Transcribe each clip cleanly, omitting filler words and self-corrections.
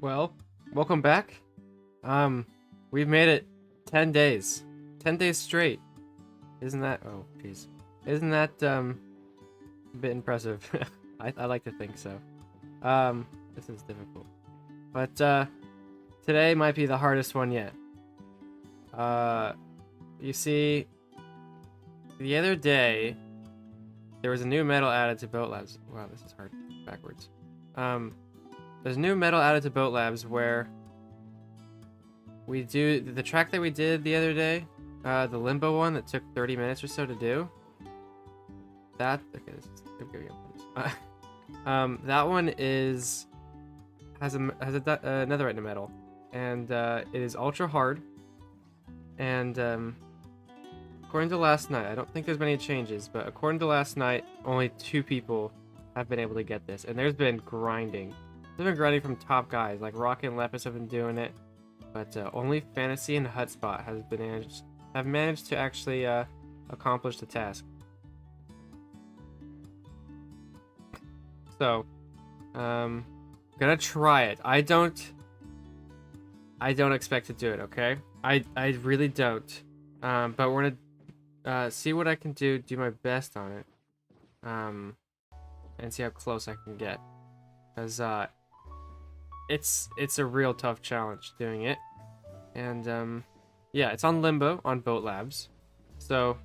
Well, welcome back. We've made it 10 days. 10 days straight. Isn't that... Oh, jeez. Isn't that, a bit impressive? I like to think so. This is difficult. But, today might be the hardest one yet. You see, the other day, there was a new medal added to Boat Labs. Wow, this is hard. Backwards. There's new medal added to Boat Labs where we do the track that we did the other day, the Limbo one that took 30 minutes or so to do. That that one has a netherite medal, and it is ultra hard. And according to last night, I don't think there's been any changes, but according to last night, only 2 people have been able to get this, and there's been grinding. There's been grinding from top guys like Rocket and Lepus have been doing it, but only Fantasy and Hutspot have managed to actually accomplish the task. So, gonna try it. I don't expect to do it. Okay, I really don't. But we're gonna see what I can do my best on it, and see how close I can get, because it's a real tough challenge doing it. And yeah, it's on Limbo on Boat Labs, so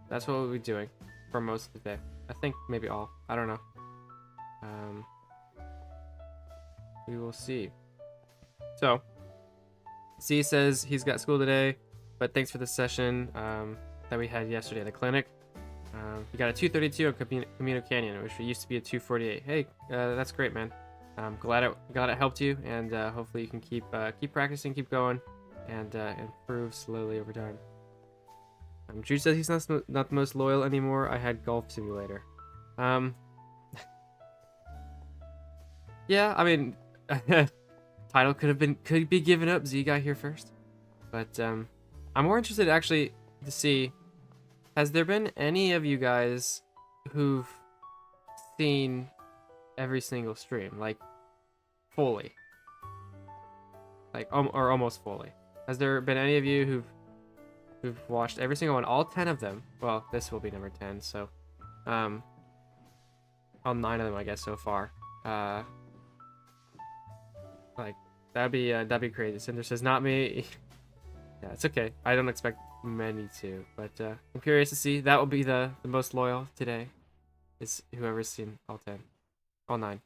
that's what we'll be doing for most of the day. I think maybe all. I don't know. We will see. So C says he's got school today, but thanks for the session that we had yesterday at the clinic. He got a 232 on Camino Canyon, which used to be a 248. Hey, that's great, man. I'm glad it helped you, and hopefully you can keep practicing, keep going, and improve slowly over time. Drew says he's not the most loyal anymore. I had Golf Simulator. Yeah, I mean, title could be given up. Z got here first, but I'm more interested actually to see, has there been any of you guys who've seen every single stream, like fully, like or almost fully? Has there been any of you who've watched every single one, all 10 of them? Well, this will be number 10, so all 9 of them, I guess, so far. Like that'd be crazy. Cinder says not me. Yeah, it's okay. I don't expect many to, but I'm curious to see. That will be the most loyal today, is whoever's seen all 10, all 9.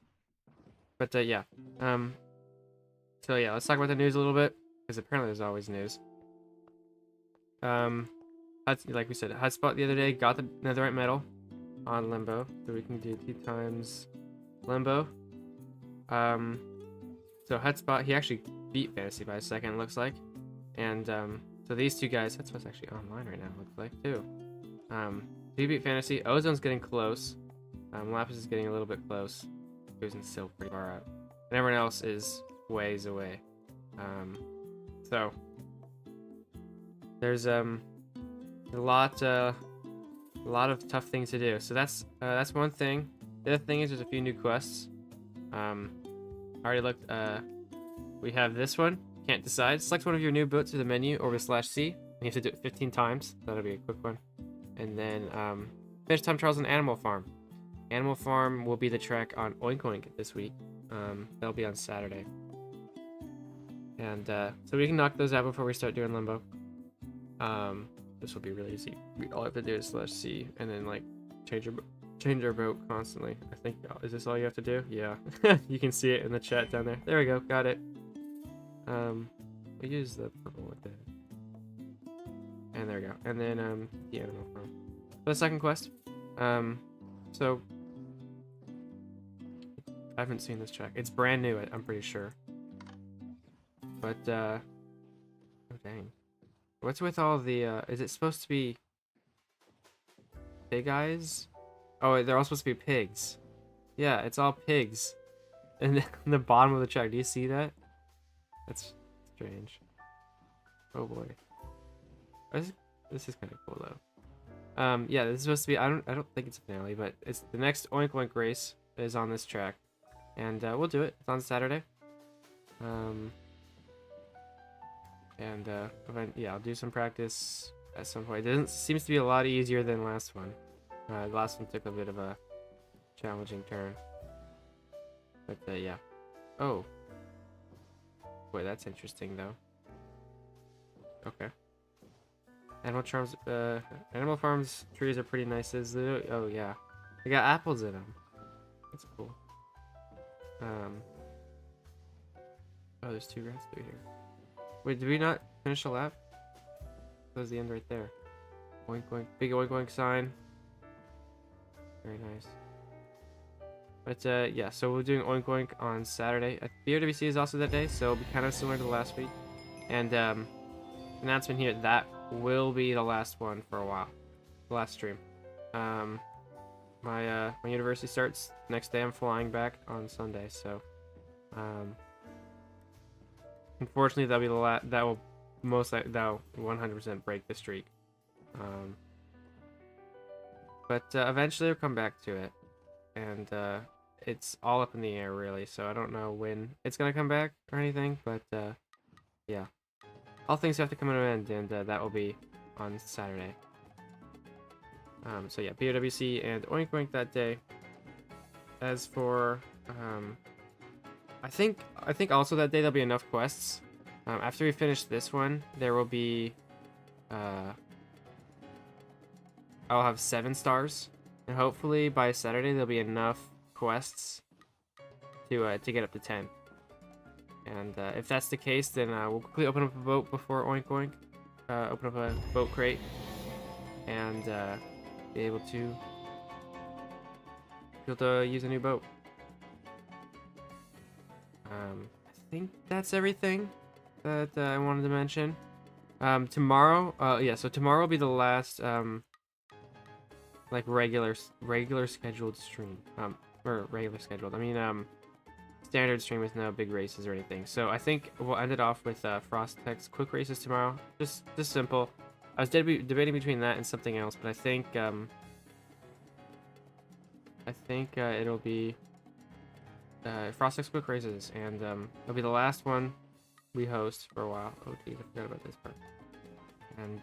But yeah, so yeah, let's talk about the news a little bit, because apparently there's always news. Like we said, Hutspot the other day got the netherite medal on Limbo, so we can do 2 times Limbo. So Hutspot, he actually beat Fantasy by a second, it looks like. And so these 2 guys, Hutspot's actually online right now, it looks like, too. So he beat Fantasy. Ozone's getting close. Lapis is getting a little bit close. Susan's still pretty far out. And everyone else is ways away. So there's a lot of tough things to do. So that's one thing. The other thing is there's a few new quests. I already looked. We have this one. Can't decide. Select one of your new boats to the menu over /C. And you have to do it 15 times. That'll be a quick one. And then finish time trials on Animal Farm. Animal Farm will be the track on Oink Oink this week. That'll be on Saturday. And so we can knock those out before we start doing Limbo. This will be really easy. All I have to do is /C and then like change our boat constantly. I think, is this all you have to do? Yeah. You can see it in the chat down there. There we go. Got it. We use the purple with it. And there we go. And then the Animal Farm. For the second quest. So I haven't seen this track. It's brand new, I'm pretty sure. But oh dang. What's with all the is it supposed to be pig eyes? Oh, they're all supposed to be pigs. Yeah, it's all pigs. And in the bottom of the track, do you see that? That's strange. Oh boy. This is kind of cool though. Yeah, this is supposed to be. I don't think it's a finale, but it's the next Oink Oink race is on this track, and we'll do it. It's on Saturday. And yeah, I'll do some practice at some point. It doesn't seems to be a lot easier than last one. The last one took a bit of a challenging turn. But yeah. Oh. Boy, that's interesting though. Okay. Animal Farms trees are pretty nice. Oh yeah, they got apples in them. That's cool. Oh, there's 2 rats through here. Wait, did we not finish a lap? That was the end right there. Oink oink, big oink oink sign. Very nice. But yeah, so we're doing oink oink on Saturday. BOWC is also that day, so it'll be kind of similar to the last week. And announcement here, that will be the last one for a while. The last stream. My university starts next day. I'm flying back on Sunday, so unfortunately that'll be the last. That will 100% break the streak. But eventually we'll come back to it, and it's all up in the air really. So I don't know when it's gonna come back or anything, but yeah. All things have to come to an end, and that will be on Saturday. So yeah, BOWC and Oink Oink that day. As for, I think also that day there'll be enough quests. After we finish this one, there will be, I'll have 7 stars, and hopefully by Saturday there'll be enough quests to get up to 10. And if that's the case, then we'll quickly open up a boat before Oink Oink. Open up a boat crate. And be able to use a new boat. I think that's everything that I wanted to mention. Tomorrow, yeah, so tomorrow will be the last, like, regular scheduled stream. Or regular scheduled. I mean, standard stream with no big races or anything. So I think we'll end it off with Frostech's quick races tomorrow. Just simple. I was debating between that and something else, but I think it'll be Frostech's quick races, and it'll be the last one we host for a while. Oh geez, I forgot about this part. And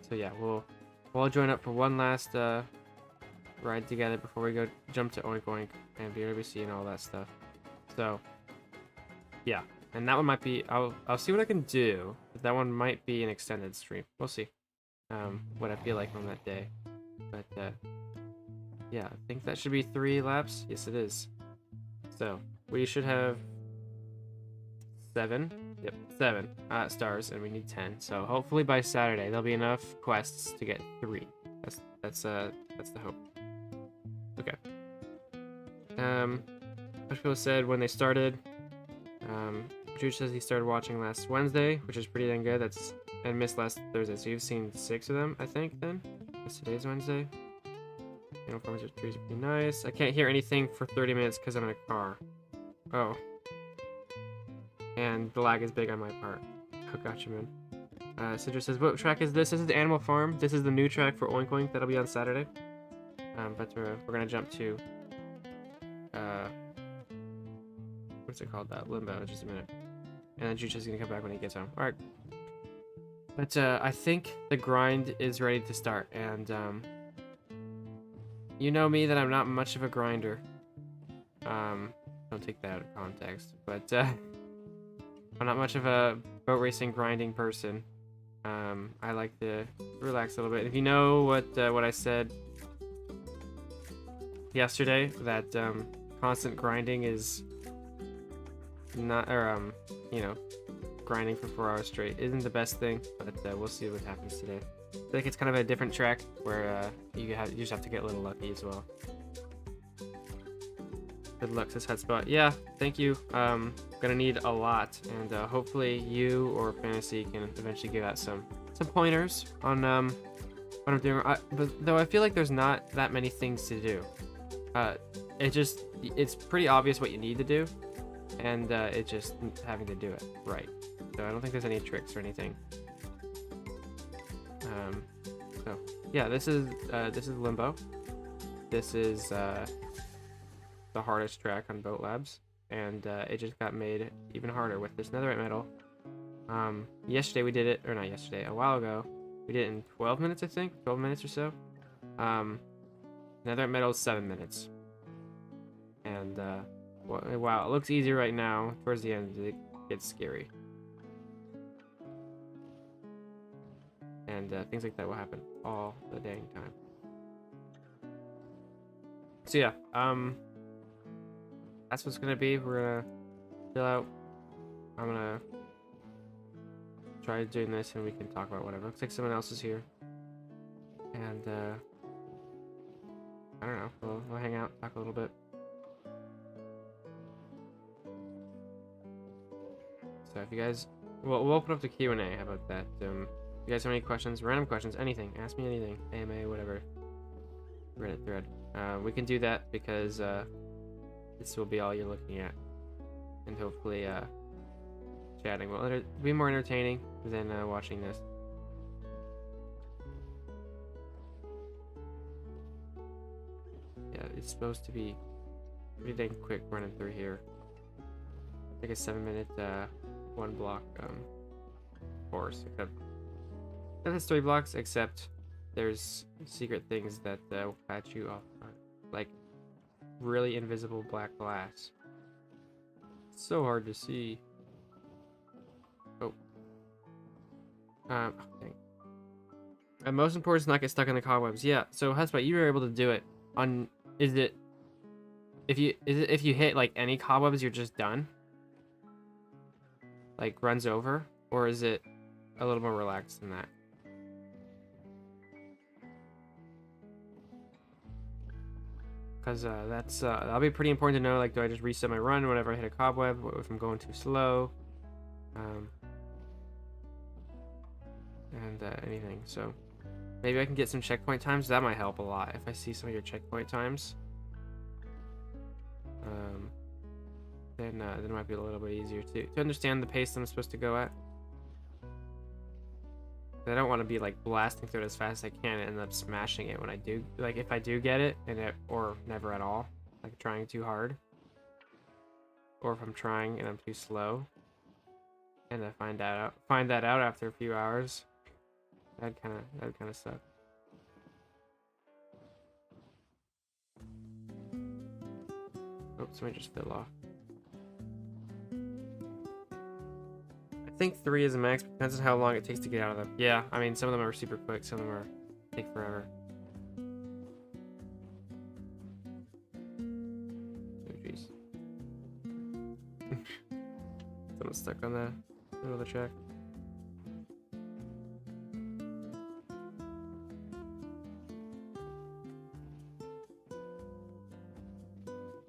so yeah, we'll all join up for one last ride together before we go jump to Oink Oink and BWC and all that stuff. So yeah, and that one might be, I'll see what I can do, but that one might be an extended stream. We'll see what I feel like on that day. But yeah, I think that should be 3 laps. Yes, it is. So we should have 7. Yep, 7 stars, and we need 10. So hopefully by Saturday there'll be enough quests to get 3. That's the hope. Okay. What people said when they started. Jude says he started watching last Wednesday, which is pretty dang good. And missed last Thursday, so you've seen 6 of them, I think. Then, because today's Wednesday. Animal Farms with trees are pretty nice. I can't hear anything for 30 minutes because I'm in a car. Oh. And the lag is big on my part. Oh, gotcha, man. Sidra says, what track is this? This is the Animal Farm. This is the new track for Oink Oink. That'll be on Saturday. But we're gonna jump to what's it called? Limbo in just a minute. And then Jucha's gonna come back when he gets home. Alright. But I think the grind is ready to start, and you know me that I'm not much of a grinder. Don't take that out of context. But I'm not much of a boat racing grinding person. I like to relax a little bit. If you know what I said yesterday, that constant grinding is not, or you know, grinding for 4 hours straight isn't the best thing, but we'll see what happens today. I feel like it's kind of a different track where you just have to get a little lucky as well. Good luck, says Hotspot. Yeah, thank you. Gonna need a lot, and hopefully you or Fantasy can eventually give out some pointers on what I'm doing. But though I feel like there's not that many things to do. It's pretty obvious what you need to do, and it's just having to do it right. So I don't think there's any tricks or anything. So yeah, this is Limbo. This is the hardest track on Boat Labs. and it just got made even harder with this netherite metal. Yesterday we did it, or not yesterday, a while ago. We did it in 12 minutes, I think, 12 minutes or so. Netherite metal is 7 minutes. And wow, it looks easy right now. Towards the end, it gets scary. And things like that will happen all the dang time. So yeah, that's what's gonna be. We're gonna chill out. I'm gonna try doing this, and we can talk about whatever. Looks like someone else is here, and I don't know. We'll hang out, talk a little bit. So if you guys, we'll open up the Q&A. How about that? If you guys have any questions, random questions, anything, ask me anything, AMA, whatever. Reddit thread. We can do that because this will be all you're looking at, and hopefully chatting will be more entertaining than watching this. Yeah, it's supposed to be pretty dang quick running through here. Like a 7-minute one block course, except that has 3 blocks, except there's secret things that will catch you off guard, like really invisible black glass. It's so hard to see. Oh, dang. And most important is not get stuck in the cobwebs. Yeah. So Husband, you were able to do it on. Is it if you hit like any cobwebs, you're just done? Like runs over, or is it a little more relaxed than that? Because that'll be pretty important to know. Like, do I just reset my run whenever I hit a cobweb? What if I'm going too slow? And anything. So maybe I can get some checkpoint times. That might help a lot if I see some of your checkpoint times. Then it might be a little bit easier to understand the pace that I'm supposed to go at. I don't want to be like blasting through it as fast as I can and end up smashing it when I do, like if I do get it, or never at all, like trying too hard, or if I'm trying and I'm too slow, and I find that out after a few hours. That'd kind of suck. Oh, somebody just fell off. I think 3 is the max, but depends on how long it takes to get out of them. Yeah, I mean, some of them are super quick, some of them take forever. Oh, jeez. Someone's stuck on the middle of the track.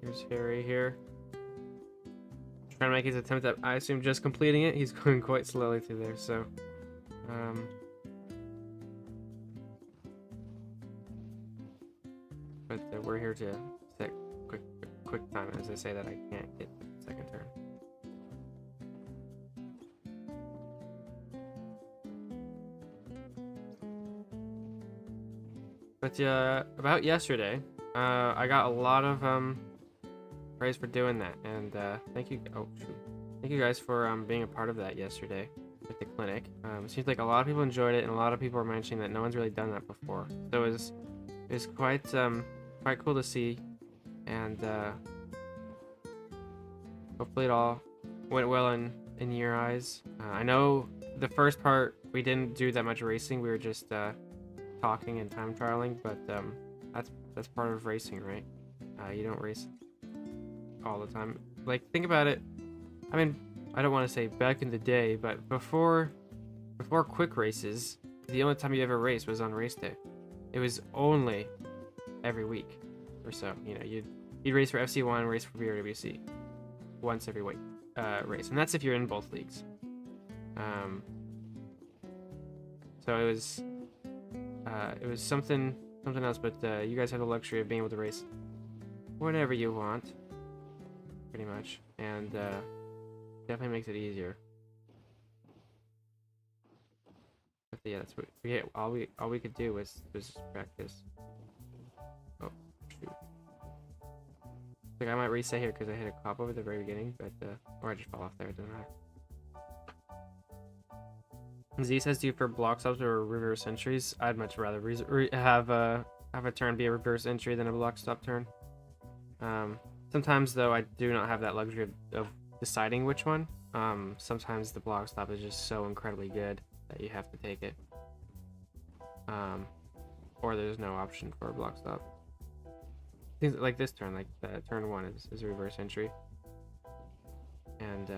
Here's Harry here. Trying to make his attempt at, I assume, just completing it. He's going quite slowly through there, so but we're here to set quick time. As I say that, I can't get the second turn. But about yesterday, I got a lot of praise for doing that, and thank you. Oh shoot! Thank you guys for being a part of that yesterday with the clinic. It seems like a lot of people enjoyed it, and a lot of people are mentioning that no one's really done that before. So it was quite cool to see, and hopefully it all went well in your eyes. I know the first part we didn't do that much racing. We were just talking and time trialing, but that's part of racing, right? You don't race all the time. Like, think about it. I mean, I don't want to say back in the day, but before quick races, the only time you ever raced was on race day. It was only every week or so. You know, you'd race for FC1, race for BRWC once every week race, and that's if you're in both leagues. So it was something else, but you guys have the luxury of being able to race whenever you want, pretty much, and definitely makes it easier. But yeah, that's what all we could do was practice. Oh shoot! Like I might reset here because I hit a cop over at the very beginning, but or I just fall off there. It doesn't matter. Z says, "Do you prefer block stops or reverse entries?" I'd much rather have a turn be a reverse entry than a block stop turn. Sometimes though, I do not have that luxury of deciding which one. Sometimes the block stop is just so incredibly good that you have to take it. Or there's no option for a block stop. Things like this turn, like turn 1 is a reverse entry. And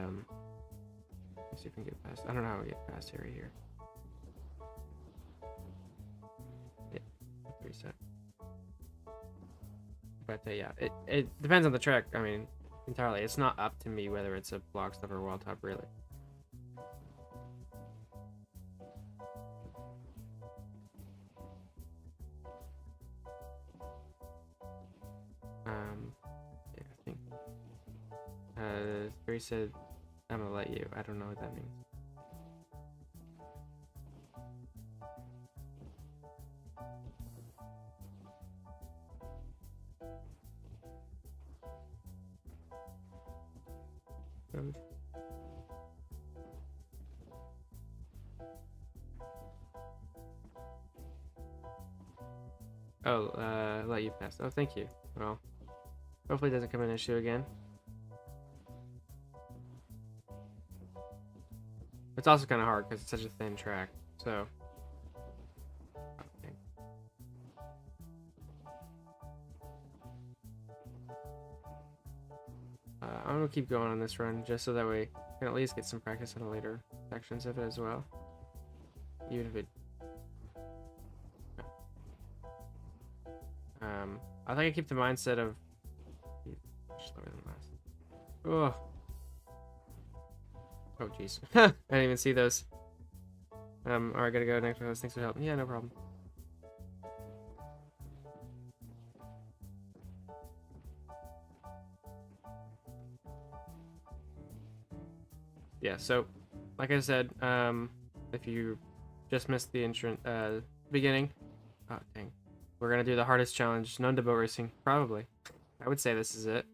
let's see if we can get past. I don't know how we get past Harry here. Yeah, reset. But yeah, it depends on the track. I mean, entirely. It's not up to me whether it's a block stop or wall top, really. Yeah, I think. Barry said, "I'm gonna let you." I don't know what that means. Oh, let you pass. Oh, thank you. Well, hopefully it doesn't come an issue again. It's also kind of hard because it's such a thin track, so. Okay. I'm gonna keep going on this run just so that way I can at least get some practice on the later sections of it as well. Even if it. I think I keep the mindset of. Slower than last. Oh. Oh jeez. I didn't even see those. Alright, gotta go next one. Thanks for helping. Yeah, no problem. Yeah, so like I said, if you just missed the beginning, oh dang, we're gonna do the hardest challenge known to boat racing, probably. I would say this is it.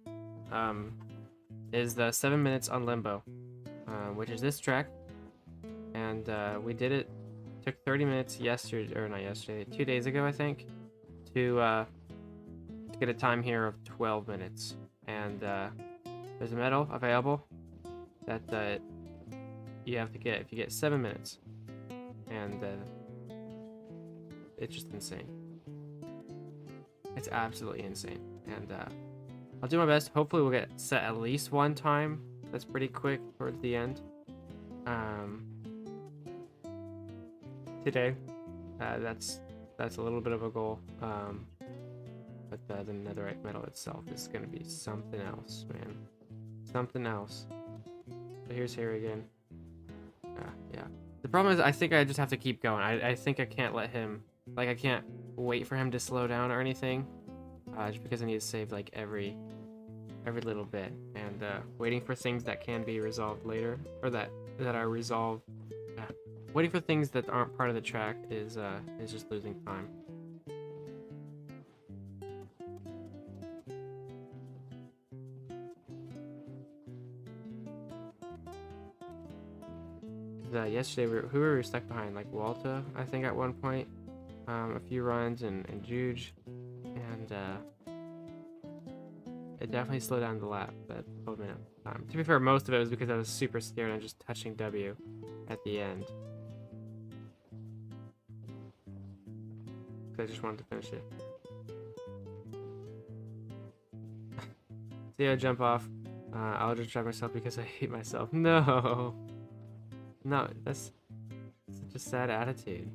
Is the 7 minutes on Limbo, which is this track, and we did it. Took 30 minutes yesterday, or not yesterday, 2 days ago, I think, to get a time here of 12 minutes, and there's a medal available that you have to get if you get 7 minutes, and it's just insane. It's absolutely insane, and I'll do my best. Hopefully we'll get set at least one time that's pretty quick towards the end. Today, that's a little bit of a goal, but the netherite metal itself is gonna be something else, man, something else. So here's Harry again. Yeah. The problem is I think I just have to keep going. I think I can't let him, like I can't wait for him to slow down or anything, just because I need to save like every little bit, and waiting for things that can be resolved later, or that are resolved. Waiting for things that aren't part of the track is just losing time. Yesterday who were we stuck behind? Like Walta, I think at one point, a few runs, and Juge, and it definitely slowed down the lap, but pulled me up. To be fair, most of it was because I was super scared and just touching W at the end. I just wanted to finish it. See, I jump off. I'll just drive myself because I hate myself. No, no, that's such a sad attitude.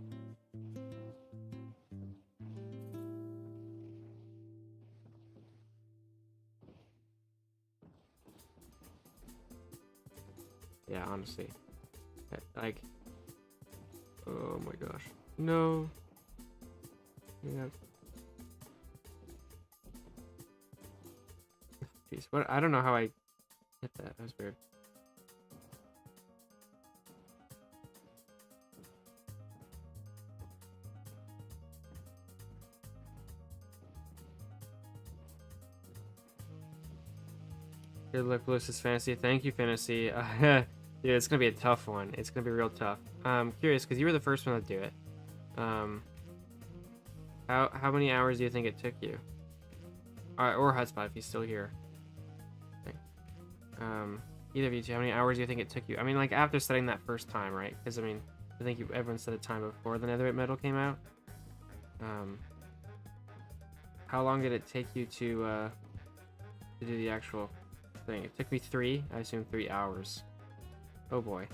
Yeah, honestly, like, oh my gosh, no. Yeah. Jeez, what? I don't know how I hit that. That was weird. Good luck, Lucis Fantasy. Thank you, Fantasy. Dude, it's gonna be a tough one. It's gonna be real tough. I'm curious because you were the first one to do it. How many hours do you think it took you? Or Hotspot if he's still here. Okay. Either of you two, how many hours do you think it took you? I mean, like after setting that first time, right? Because I mean, I think everyone set a time before the Netherite metal came out. How long did it take you to do the actual thing? It took me 3. I assume 3 hours. Oh boy.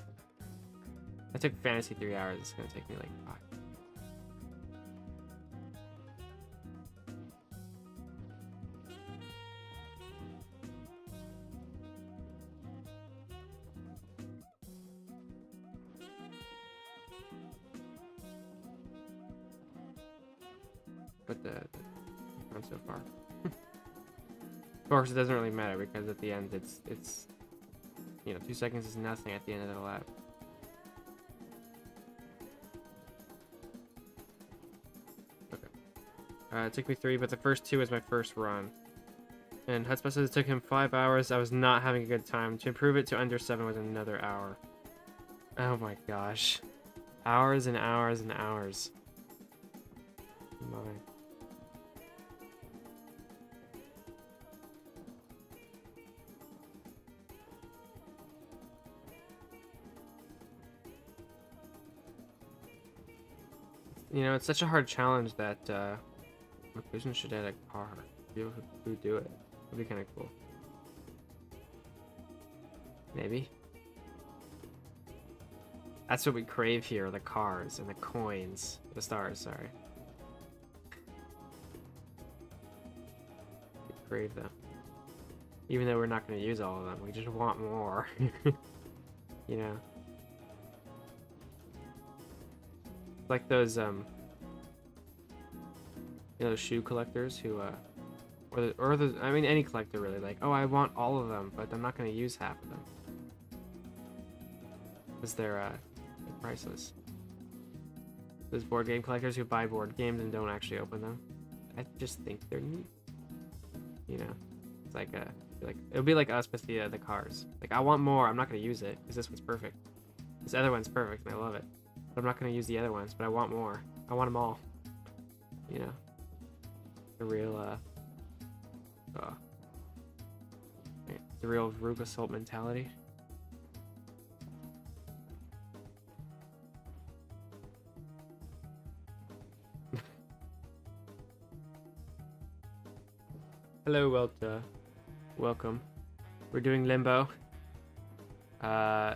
I took Fantasy 3 hours. It's gonna take me like 5. But the run so far. Of course, it doesn't really matter because at the end, it's you know, 2 seconds is nothing at the end of the lap. Okay. It took me 3, but the first 2 was my first run. And Hotspot says it took him 5 hours. I was not having a good time. To improve it to under 7 was another hour. Oh my gosh. Hours and hours and hours. My. You know, it's such a hard challenge that Maclusion should add a car. People who do it. That'd be kind of cool. Maybe. That's what we crave here, the cars and the coins. The stars, sorry. We crave them. Even though we're not going to use all of them, we just want more. You know? Like those, you know, those shoe collectors who, I mean, any collector really, like, oh, I want all of them, but I'm not going to use half of them. Because they're priceless. Those board game collectors who buy board games and don't actually open them. I just think they're neat. You know? It's like, it'll be like us with the cars. Like, I want more, I'm not going to use it, because this one's perfect. This other one's perfect, and I love it. But I'm not going to use the other ones, but I want more. I want them all. You know? The real, the real Rube Assault mentality. Hello, Welta. Welcome. We're doing Limbo. Gonna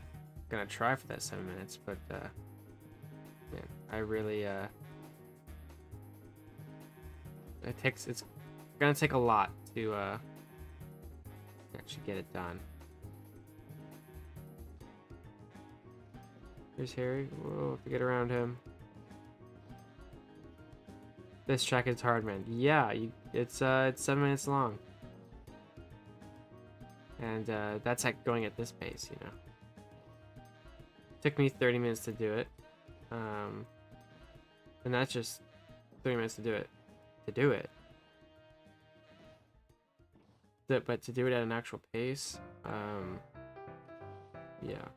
try for that 7 minutes, but, man, I really, it's gonna take a lot to, actually get it done. Here's Harry. Whoa, have to get around him. This track is hard, man. Yeah, it's 7 minutes long. And, that's like going at this pace, you know. Took me 30 minutes to do it. And that's just 3 minutes to do it. But to do it at an actual pace, yeah.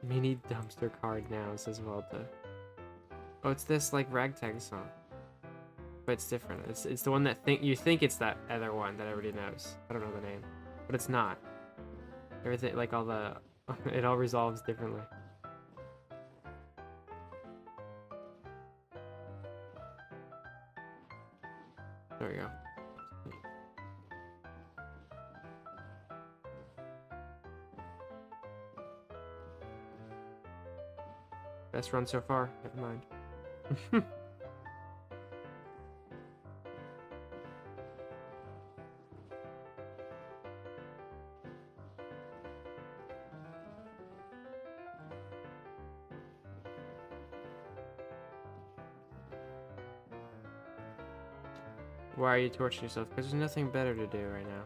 Mini dumpster card now, says Volta. Oh, it's this like ragtag song. But it's different. It's the one that you think it's that other one that everybody knows. I don't know the name. But it's not. Everything, like all the, it all resolves differently. There we go. Best run so far. Never mind. Why are you torturing yourself? Because there's nothing better to do right now.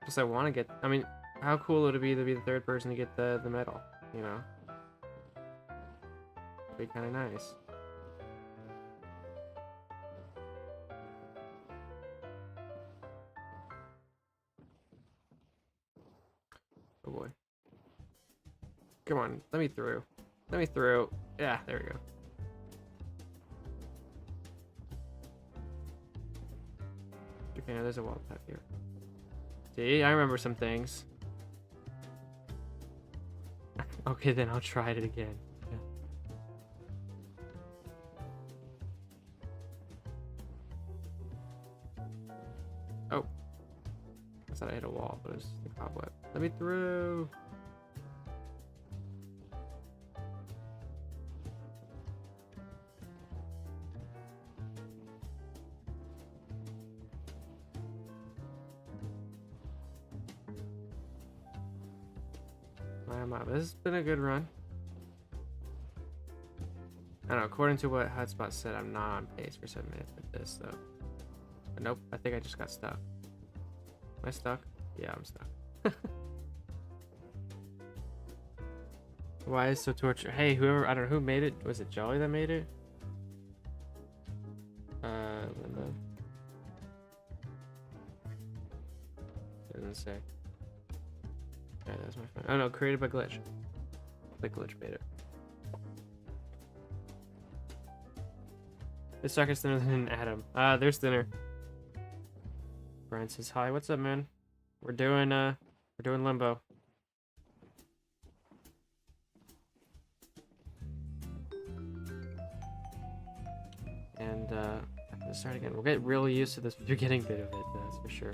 Plus, I want to get. I mean, how cool would it be to be the third person to get the medal? you know. Be kind of nice. Oh boy. Come on, let me through. Let me through. Yeah, there we go. Okay, now there's a wall path here. See, I remember some things. Okay, then I'll try it again. Yeah. Oh. I thought I hit a wall, but it was the cobweb. Let me through. This has been a good run. I don't know, according to what Hotspot said, I'm not on pace for 7 minutes with this, though. But nope, I think I just got stuck. Am I stuck? Yeah, I'm stuck. Why is so torture? Hey, whoever, I don't know who made it. Was it Jolly that made it? Limbo. Doesn't say. Yeah, that's my phone. Oh no, created by Glitch. The Glitch made it. This sucker's thinner than Adam. There's thinner. Brian says hi. What's up, man? We're doing Limbo. And I'm gonna start again. We'll get really used to this beginning bit of it, that's for sure.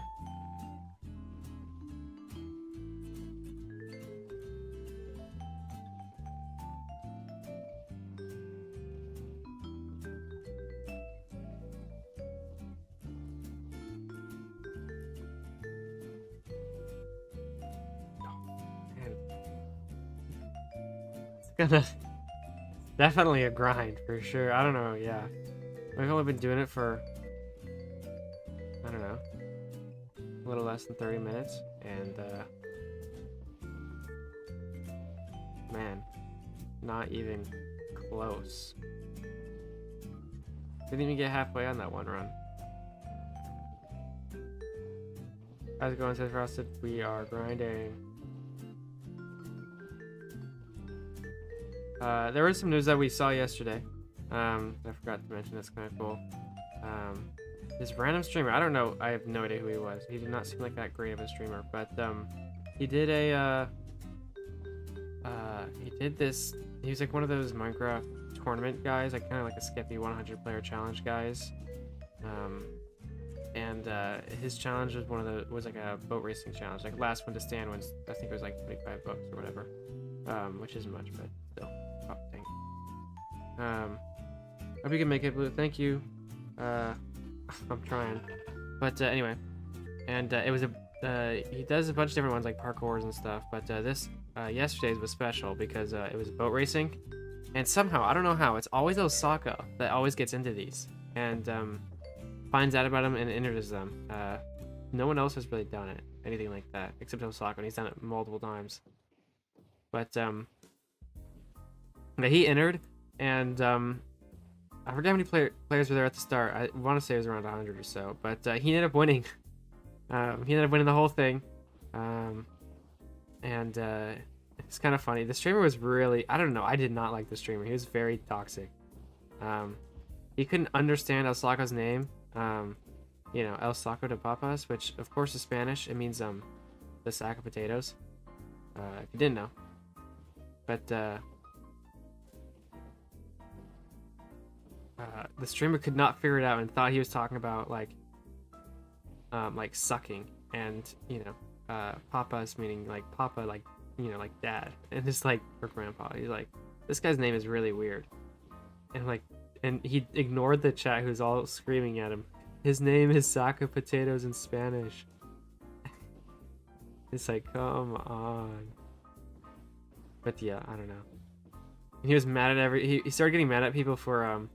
Definitely a grind for sure. I don't know, yeah. I've only been doing it for, I don't know, a little less than 30 minutes, and man, not even close. Didn't even get halfway on that one run. How's it going, says Frosted? We are grinding. There was some news that we saw yesterday. I forgot to mention, that's kind of cool. This random streamer, I don't know, I have no idea who he was. He did not seem like that great of a streamer, but he did a he was like one of those Minecraft tournament guys, like kind of like a Skippy 100 player challenge guys. And his challenge was like a boat racing challenge, like last one to stand wins. I think it was like 25 bucks or whatever, which isn't much, but still. Oh, dang. Hope you can make it, Blue. Thank you. I'm trying. But anyway, and it was he does a bunch of different ones like parkours and stuff. But this yesterday's was special because it was boat racing, and somehow I don't know how it's always Osaka that always gets into these and finds out about them and enters them. No one else has really done it, anything like that, except Osaka, and he's done it multiple times. But he entered, and I forget how many players were there at the start. I want to say it was around 100 or so, but he ended up winning. He ended up winning the whole thing, and it's kind of funny. The streamer was really, I don't know, I did not like the streamer. He was very toxic. He couldn't understand El Saco's name, you know, El Saco de Papas, which of course is Spanish. It means the sack of potatoes, if you didn't know. But the streamer could not figure it out and thought he was talking about like sucking, and you know, papas meaning like papa, like, you know, like dad, and just like for grandpa. He's like, this guy's name is really weird, and like, and he ignored the chat who's all screaming at him. His name is sack of potatoes in Spanish. It's like, come on. But yeah, I don't know. He was mad at he started getting mad at people for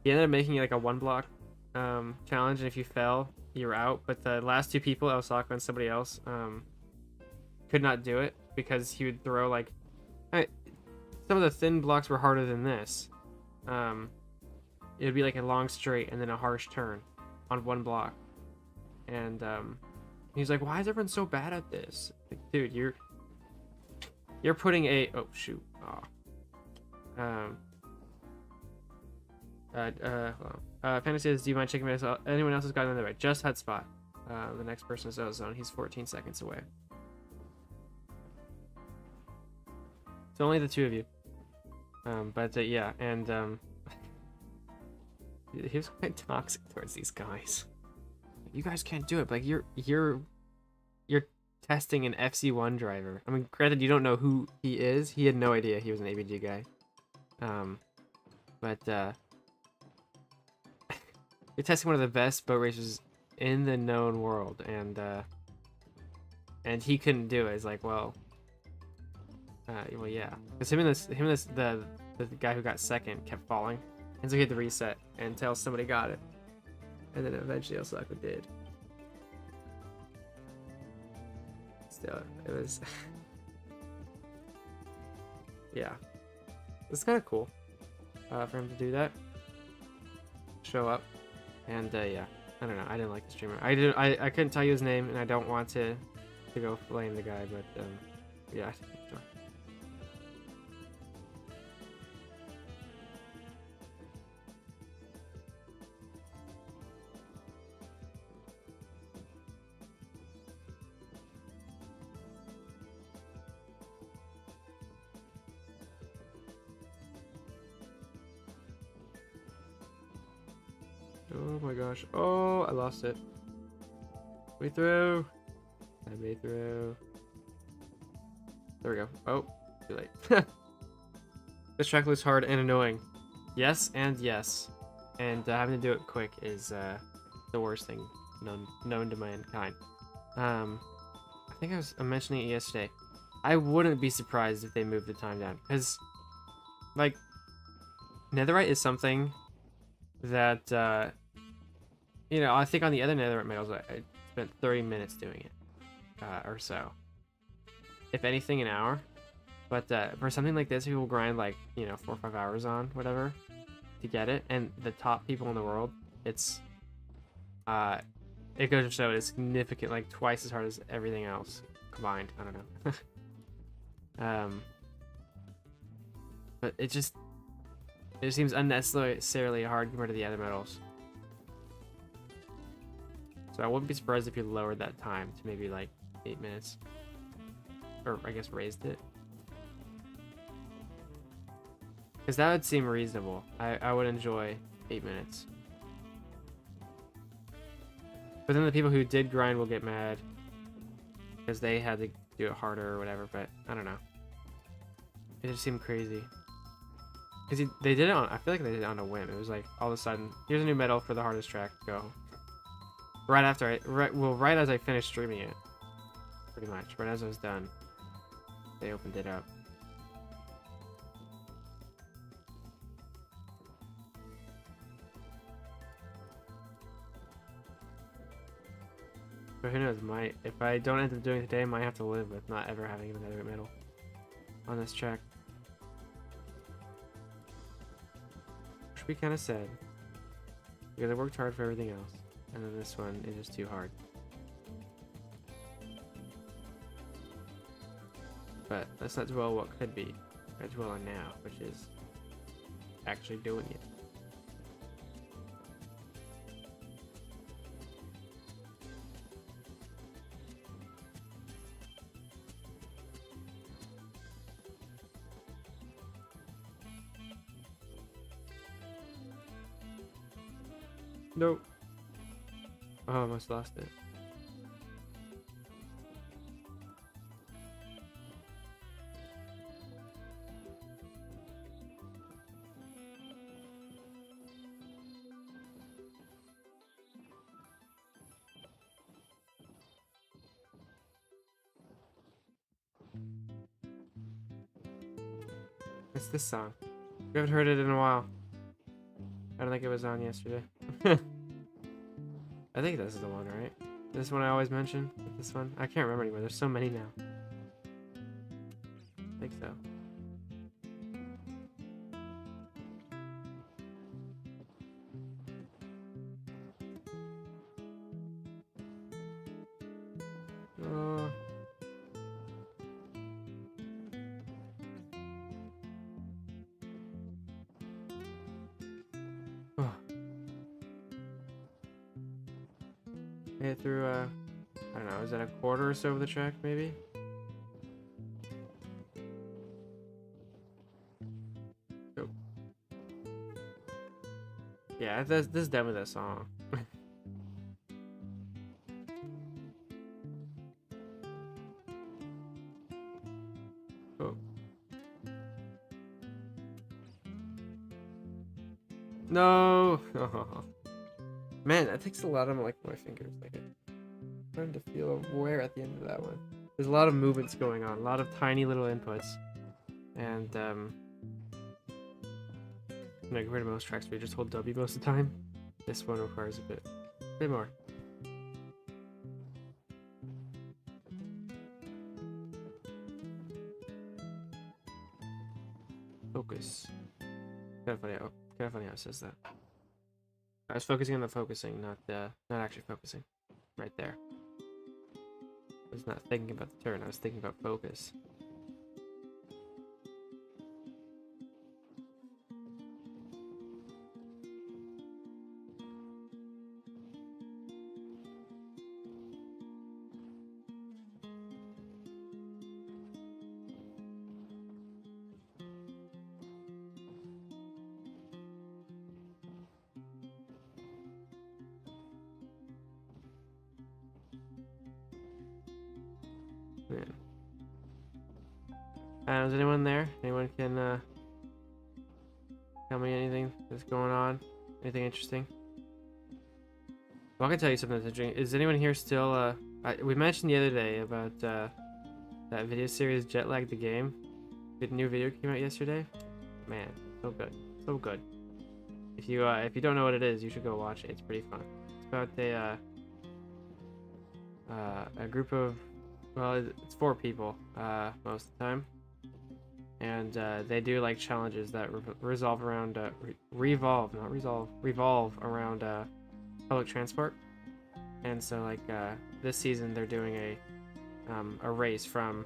he ended up making like a 1-block challenge, and if you fell, you were out. But the last two people, El Saco and somebody else, could not do it because he would throw like I, some of the thin blocks were harder than this. It would be like a long straight and then a harsh turn on one block. And he's like, "Why is everyone so bad at this?" Like, dude, you're putting a oh shoot. Hold on. Fantasy says, "Do you mind checking my anyone else has gotten in the right? Just Hotspot. The next person is Ozone. He's 14 seconds away. It's only the two of you. But yeah, and he was quite toxic towards these guys. You guys can't do it. But, like you're testing an FC1 driver. I mean, granted, you don't know who he is. He had no idea he was an ABG guy. But you're testing one of the best boat racers in the known world, and he couldn't do it. It's like, well, yeah, because him and the guy who got second kept falling, and so he had to reset until somebody got it, and then eventually Osaka did. Still, it was, yeah, it's kind of cool for him to do that, show up, and yeah, I don't know. I didn't like the streamer. I couldn't tell you his name, and I don't want to go blame the guy, but yeah. Oh my gosh. Oh, I lost it. Way through. I made through. There we go. Oh, too late. This track looks hard and annoying. Yes and yes. And having to do it quick is the worst thing known to mankind. I think I'm mentioning it yesterday. I wouldn't be surprised if they moved the time down. Because, like, netherite is something that, you know, I think on the other netherite metals, I spent 30 minutes doing it, or so. If anything, an hour. But for something like this, people grind like, you know, 4 or 5 hours on whatever to get it. And the top people in the world, it goes to show it's significant, like twice as hard as everything else combined. I don't know. But it seems unnecessarily hard compared to the other metals. So I wouldn't be surprised if you lowered that time to maybe like 8 minutes. Or I guess raised it. Because that would seem reasonable. I would enjoy 8 minutes. But then the people who did grind will get mad. Because they had to do it harder or whatever. But I don't know. It just seemed crazy. Because they did it on, I feel like they did it on a whim. It was like, all of a sudden, here's a new medal for the hardest track, go. Right after right as I finished streaming it. Pretty much, right as I was done. They opened it up. But who knows, if I don't end up doing it today, I might have to live with not ever having another medal on this track. Which would be kind of sad. Because I worked hard for everything else. And then this one is just too hard. But let's not dwell on what could be. I dwell on now, which is actually doing it. Nope. Oh, I almost lost it. It's this song. We haven't heard it in a while. I don't think it was on yesterday. I think this is the one, right? This one I always mention? This one? I can't remember anymore. There's so many now. I think so. Hit through, I don't know, is that a quarter or so of the track, maybe? Oh. Yeah, this is done with that song. Oh. No! Man, that takes a lot of like my fingers. Like I'm trying to feel aware at the end of that one. There's a lot of movements going on, a lot of tiny little inputs, and compared to most tracks where you just hold W most of the time, this one requires a bit more. Focus. Kind of funny how it says that. I was focusing on the focusing, not actually focusing. Right there. I was not thinking about the turn. I was thinking about focus. Man. Is anyone there? Anyone can tell me anything that's going on? Anything interesting? Well, I can tell you something that's interesting. Is anyone here still we mentioned the other day about that video series Jet Lag the Game. The new video came out yesterday. Man, so good. So good. If you don't know what it is, you should go watch it. It's pretty fun. It's about a group of, well, it's 4 people most of the time, and they do like challenges that revolve around public transport. And so like this season they're doing a race from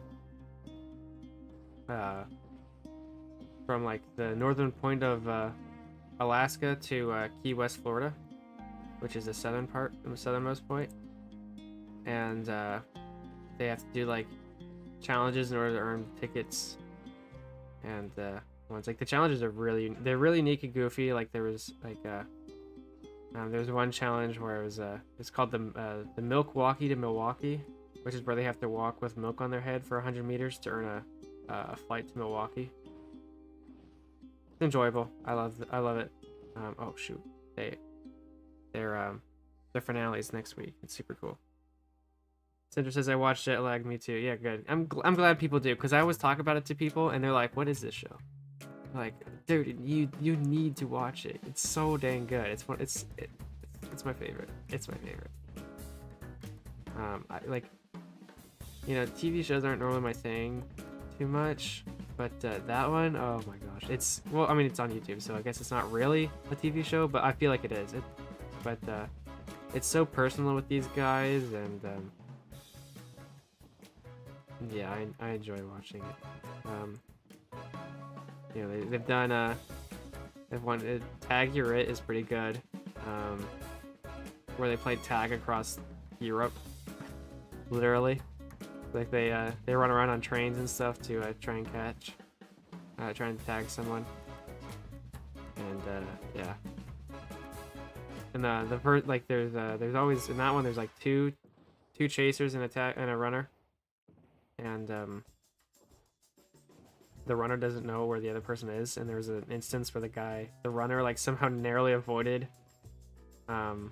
like the northern point of Alaska to Key West, Florida, which is the southernmost point. And they have to do like challenges in order to earn tickets. And ones like the challenges are really unique and goofy. Like there was like there was one challenge where it was it's called the Milk Walkie to Milwaukee, which is where they have to walk with milk on their head for 100 meters to earn a flight to Milwaukee. It's enjoyable. I love it. Oh shoot, their finale is next week. It's super cool. Cinder says I watched Jet Lag. Me too. Yeah, good. I'm glad people do, because I always talk about it to people and they're like, "What is this show?" I'm like, dude, you need to watch it. It's so dang good. It's my favorite. It's my favorite. I like, TV shows aren't normally my thing too much, but that one, oh my gosh, it's I mean, it's on YouTube, so I guess it's not really a TV show, but I feel like it is. But it's so personal with these guys, and yeah, I enjoy watching it. They've done Tag Your It is pretty good, where they play tag across Europe, literally. Like they run around on trains and stuff to try and tag someone. And yeah. And there's always in that one there's like two chasers and a runner. And the runner doesn't know where the other person is, and there's an instance where the runner like somehow narrowly avoided the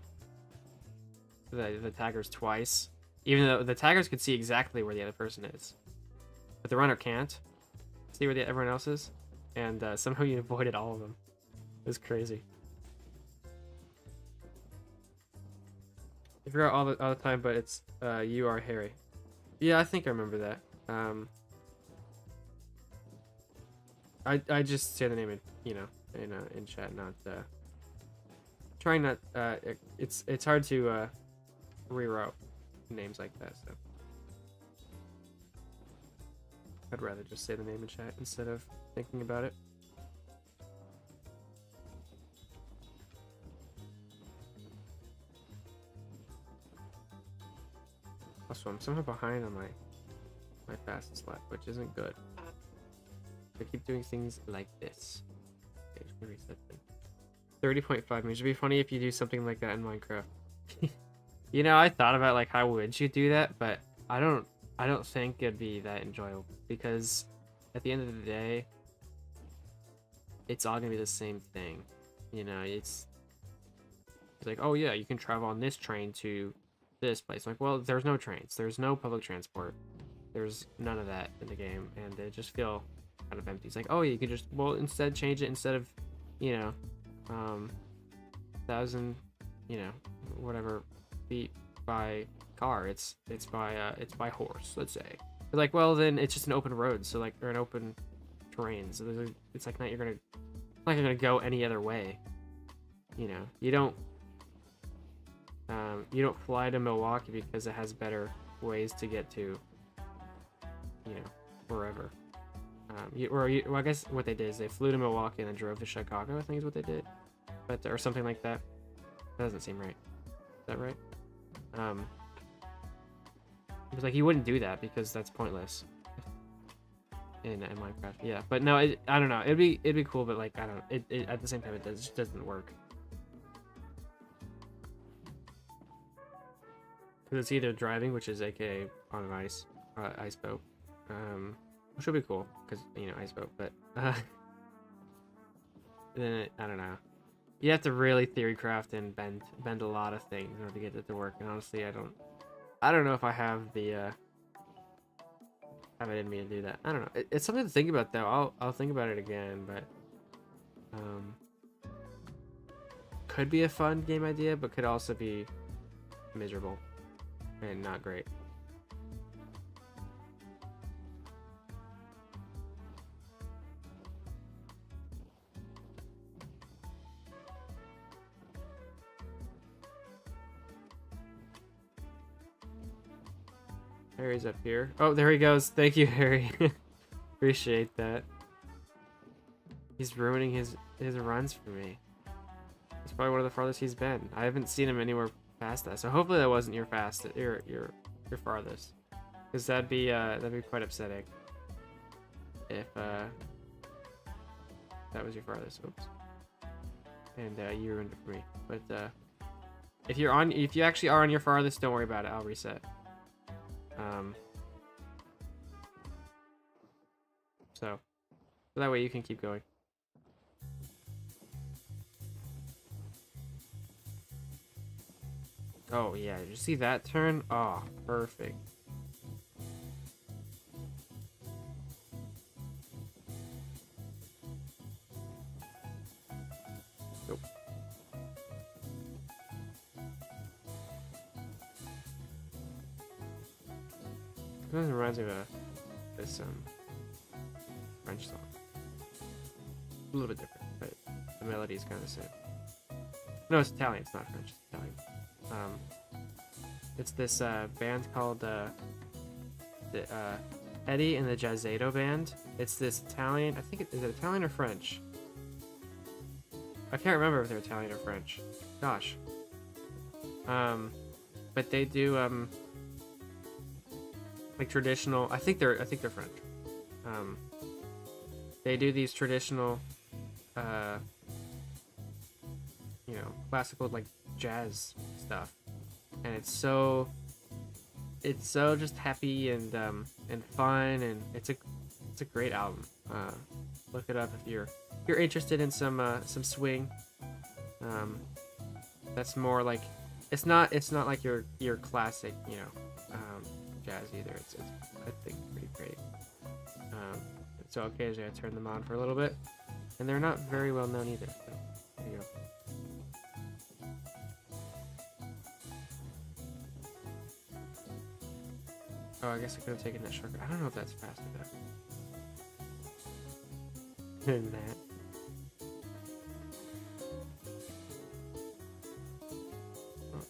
taggers twice, even though the taggers could see exactly where the other person is, but the runner can't see where everyone else is, and somehow you avoided all of them. It was crazy. I forgot all the time, but it's You Are Harry. Yeah, I think I remember that. I just say the name in chat, not trying not it's hard to rewrite names like that, so I'd rather just say the name in chat instead of thinking about it. so I'm somehow behind on my fastest lap, which isn't good. I keep doing things like this. Okay, just gonna reset them. 30.5 meters. It'd be funny if you do something like that in Minecraft. You know, I thought about like how would you do that, but I don't think it'd be that enjoyable because at the end of the day, it's all gonna be the same thing. You know, it's like, oh yeah, you can travel on this train to this place. Like, well, there's no trains, there's no public transport, there's none of that in the game, and they just feel kind of empty. It's like, oh, you could just, well, instead change it, instead of, you know, 1,000, you know, whatever feet by car, it's by horse, let's say. But like, well, then it's just an open road, so like, or an open terrain, so it's like you're gonna go any other way. You know, you don't fly to Milwaukee because it has better ways to get to, you know, wherever. Well, I guess what they did is they flew to Milwaukee and then drove to Chicago, I think is what they did. But, or something like that. That doesn't seem right. Is that right? It was like, you wouldn't do that because that's pointless in Minecraft. Yeah, but no, I don't know. It'd be cool, but like, I don't, it at the same time, it just doesn't work. Because it's either driving, which is aka on an ice boat, which would be cool because, you know, ice boat, but then I don't know. You have to really theory craft and bend a lot of things in order to get it to work. And honestly, I don't know if I have the have it in me to do that. I don't know. It's something to think about though. I'll think about it again, but could be a fun game idea, but could also be miserable and not great. Harry's up here. Oh, there he goes. Thank you, Harry. Appreciate that. He's ruining his runs for me. It's probably one of the farthest he's been. I haven't seen him anywhere past that, so hopefully that wasn't your your farthest, because that'd be quite upsetting if that was your farthest. Oops. And you ruined it for me. But if you actually are on your farthest, don't worry about it. I'll reset. So that way you can keep going. Oh yeah, did you see that turn? Oh, perfect. Nope. It reminds me of this French song. A little bit different, but the melody is kind of the same. No, it's Italian. It's not French. It's Italian. It's this band called the Eddie and the Jazzato Band. It's this Italian. I think is it Italian or French? I can't remember if they're Italian or French. Gosh. But they do like traditional. I think they're French. They do these traditional, you know, classical like jazz stuff, and it's so just happy and fun, and it's a great album. Look it up if you're interested in some swing. That's more like it's not like your classic, you know, jazz either. It's I think pretty great. So occasionally I turn them on for a little bit, and they're not very well known either. So there you go. Oh, I guess I could have taken that shortcut. I don't know if that's faster than that. Oh.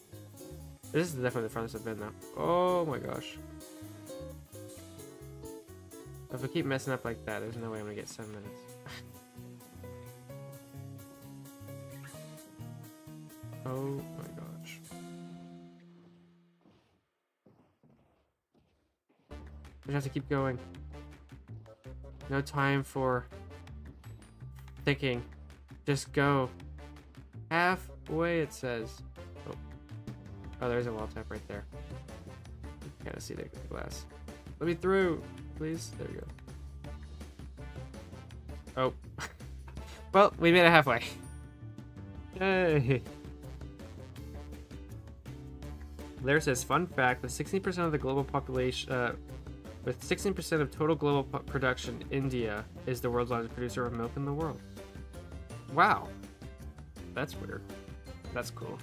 This is definitely the farthest I've been though. Oh my gosh. If I keep messing up like that, there's no way I'm gonna get 7 minutes. Oh my gosh. We have to keep going. No time for thinking. Just go. Halfway, it says. Oh, there's a wall tap right there. You can kind of see the glass. Let me through, please. There we go. Oh. Well, we made it halfway. Yay. There says, fun fact, with 16% of the global population, with 16% of total global production, India is the world's largest producer of milk in the world. Wow. That's weird. That's cool.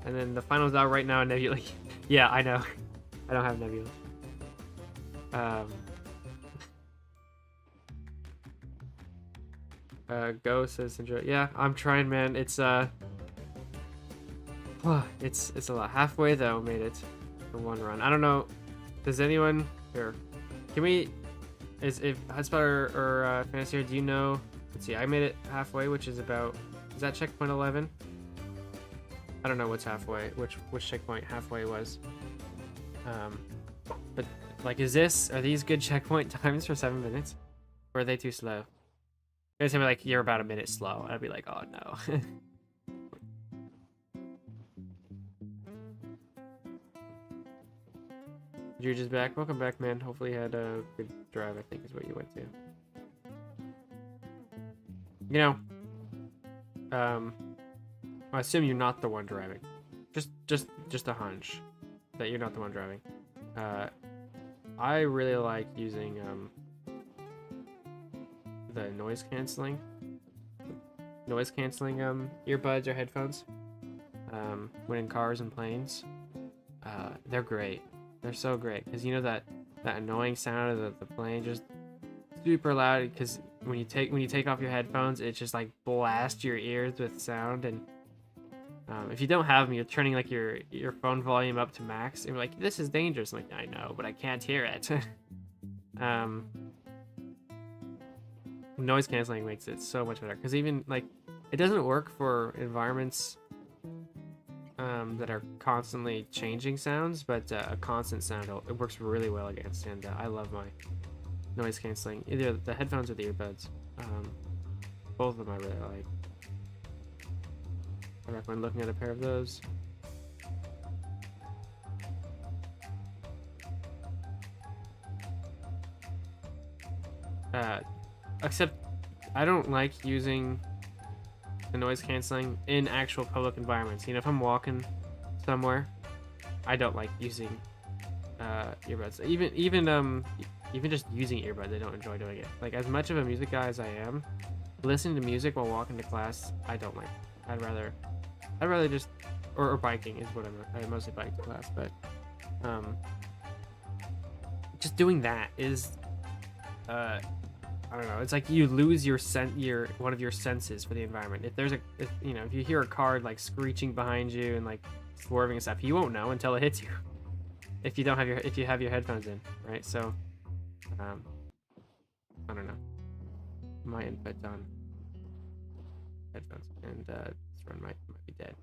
And then the finals out right now, Nebula. Yeah, I know. I don't have Nebula. Go says enjoy. Yeah, I'm trying, man. It's it's a lot. Halfway though, made it for one run. I don't know. Does anyone here? Can we? If Hotspot or Fantasy, do you know? Let's see. I made it halfway, which is about. Is that checkpoint 11? I don't know what's halfway. Which checkpoint halfway was. But like, are these good checkpoint times for 7 minutes? Or are they too slow? It's gonna be like, you're about a minute slow. And I'd be like, oh no. You're just back. Welcome back, man. Hopefully you had a good drive, I think is what you went to. You know, I assume you're not the one driving. Just a hunch that you're not the one driving. I really like using the noise canceling earbuds or headphones when in cars and planes. They're great. They're so great because you know that annoying sound of the plane just super loud, because when you take off your headphones, it just like blasts your ears with sound. And if you don't have them, you're turning like your phone volume up to max and you're like, this is dangerous. I'm like, I know, but I can't hear it. Noise canceling makes it so much better, because even like it doesn't work for environments that are constantly changing sounds, but a constant sound it works really well against. And I love my noise canceling, either the headphones or the earbuds. Both of them I really like. I recommend looking at a pair of those. Except I don't like using the noise canceling in actual public environments. You know, if I'm walking somewhere, I don't like using earbuds. Even just using earbuds, I don't enjoy doing it. Like, as much of a music guy as I am, listening to music while walking to class, I don't like. I'd rather just or biking is what I mostly bike to class, but just doing that is I don't know. It's like you lose your one of your senses for the environment. If you hear a car like screeching behind you and like swerving and stuff, you won't know until it hits you. If you have your headphones in, right? So, I don't know. My input on headphones, and this run might be dead.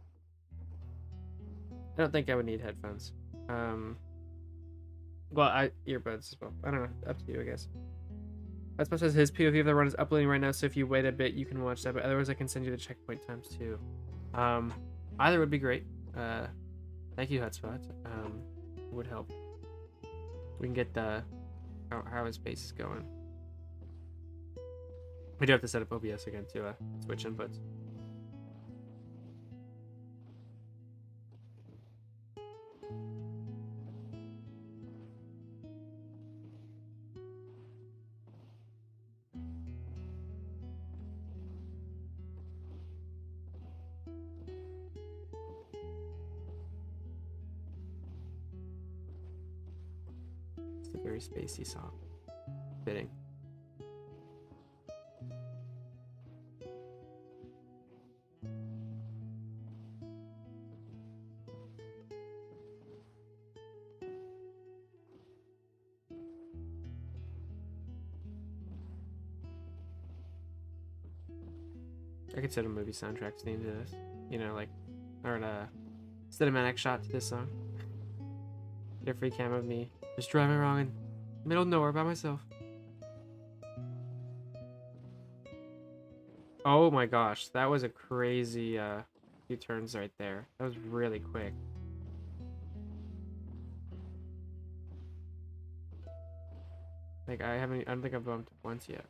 I don't think I would need headphones. Well, earbuds as well. I don't know. Up to you, I guess. That's what says his POV of the run is uploading right now, so if you wait a bit, you can watch that. But otherwise, I can send you the checkpoint times too. Either would be great. Thank you, Hotspot. It would help. We can get how his pace is going. We do have to set up OBS again to switch inputs. It's a very spacey song. Fitting. I could set a movie soundtrack theme to this, you know, like, or a cinematic shot to this song. Get a free cam of me just driving wrong and Middle of nowhere by myself. Oh my gosh, that was a crazy few turns right there. That was really quick. Like I don't think I've bumped once yet.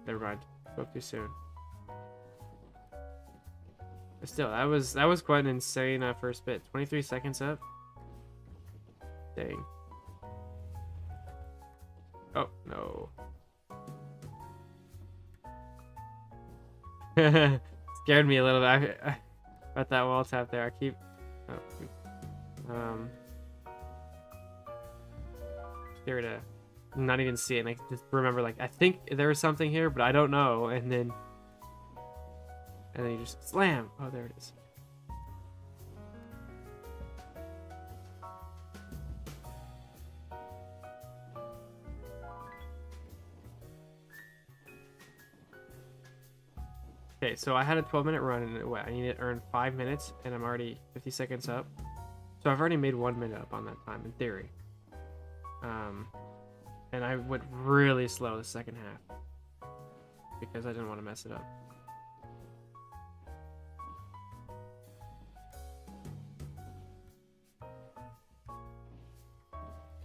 Never mind. Spoke too soon. But still, that was quite an insane first bit. 23 seconds up. Dang. Oh no. Scared me a little bit. I got that wall tap there. I keep. Oh, scared to not even see it. And I just remember, like, I think there was something here, but I don't know. And then you just slam. Oh, there it is. Okay, so I had a 12-minute run, and what, I need to earn 5 minutes, and I'm already 50 seconds up. So I've already made 1 minute up on that time, in theory. And I went really slow the second half because I didn't want to mess it up.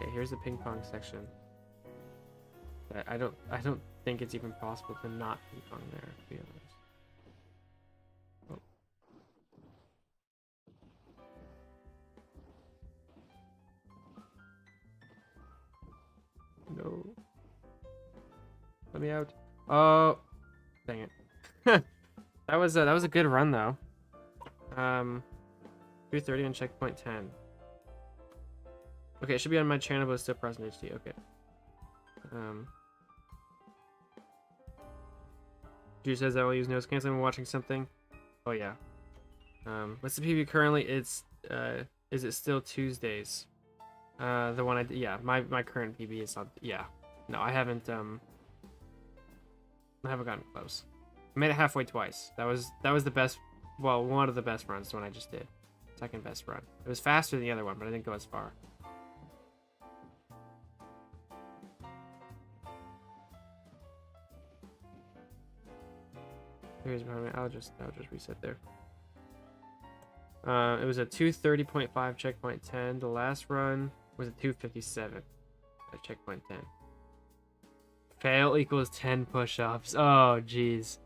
Okay, here's the ping pong section. I don't think it's even possible to not ping pong there, to be honest. No. Let me out. Oh, dang it. that was a good run though. 3:30 on checkpoint 10. Okay, it should be on my channel, but it's still present HD. Okay. Drew says I will use noise canceling when watching something. Oh yeah. What's the PB currently? It's is it still Tuesdays? The one yeah, my current PB is not, yeah. No, I haven't gotten close. I made it halfway twice. That was the best, well, one of the best runs, the one I just did. Second best run. It was faster than the other one, but I didn't go as far. Here's behind me. I'll just reset there. It was a 2:30.5 checkpoint 10. The last run was a 2:57 at checkpoint 10. Fail equals 10 push-ups. Oh, jeez.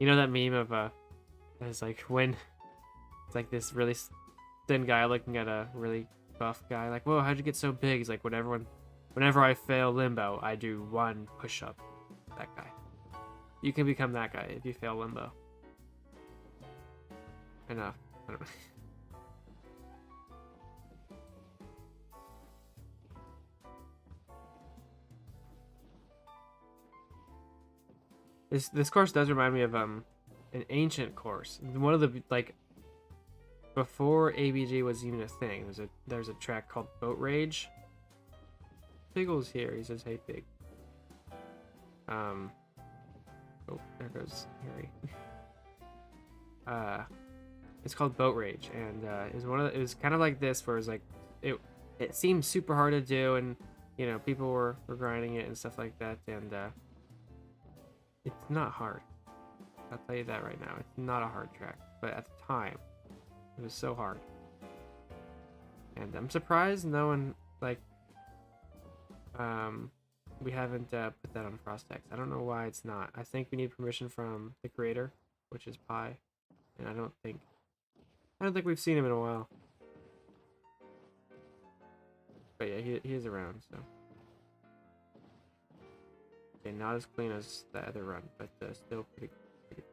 You know that meme of it's like when it's like this really thin guy looking at a really buff guy, like, whoa, how'd you get so big? He's like, whenever I fail Limbo, I do 1 push-up. That guy. You can become that guy if you fail Limbo. Enough. I don't know. This course does remind me of an ancient course. One of the, like, before ABG was even a thing. There's a track called Boat Rage. Piggle's here. He says, "Hey, Pig." Oh, there goes Harry. It's called Boat Rage, and it was kind of like this, where it's like it seemed super hard to do, and you know, people were grinding it and stuff like that, and it's not hard. I'll tell you that right now. It's not a hard track, but at the time, it was so hard. And I'm surprised no one, like, we haven't put that on Frostex. I don't know why it's not. I think we need permission from the creator, which is Pi, and I don't think we've seen him in a while. But yeah, he is around, so. Okay, not as clean as the other run, but still pretty good.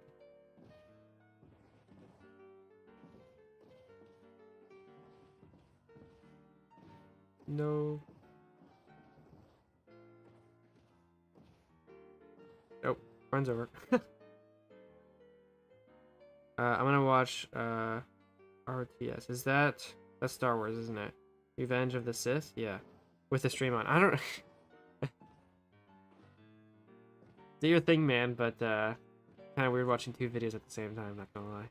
No. Oh, run's over. I'm gonna watch RTS. That's Star Wars, isn't it? Revenge of the Sith? Yeah. With the stream on. I don't do your thing, man, but kind of weird watching 2 videos at the same time, not gonna lie.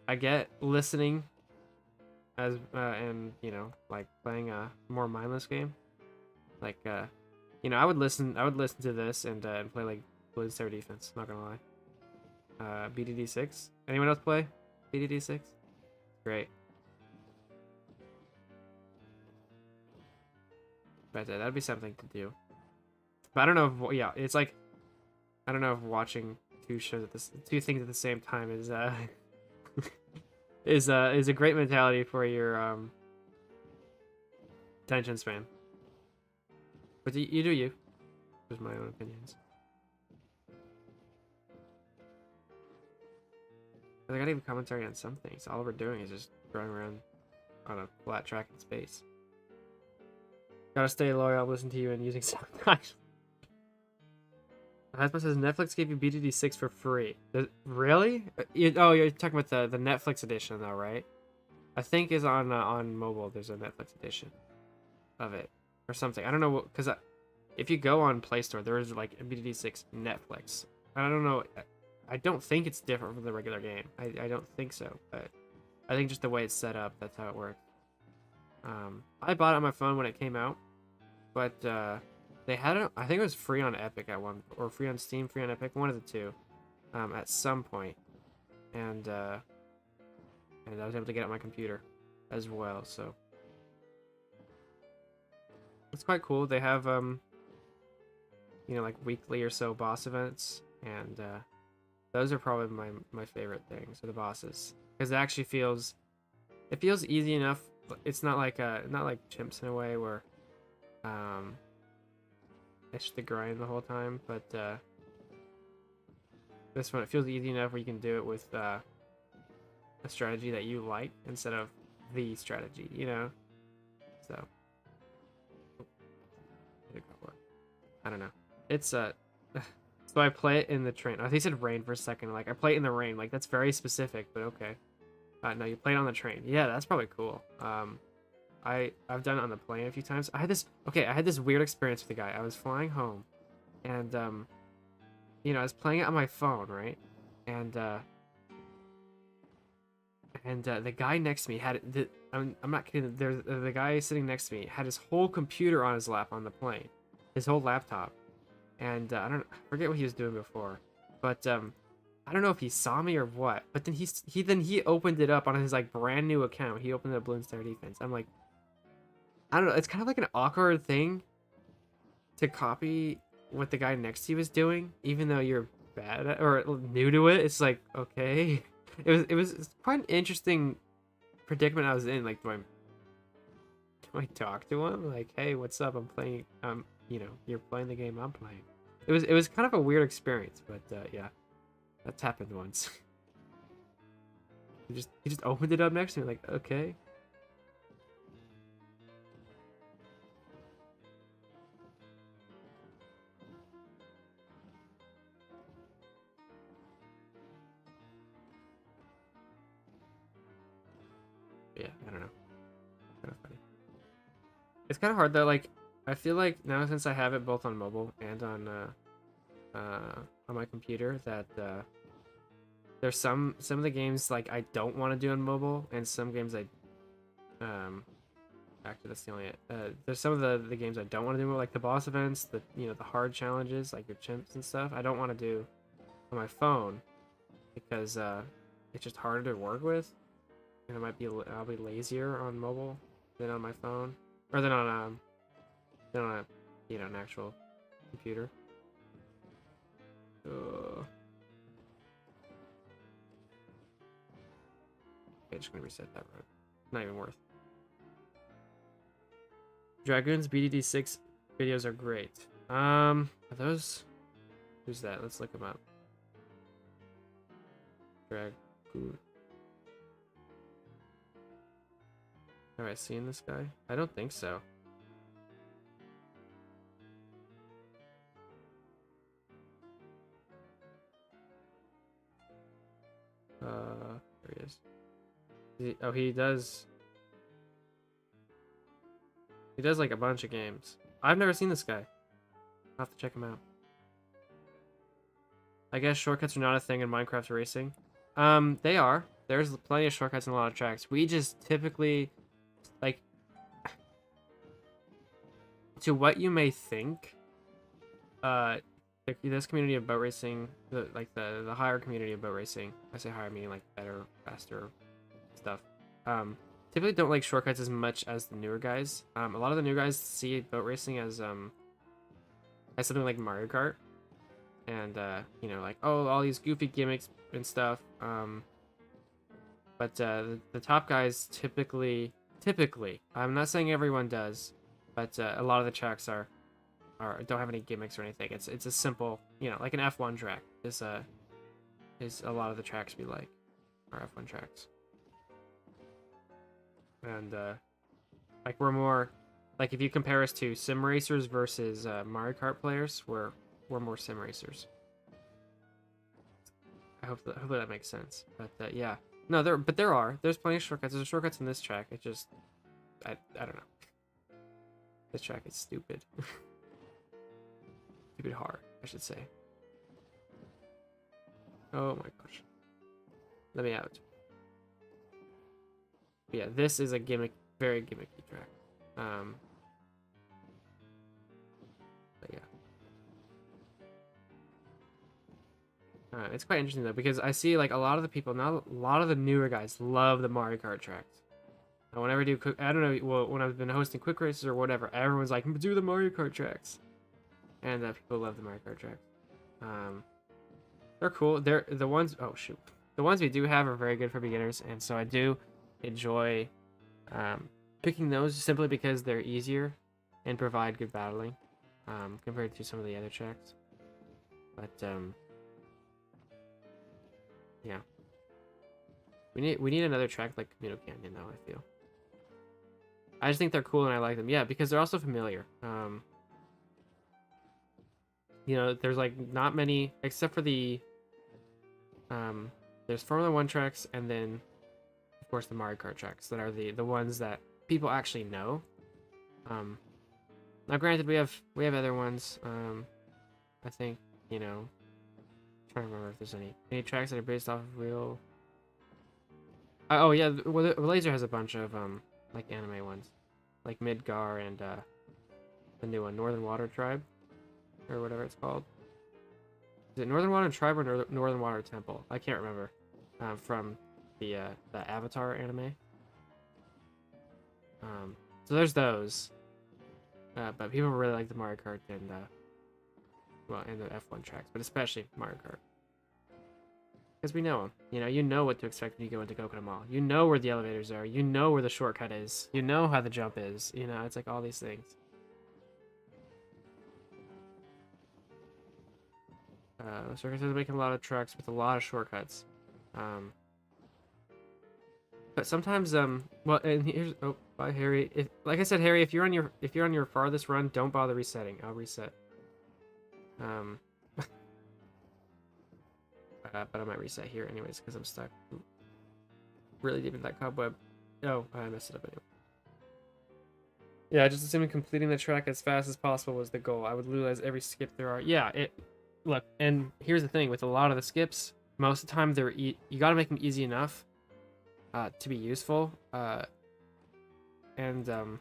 I get listening as and you know, like playing a more mindless game. Like you know, I would listen to this and play like Blizz Tower Defense. Not gonna lie. BDD6. Anyone else play BDD6? Great. But that'd be something to do. But I don't know if, yeah, it's like, I don't know if watching two things at the same time is is a great mentality for your attention span. But you do you. Just my own opinions. I gotta give commentary on some things. All we're doing is just going around on a flat track in space. Gotta stay loyal, listen to you, and using subtitles. Hasbro says Netflix gave you BDD6 for free. Really? Oh, you're talking about the Netflix edition, though, right? I think is on mobile. There's a Netflix edition of it or something. I don't know because if you go on Play Store, there is like a BDD6 Netflix. I don't know. I don't think it's different from the regular game. I don't think so, but I think just the way it's set up, that's how it works. I bought it on my phone when it came out, but they had it. I think it was free on Epic at one, or free on Steam, free on Epic, one of the two, at some point, and I was able to get it on my computer as well. So it's quite cool. They have you know, like weekly or so boss events, and those are probably my favorite things, are the bosses, because it actually feels easy enough. It's not like chimps in a way where it's just the grind the whole time, but this one, it feels easy enough where you can do it with a strategy that you like instead of the strategy, you know. So I don't know. It's so I play it in the train. I think you said rain for a second. Like, I play it in the rain. Like, that's very specific, but okay. No, you play it on the train. Yeah, that's probably cool. I've done it on the plane a few times. I had this weird experience with the guy. I was flying home, and you know, I was playing it on my phone, right? And the guy next to me had I'm not kidding. There's the guy sitting next to me had his whole computer on his lap on the plane, his whole laptop, and I forget what he was doing before, but I don't know if he saw me or what. But then he opened it up on his like brand new account. He opened up Bloons Tower Defense. I'm like, I don't know. It's kind of like an awkward thing to copy what the guy next to you is doing, even though you're bad at, or new to it. It's like, okay, it was quite an interesting predicament I was in. Like, do I talk to him? Like, hey, what's up? I'm playing. You know, you're playing the game I'm playing. It was kind of a weird experience, but yeah, that's happened once. he just opened it up next to me, like, okay. Yeah, I don't know. Kind of funny. It's kind of hard though. Like, I feel like now, since I have it both on mobile and on my computer, that there's some of the games like I don't want to do on mobile, and some games actually that's the only there's some of the games I don't want to do, like the boss events, the the hard challenges, like your chimps and stuff. I don't want to do on my phone because it's just harder to work with, and I'll be lazier on mobile than on my phone, or than on a an actual computer. Okay, just gonna reset that road. Not even worth. Dragoon's BDD6 videos are great. Are those? Who's that? Let's look them up. Dragoon. Have I seen this guy? I don't think so. There he is. Oh, he does. He does like a bunch of games. I've never seen this guy. I'll have to check him out. I guess shortcuts are not a thing in Minecraft racing. They are. There's plenty of shortcuts in a lot of tracks. We just typically, like, to what you may think, this community of boat racing, the higher community of boat racing, I say higher meaning like better, faster stuff, typically don't like shortcuts as much as the newer guys. A lot of the new guys see boat racing as something like Mario Kart, and you know, like, oh, all these goofy gimmicks and stuff. But the top guys typically, I'm not saying everyone does, but a lot of the tracks don't have any gimmicks or anything. It's a simple, you know, like an F1 track is a lot of the tracks we like, are F1 tracks. And like, we're more, like, if you compare us to sim racers versus Mario Kart players, we're more sim racers. Hopefully that makes sense. But yeah, no, there's plenty of shortcuts. There's shortcuts in this track. It just, I don't know. This track is stupid. Stupid hard, I should say. Oh my gosh. Let me out. But yeah, this is a very gimmicky track. But yeah. It's quite interesting though, because I see like a lot of the people now, a lot of the newer guys love the Mario Kart tracks. And whenever I do, I don't know, well, when I've been hosting quick races or whatever, everyone's like, do the Mario Kart tracks. And people love the Mario Kart tracks. They're cool. They're the ones. Oh shoot, the ones we do have are very good for beginners, and so I do enjoy picking those simply because they're easier and provide good battling compared to some of the other tracks. But yeah, we need another track like Camino Canyon though. I feel. I just think they're cool and I like them. Yeah, because they're also familiar. You know, there's like not many except for the there's Formula 1 tracks, and then of course the Mario Kart tracks that are the ones that people actually know. Now granted, we have other ones. I think, you know, I'm trying to remember if there's any tracks that are based off of real. Oh yeah, well, the Laser has a bunch of like anime ones, like Midgar and the new one, Northern Water Tribe, or whatever it's called. Is it Northern Water Tribe or Northern Water Temple? I can't remember. From the Avatar anime. So there's those. But people really like the Mario Kart and and the F1 tracks, but especially Mario Kart. Because we know them. You know what to expect when you go into Coconut Mall. You know where the elevators are. You know where the shortcut is. You know how the jump is. You know, it's like all these things. Circuits are making a lot of tracks with a lot of shortcuts. But sometimes, well, and here's, oh, bye, Harry. Like I said, Harry, if you're on your farthest run, don't bother resetting. I'll reset. But I might reset here anyways because I'm stuck really deep in that cobweb. Oh, I messed it up anyway. Yeah, just assuming completing the track as fast as possible was the goal. I would utilize every skip there are. Yeah, look, and here's the thing with a lot of the skips, most of the time you got to make them easy enough to be useful. And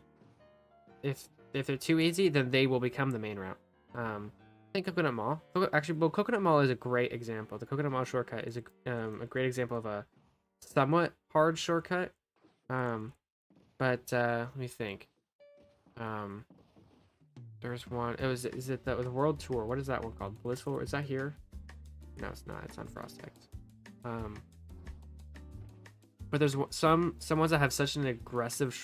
if they're too easy, then they will become the main route. I think Coconut Mall. Actually, well, Coconut Mall is a great example. The Coconut Mall shortcut is a great example of a somewhat hard shortcut. But let me think. There's one. Is it the World Tour? What is that one called? Blissful? Is that here? No, it's not. It's on Frost X. But there's some ones that have such an aggressive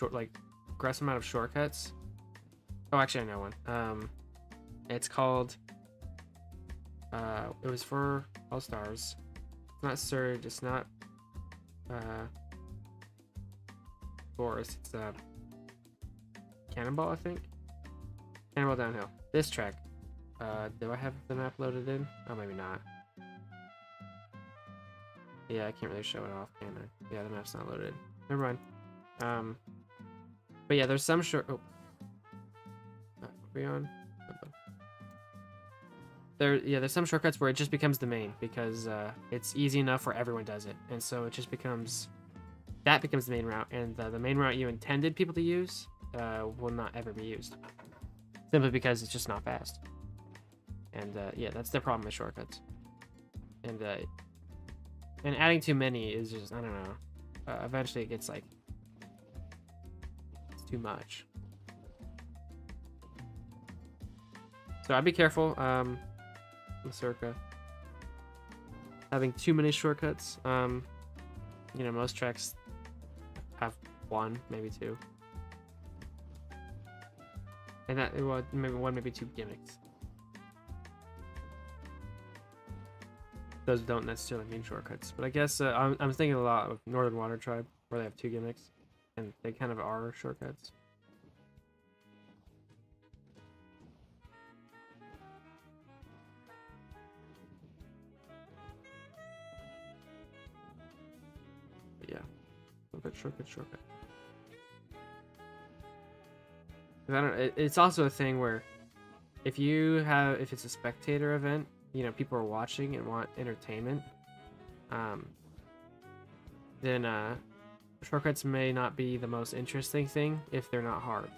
amount of shortcuts. Oh, actually, I know one. It's called. It was for All Stars. It's not Surge. It's not. Forest. It's Cannonball, I think. Cannonball Downhill. This track. Do I have the map loaded in? Oh, maybe not. Yeah, I can't really show it off, can I? Yeah, the map's not loaded. Never mind. But yeah, there's some short. Oh. Are we on? there's some shortcuts where it just becomes the main because it's easy enough where everyone does it, and so it just becomes the main route, and the main route you intended people to use will not ever be used, simply because it's just not fast. And yeah, that's the problem with shortcuts. And adding too many is just, I don't know. Eventually it gets like, it's too much. So I'd be careful, with Circa. Having too many shortcuts. You know, most tracks have one, maybe two. And that, well, maybe one, maybe two gimmicks. Those don't necessarily mean shortcuts, but I guess I'm thinking a lot of Northern Water Tribe, where they have two gimmicks, and they kind of are shortcuts. But yeah, shortcut. I don't. It's also a thing where if it's a spectator event, you know, people are watching and want entertainment, then shortcuts may not be the most interesting thing if they're not hard.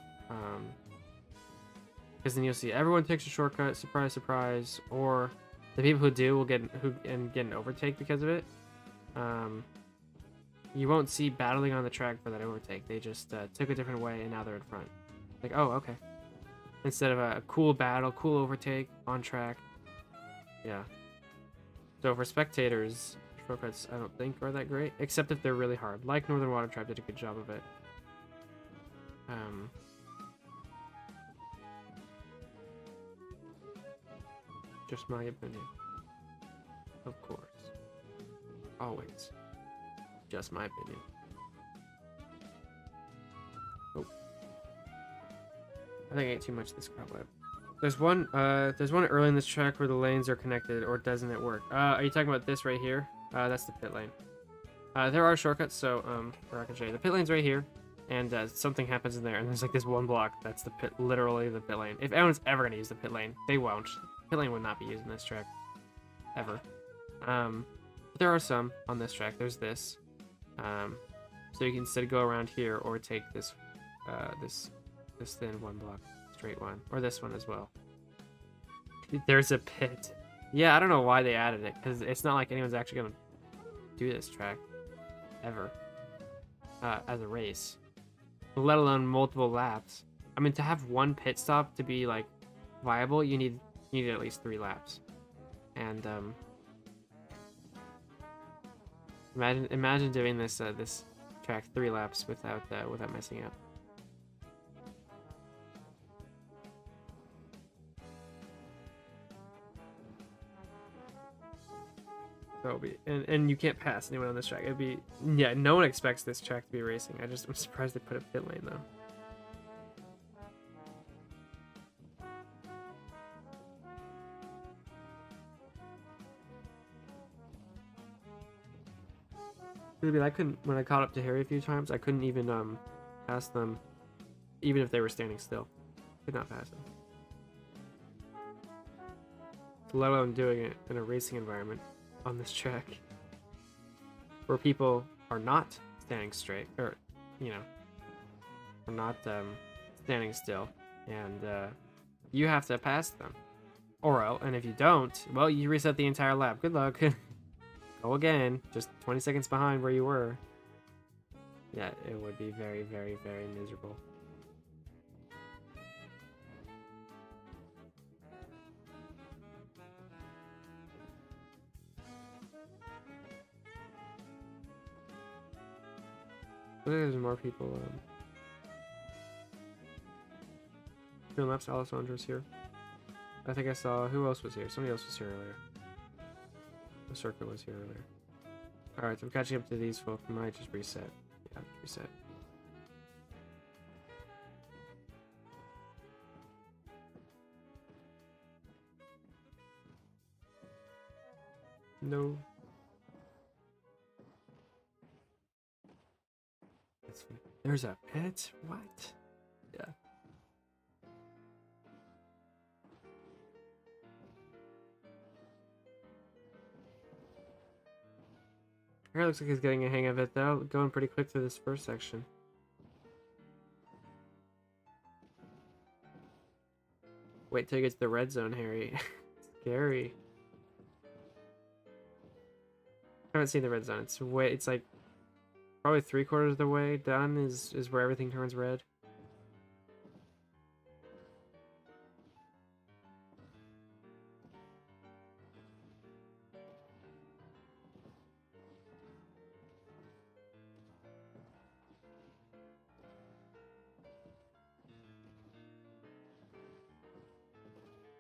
Because then you'll see everyone takes a shortcut, surprise, surprise, or the people who do will get an overtake because of it. You won't see battling on the track for that overtake. They just took a different way and now they're in front. Like, oh, okay. Instead of a cool battle, cool overtake on track. Yeah. So for spectators, shortcuts I don't think are that great, except if they're really hard. Like Northern Water Tribe did a good job of it. Just my opinion. Of course. Always. Just my opinion. Oh. I think I ate too much of this cobweb. There's one early in this track where the lanes are connected, or doesn't it work? Are you talking about this right here? That's the pit lane. There are shortcuts, so, or I can show you. The pit lane's right here, and something happens in there, and there's like this one block. That's the pit, literally the pit lane. If anyone's ever gonna use the pit lane, they won't. Pit lane would not be used in this track. Ever. But there are some on this track. There's this. So you can instead go around here, or take this, this thin one block. Straight one, or this one as well. There's a pit. Yeah, I don't know why they added it, because it's not like anyone's actually gonna do this track ever as a race, let alone multiple laps. I mean, to have one pit stop to be like viable, you need at least 3 laps. And imagine doing this this track 3 laps without messing up. That'll be, and you can't pass anyone on this track. It'd be, yeah, no one expects this track to be racing. I'm surprised they put a pit lane though. I couldn't, when I caught up to Harry a few times, I couldn't even pass them, even if they were standing still. Could not pass them. Let alone doing it in a racing environment on this track where people are not standing straight, or, you know, are not standing still, and you have to pass them. And if you don't, well, you reset the entire lap. Good luck. Go again, just 20 seconds behind where you were. Yeah, it would be very, very, very miserable. I think there's more people. Doing laps. Alessandra's here. I think I saw, who else was here? Somebody else was here earlier. The circuit was here earlier. Alright, so I'm catching up to these folk. I might just reset. Yeah, reset. No. There's a pit? What? Yeah. Harry looks like he's getting a hang of it, though. Going pretty quick through this first section. Wait till you get to the red zone, Harry. Scary. I haven't seen the red zone. It's like probably 3/4 of the way done is where everything turns red.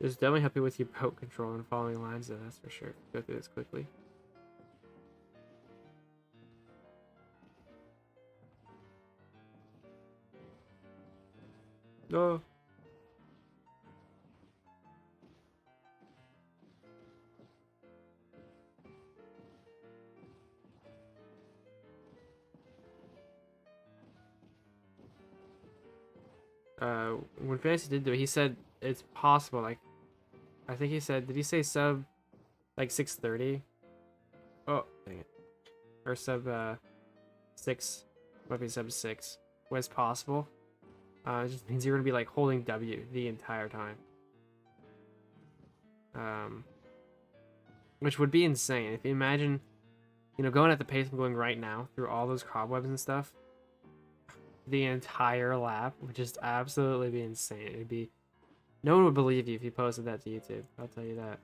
There's definitely help you with your boat control and following lines, though, that's for sure. Go through this quickly. Oh. When Fantasy did do it, he said it's possible, like, I think he said, did he say sub, like, 630? Oh, dang it. Or sub, 6, might be sub 6, was possible. It just means you're gonna be, like, holding W the entire time. Which would be insane. If you imagine, you know, going at the pace I'm going right now, through all those cobwebs and stuff, the entire lap would just absolutely be insane. It'd be, no one would believe you if you posted that to YouTube, I'll tell you that.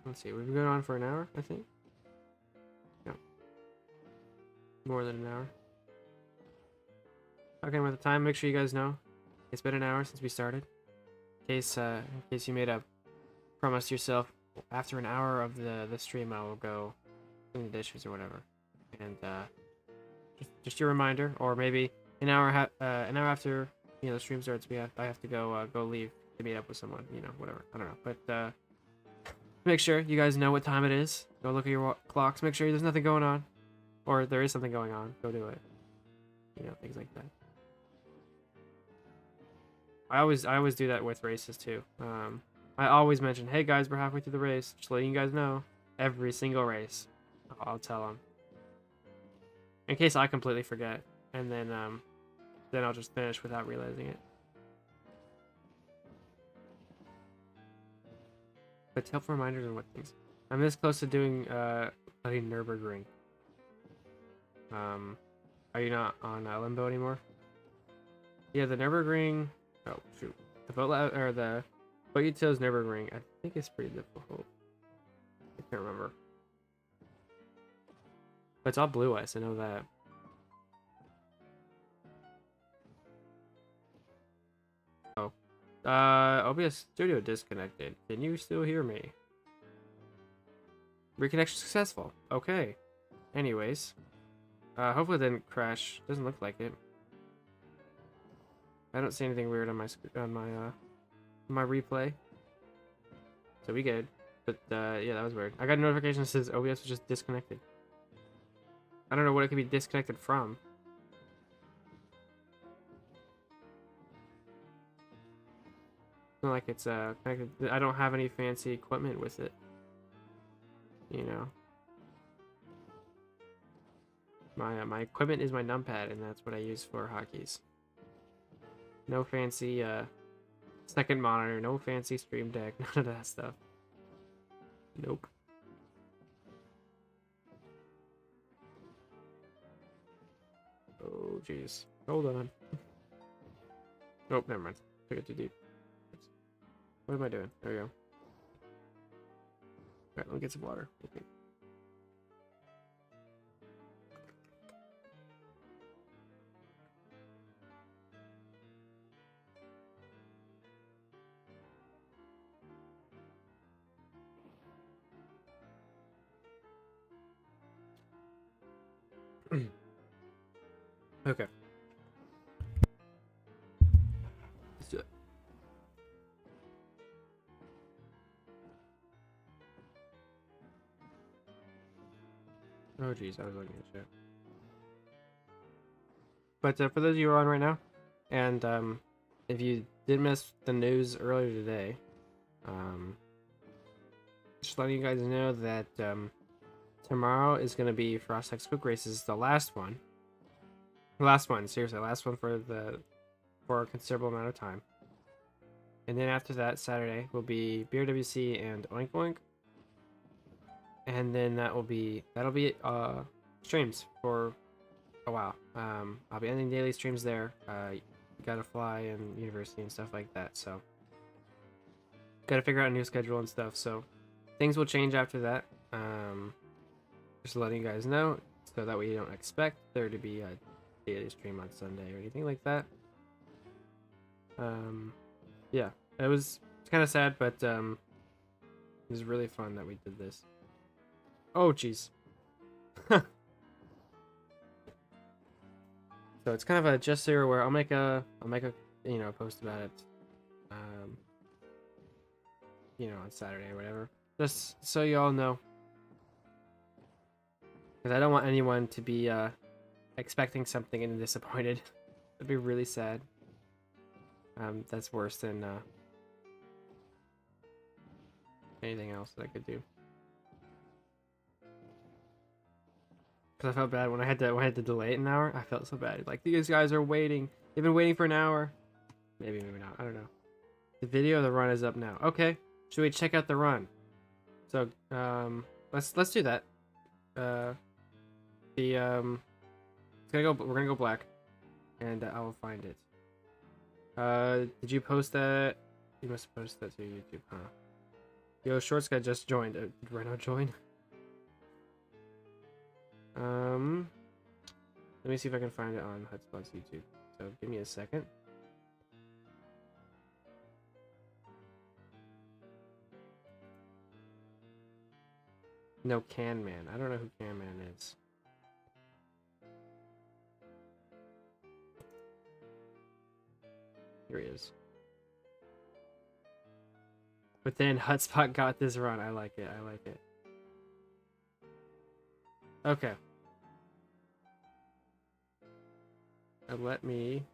Let's see, we've been going on for an hour, I think. No. More than an hour. Okay, with the time, make sure you guys know it's been an hour since we started. In case you made a promise to yourself, after an hour of the stream, I will go clean the dishes or whatever. And just your reminder, or maybe an hour after, you know, the stream starts, I have to go leave to meet up with someone, you know, whatever. I don't know, but make sure you guys know what time it is. Go look at your clocks. Make sure there's nothing going on, or there is something going on. Go do it. You know, things like that. I always do that with races too. I always mention, hey guys, we're halfway through the race. Just letting you guys know. Every single race, I'll tell them. In case I completely forget, and then I'll just finish without realizing it. But helpful reminders on what things. I'm this close to doing bloody Nürburgring. Are you not on Limbo anymore? Yeah, the Nürburgring. Oh shoot, the boat utils Nürburgring. I think it's pretty difficult. I can't remember. But it's all blue ice. I know that. Oh. OBS Studio disconnected. Can you still hear me? Reconnection successful. Okay. Anyways. Hopefully it didn't crash. Doesn't look like it. I don't see anything weird on my replay. So we good. But yeah, that was weird. I got a notification that says OBS was just disconnected. I don't know what it could be disconnected from. It's not like it's connected. I don't have any fancy equipment with it. You know. My equipment is my numpad, and that's what I use for hotkeys. No fancy second monitor, no fancy stream deck, none of that stuff. Nope. Oh jeez. Hold on. Nope, never mind. Took it too deep. Oops. What am I doing? There we go. Alright, let me get some water. Okay. Okay. Let's do it. Oh geez, I was looking at chat. But for those of you who are on right now, and if you did miss the news earlier today, just letting you guys know that tomorrow is going to be Frost Hex Quick Races, the last one. Last one, seriously, last one for a considerable amount of time. And then after that, Saturday will be BRWC and Oink Oink. And then that'll be streams for a while. I'll be ending daily streams there. Gotta fly and university and stuff like that, so gotta figure out a new schedule and stuff. So things will change after that. Just letting you guys know, so that way you don't expect there to be a daily stream on Sunday or anything like that. Yeah, it's kind of sad, but it was really fun that we did this. Oh jeez. So it's kind of a just so you're aware. I'll make a post about it, on Saturday or whatever, just so you all know, because I don't want anyone to be expecting something and disappointed. That'd be really sad. That's worse than anything else that I could do. Because I felt bad when I had to delay it an hour. I felt so bad. Like, these guys are waiting. They've been waiting for an hour. Maybe not. I don't know. The video of the run is up now. Okay. Should we check out the run? So, let's do that. We're gonna go black, and I will find it. Did you post that? You must have posted that to YouTube, huh? Yo, Shorts guy just joined. Did Reno join? Let me see if I can find it on Hotspot's YouTube. So give me a second. No, Can Man. I don't know who Can Man is. Here he is. But then Hotspot got this run. I like it. I like it. Okay. Let me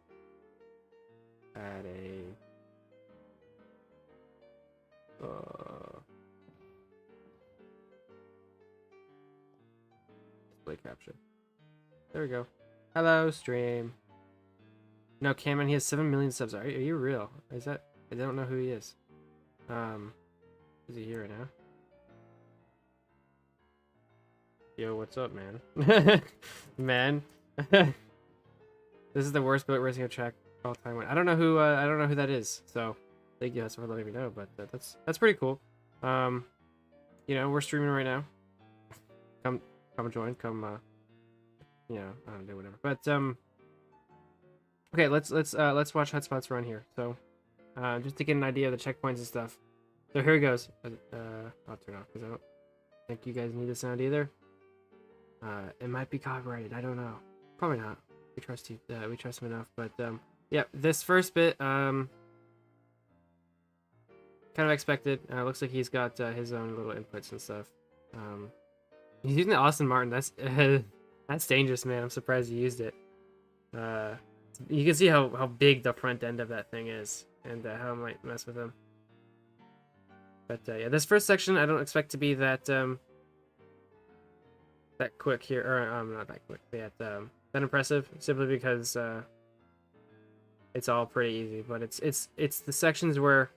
add a display capture. There we go. Hello, stream. No, Cameron, he has 7 million subs. Are you real? Is that? I don't know who he is. Is he here right now? Yo, what's up, man? Man. This is the worst boat racing track all time. I don't know who that is. So thank you for letting me know. But that's pretty cool. We're streaming right now. Come join. Come. I don't know, whatever. But okay, let's watch Hotspot's run here. So just to get an idea of the checkpoints and stuff. So here he goes. I'll turn off because I don't think you guys need the sound either. It might be copyrighted. I don't know. Probably not. We trust you. We trust him enough. But yeah, this first bit kind of expected. Looks like he's got his own little inputs and stuff. He's using the Austin Martin. That's that's dangerous, man. I'm surprised he used it. You can see how big the front end of that thing is, and how it might mess with him. But yeah, this first section I don't expect to be that that quick here, or not that quick, that impressive, simply because it's all pretty easy. But it's the sections where,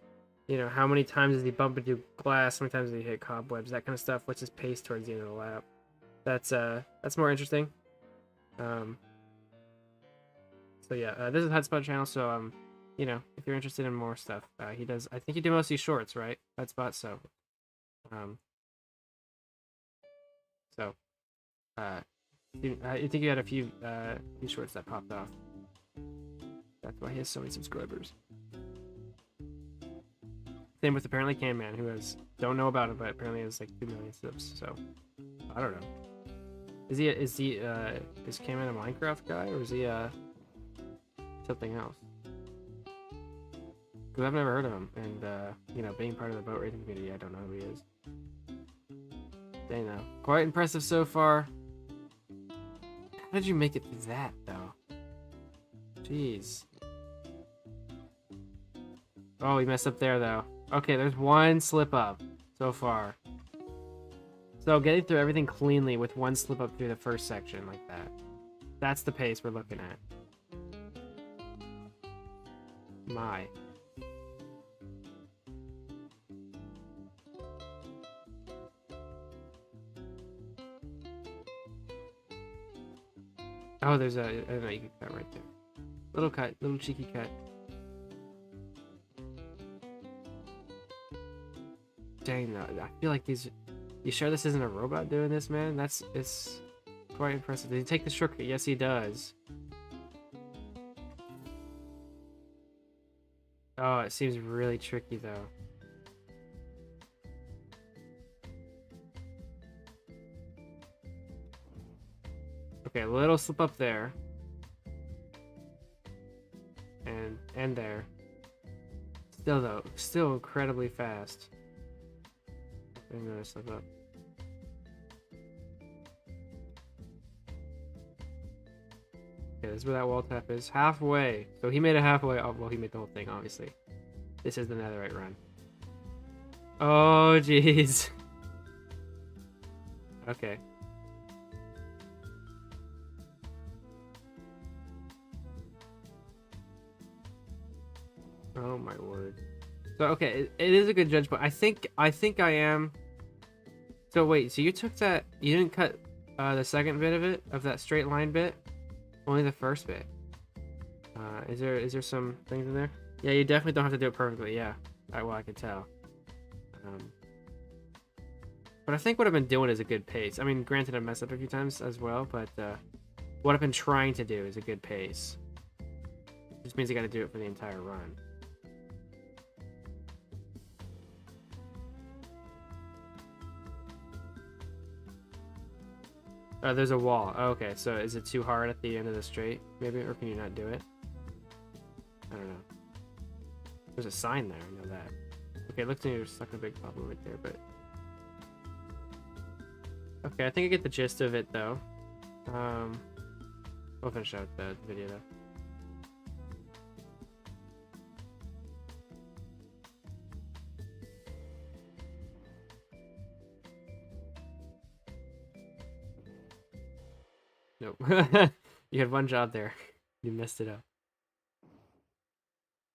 how many times does he bump into glass, how many times does he hit cobwebs, that kind of stuff, which is paced towards the end of the lap. That's more interesting. So yeah, this is Hotspot channel, so if you're interested in more stuff, he does. I think he did mostly shorts, right? Hotspot, so I think you had a few shorts that popped off. That's why he has so many subscribers. Same with apparently Can Man, who don't know about it, but apparently has like 2 million subs. So I don't know. Is Can Man a Minecraft guy, or is he something else? Because I've never heard of him, and being part of the boat racing community, I don't know who he is. Dang, though, quite impressive so far. How did you make it through that, though? Jeez. Oh, we messed up there, though. Okay, there's one slip up so far. So getting through everything cleanly with one slip up through the first section like that. That's the pace we're looking at. My. Oh, there's a... I don't know, you can cut right there. Little cut, little cheeky cut. Dang, though, I feel like these... You sure this isn't a robot doing this, man? It's quite impressive. Did he take the shortcut? Yes, he does. Oh, it seems really tricky, though. Okay, a little slip up there. And there. Still, though, still incredibly fast. Another slip up. Okay, this is where that wall tap is. Halfway. So he made it halfway. Oh, well, he made the whole thing, obviously. This is the netherite run. Oh, jeez. Okay. Oh my word. So okay, it is a good judge, but I think I am. So wait, so you took that? You didn't cut the second bit of it, of that straight line bit? Only the first bit. Is there some things in there? Yeah, you definitely don't have to do it perfectly. Yeah, well, I can tell. But I think what I've been doing is a good pace. I mean, granted, I messed up a few times as well, but what I've been trying to do is a good pace. Just means I got to do it for the entire run. There's a wall. Oh, okay, so is it too hard at the end of the straight, maybe? Or can you not do it? I don't know. There's a sign there, I know that. Okay, it looks like you're stuck in a big problem right there, but... Okay, I think I get the gist of it, though. We'll finish out the video, though. Nope. You had one job there. You messed it up.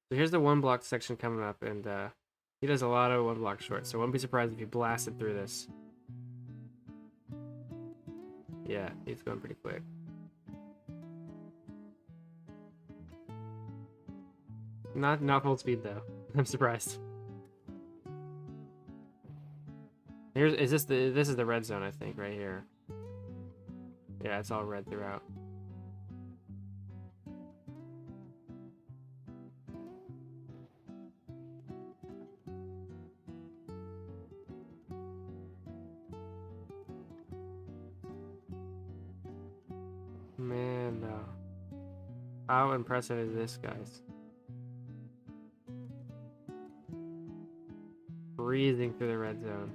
So here's the one block section coming up, and he does a lot of one block shorts, so I wouldn't be surprised if he blasted through this. Yeah, he's going pretty quick. Not full speed though. I'm surprised. This is the red zone, I think, right here. Yeah, it's all red throughout. Man, no. How impressive is this, guys? Breezing through the red zone.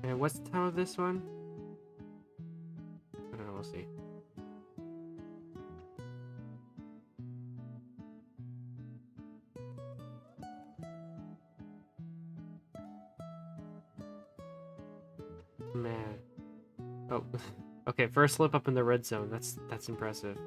And what's the time of this one? I don't know, we'll see. Man. Oh, okay, first slip up in the red zone. That's impressive.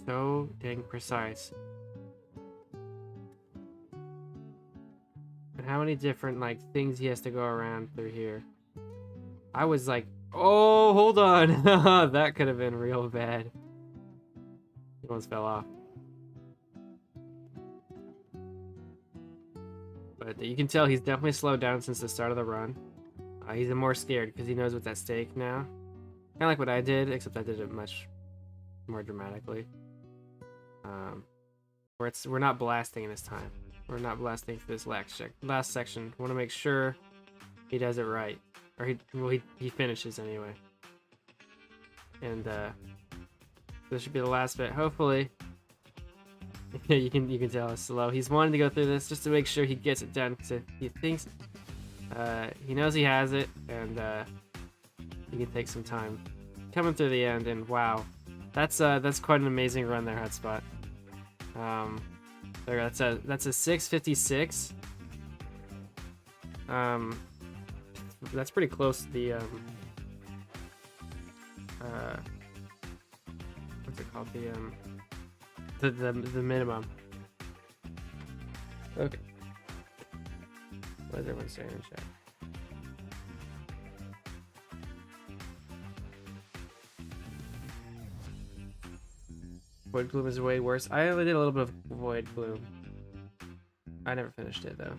So dang precise. And how many different like things he has to go around through here? I was like, oh, hold on. That could have been real bad. He almost fell off. But you can tell he's definitely slowed down since the start of the run. He's more scared because he knows what's at stake now. Kind of like what I did, except I did it much more dramatically. We're not blasting this time. We're not blasting for this last section. Want to make sure he does it right. Or he finishes anyway. And this should be the last bit. Hopefully, you can tell it's slow. He's wanting to go through this just to make sure he gets it done because he thinks he knows he has it, and he can take some time coming through the end. And wow, that's quite an amazing run there, Hotspot. There, that's a 6:56. That's pretty close to the what's it called, the minimum. Okay, what is everyone saying in chat? Void Gloom is way worse. I only did a little bit of Void Gloom. I never finished it though.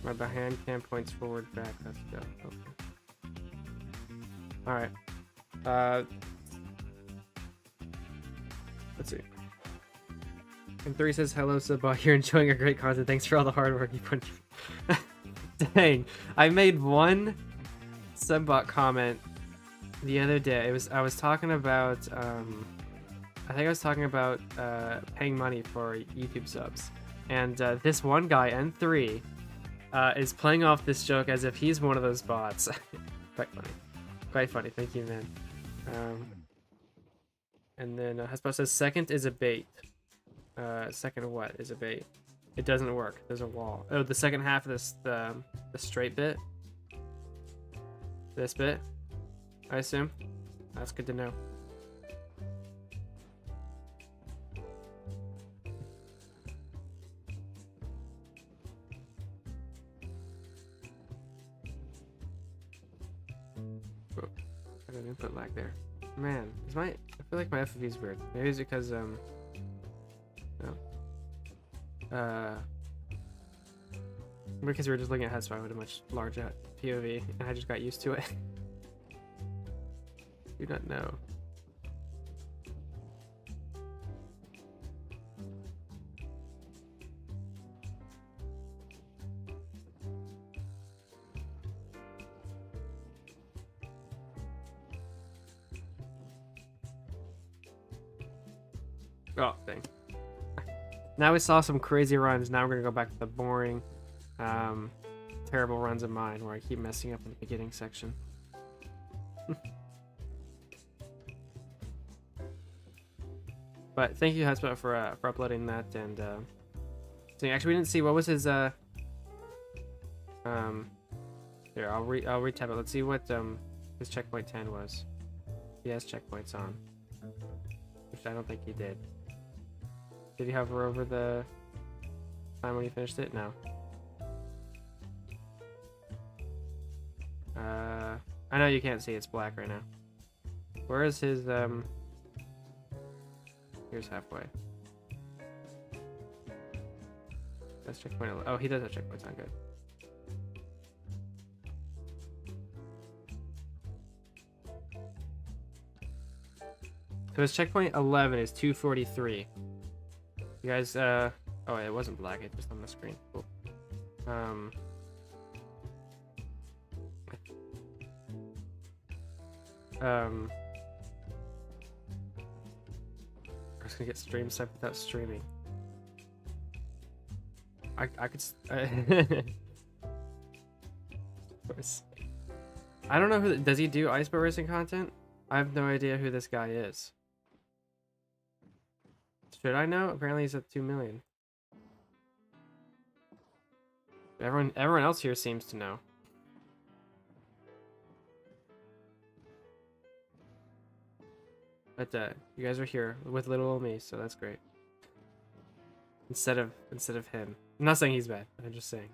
My behind cam points forward, back. Let's go. Okay. All right. Let's see. And 3 says, hello, Subbot. You're enjoying our great content. Thanks for all the hard work you put. Dang, I made one Subbot comment the other day. I was talking about I think I was talking about paying money for YouTube subs, and this one guy N3 is playing off this joke as if he's one of those bots. Quite funny. Thank you, man. And then Hespo says second is a bait. Second what is a bait? It doesn't work. There's a wall. Oh, the second half of this, the straight bit. This bit, I assume. That's good to know. Oh, I got an input lag there. Man, I feel like my FOV is weird. Maybe it's because because we were just looking at Hespo with a much larger POV, and I just got used to it. Do not know. Oh, dang. Now we saw some crazy runs. Now we're gonna go back to the boring, terrible runs of mine where I keep messing up in the beginning section. But thank you, Hespo, for uploading that. And so actually, we didn't see what was his here. I'll retab it. Let's see what his checkpoint 10 was. He has checkpoints on, which I don't think he did. Did he hover over the time when he finished it? No. I know you can't see, it's black right now. Where is his, here's halfway. That's checkpoint. Oh, he does have checkpoints on, good. So his checkpoint 11 is 243. You guys, oh, it wasn't black, it's just on the screen. Cool. I was gonna get stream stuff without streaming. I could. Of course. I don't know who. Does he do ice boat racing content? I have no idea who this guy is. Should I know? Apparently he's at 2 million. Everyone else here seems to know. But you guys are here with little old me, so that's great. Instead of him. I'm not saying he's bad. I'm just saying.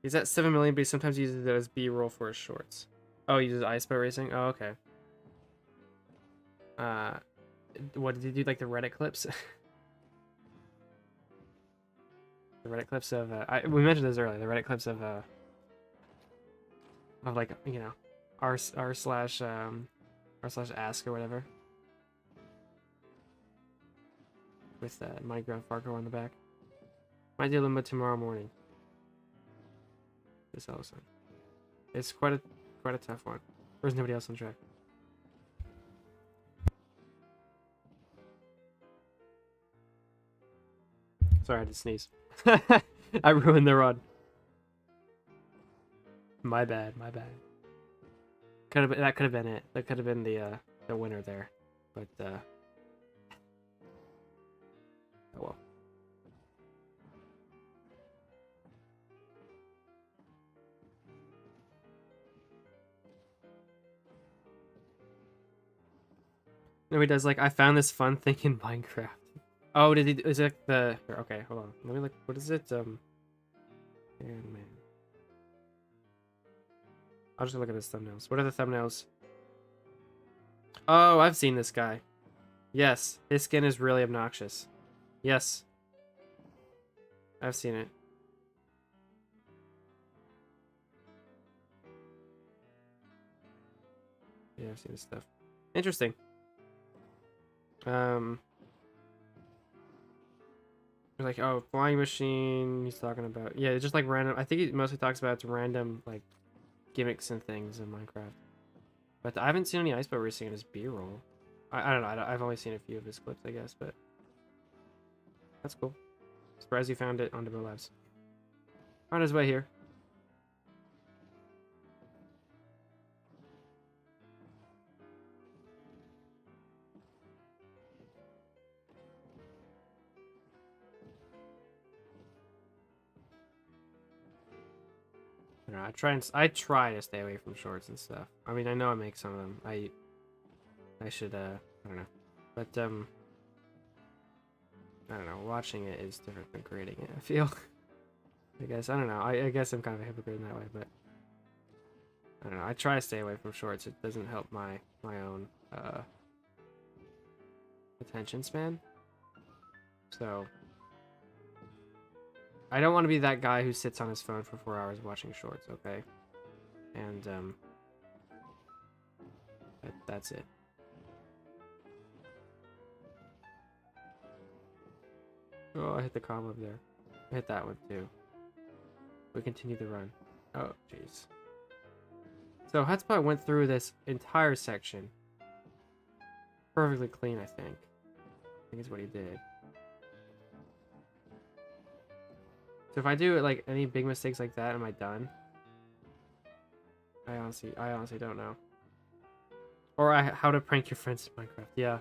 He's at 7 million, but he sometimes uses it as B-roll for his shorts. Oh, he uses ice boat racing? Oh, okay. What did he do, like the Reddit clips? The Reddit clips of we mentioned this earlier. The Reddit clips of like, you know, r slash ask or whatever, with Minecraft Farco on the back. Might do Limbo tomorrow morning. This Ellison. It's quite a tough one. There's nobody else on track. Sorry, I had to sneeze. I ruined the run. My bad, my bad. That could have been it. That could have been the winner there. But oh well. No, he does like, I found this fun thing in Minecraft. Oh, did he? Is it the? Okay, hold on. Let me look. What is it? Man. I'll just look at his thumbnails. What are the thumbnails? Oh, I've seen this guy. Yes, his skin is really obnoxious. Yes, I've seen it. Yeah, I've seen this stuff. Interesting. Like, oh, flying machine. He's talking about, yeah, just like random. I think he mostly talks about random like gimmicks and things in Minecraft. But I haven't seen any ice boat racing in his B-roll. I don't know. I've only seen a few of his clips, I guess, but that's cool. Surprised you found it on Demo Labs. On his way here. I don't know, I try to stay away from shorts and stuff. I mean, I know I make some of them. I should I don't know. But I don't know, watching it is different than creating it, I feel. I guess, I don't know. I guess I'm kind of a hypocrite in that way, but I don't know. I try to stay away from shorts. It doesn't help my own attention span. So I don't want to be that guy who sits on his phone for 4 hours watching shorts, okay? And that's it. Oh, I hit the cobweb there. I hit that one too. We continue the run. Oh, jeez. So Hotspot went through this entire section perfectly clean, I think. I think is what he did. So if I do like any big mistakes like that, am I done? I honestly don't know. Or how to prank your friends in Minecraft. Yeah.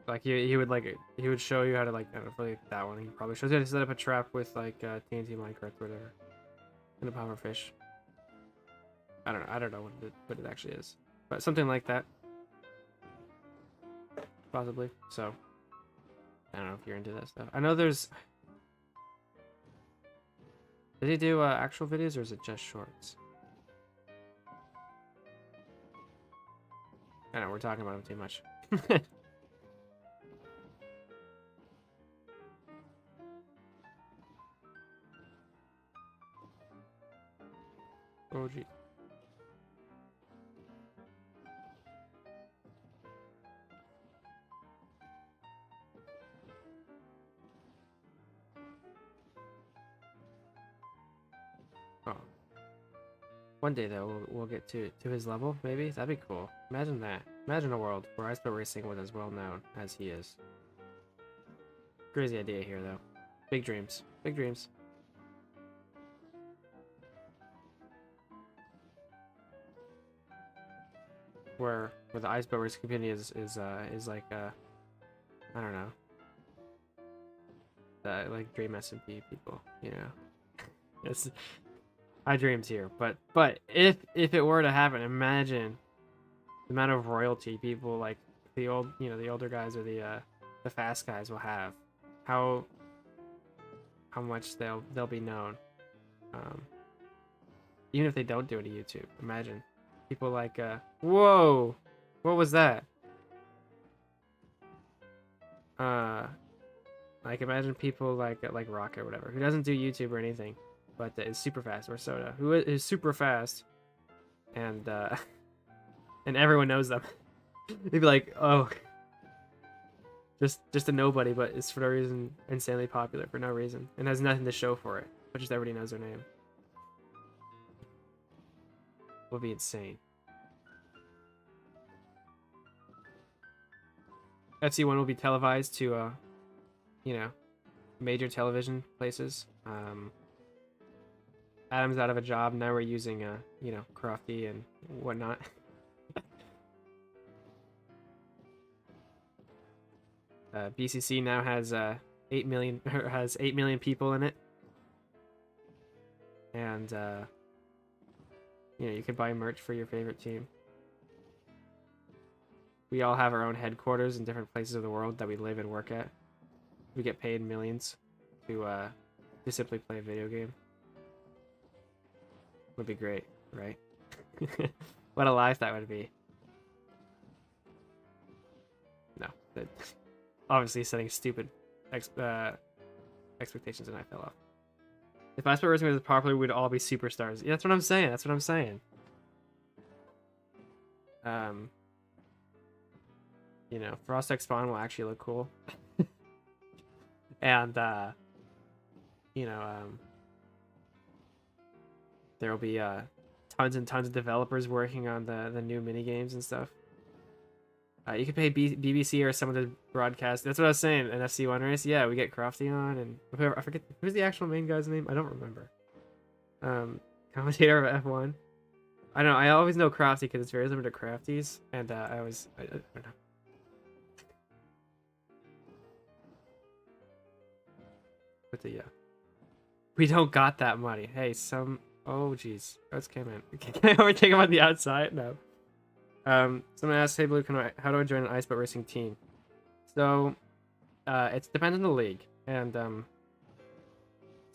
Like he would show you how to, like, I don't know, for like that one. He probably shows you how to set up a trap with like TNT Minecraft or whatever, and a puffer fish. I don't know what it actually is, but something like that, possibly. So I don't know if you're into that stuff. I know there's. Did he do actual videos or is it just shorts? I don't know, we're talking about him too much. Oh, gee. Oh. One day, though, we'll get to his level, maybe? That'd be cool. Imagine that. Imagine a world where Ice Boat Racing was as well known as he is. Crazy idea here, though. Big dreams. Big dreams. Where the Ice Boat Racing community is like I don't know, like Dream SMP people, you know. It's I dreams here, but if it were to happen, imagine the amount of royalty people like the older guys or the fast guys will have, how much they'll be known, even if they don't do it to YouTube. Imagine people like whoa, what was that? Like imagine people like Rocket or whatever, who doesn't do YouTube or anything, but is super fast, or Soda, who is super fast, and and everyone knows them. They'd be like, oh, just a nobody, but is for no reason insanely popular for no reason, and has nothing to show for it, but just everybody knows their name. Would be insane. FC1 will be televised to, you know, major television places. Adam's out of a job. Now we're using, you know, Crofty and whatnot. BCC now has 8 million people in it, and you know, you can buy merch for your favorite team. We all have our own headquarters in different places of the world that we live and work at. We get paid millions to simply play a video game. Would be great, right? What a life that would be. No, obviously setting stupid expectations, and I fell off. If iSport Racing was popular, we'd all be superstars. Yeah, that's what I'm saying. That's what I'm saying. You know, Frost X Spawn will actually look cool. And you know, there will be tons and tons of developers working on the new mini games and stuff. You could pay BBC or some of the broadcasts. That's what I was saying. An FC1 race, yeah, we get Crofty on, and whoever, I forget who's the actual main guy's name. I don't remember. Commentator of F1. I don't know. I always know Crofty because it's very similar to Crafties, and I don't know. But yeah, we don't got that money. Hey, oh geez, let's came in. Can I overtake him on the outside? No. Someone asked, "Hey Blue, how do I join an iSport racing team?" So, it depends on the league, and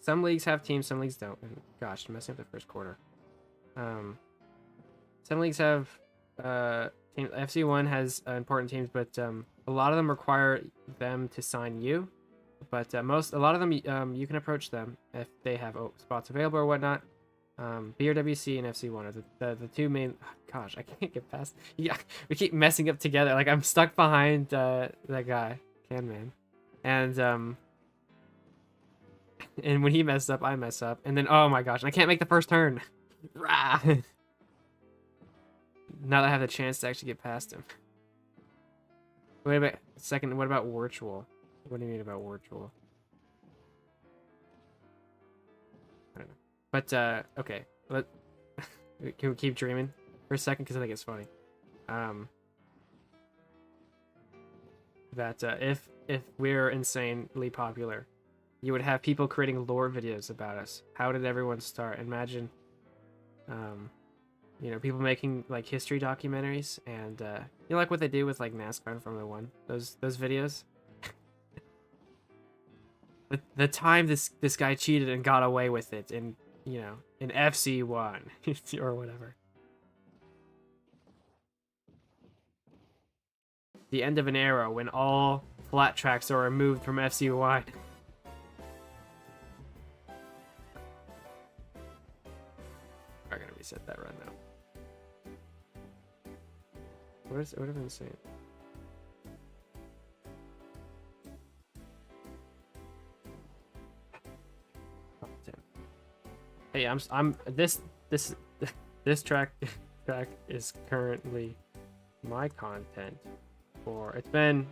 some leagues have teams, some leagues don't. And gosh, I'm messing up the first quarter. Some leagues have teams. FC1 has important teams, but a lot of them require them to sign you. But a lot of them, you can approach them if they have spots available or whatnot. BRWC and FC1 are the two main. Oh, gosh, I can't get past. Yeah, we keep messing up together. Like I'm stuck behind that guy, Canman, and when he messed up, I mess up, and then oh my gosh, I can't make the first turn. Now that I have the chance to actually get past him. Wait a minute, second. What about virtual? What do you mean about virtual? I don't know. But, okay. Can we keep dreaming for a second? Because I think it's funny. That, if we're insanely popular, you would have people creating lore videos about us. How did everyone start? Imagine, you know, people making, like, history documentaries, and, you know, like what they do with, like, NASCAR and Formula 1? Those videos? The time this guy cheated and got away with it in, you know, in FC1 or whatever. The end of an era when all flat tracks are removed from FC1. I'm gonna reset that run now. What have I been saying? Hey, this track is currently my content for, it's been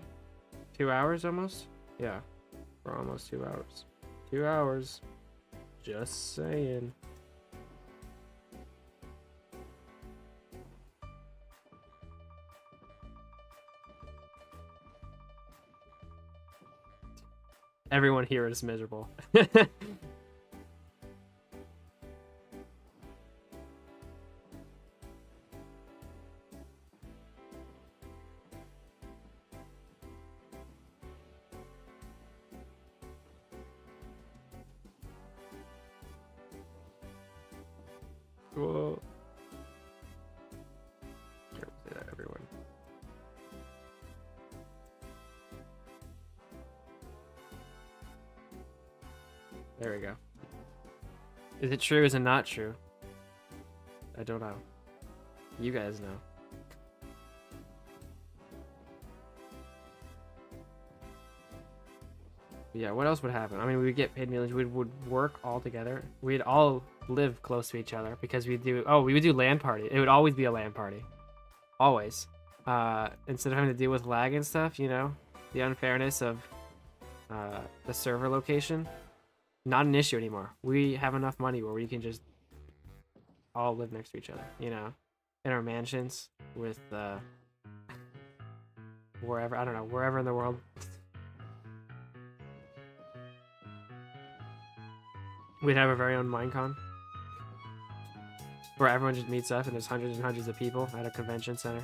2 hours almost. Yeah, for almost 2 hours. 2 hours. Just saying. Everyone here is miserable. Whoa. Careful, say that, everyone. There we go. Is it true? Is it not true? I don't know. You guys know. But yeah, what else would happen? I mean, we would get paid millions. We would work all together. We'd all live close to each other because we do. Oh, we would do LAN party. It would always be a LAN party. Always. Instead of having to deal with lag and stuff, you know, the unfairness of the server location, not an issue anymore. We have enough money where we can just all live next to each other, you know, in our mansions with wherever, I don't know, wherever in the world. We'd have our very own Minecon where everyone just meets up and there's hundreds and hundreds of people at a convention center.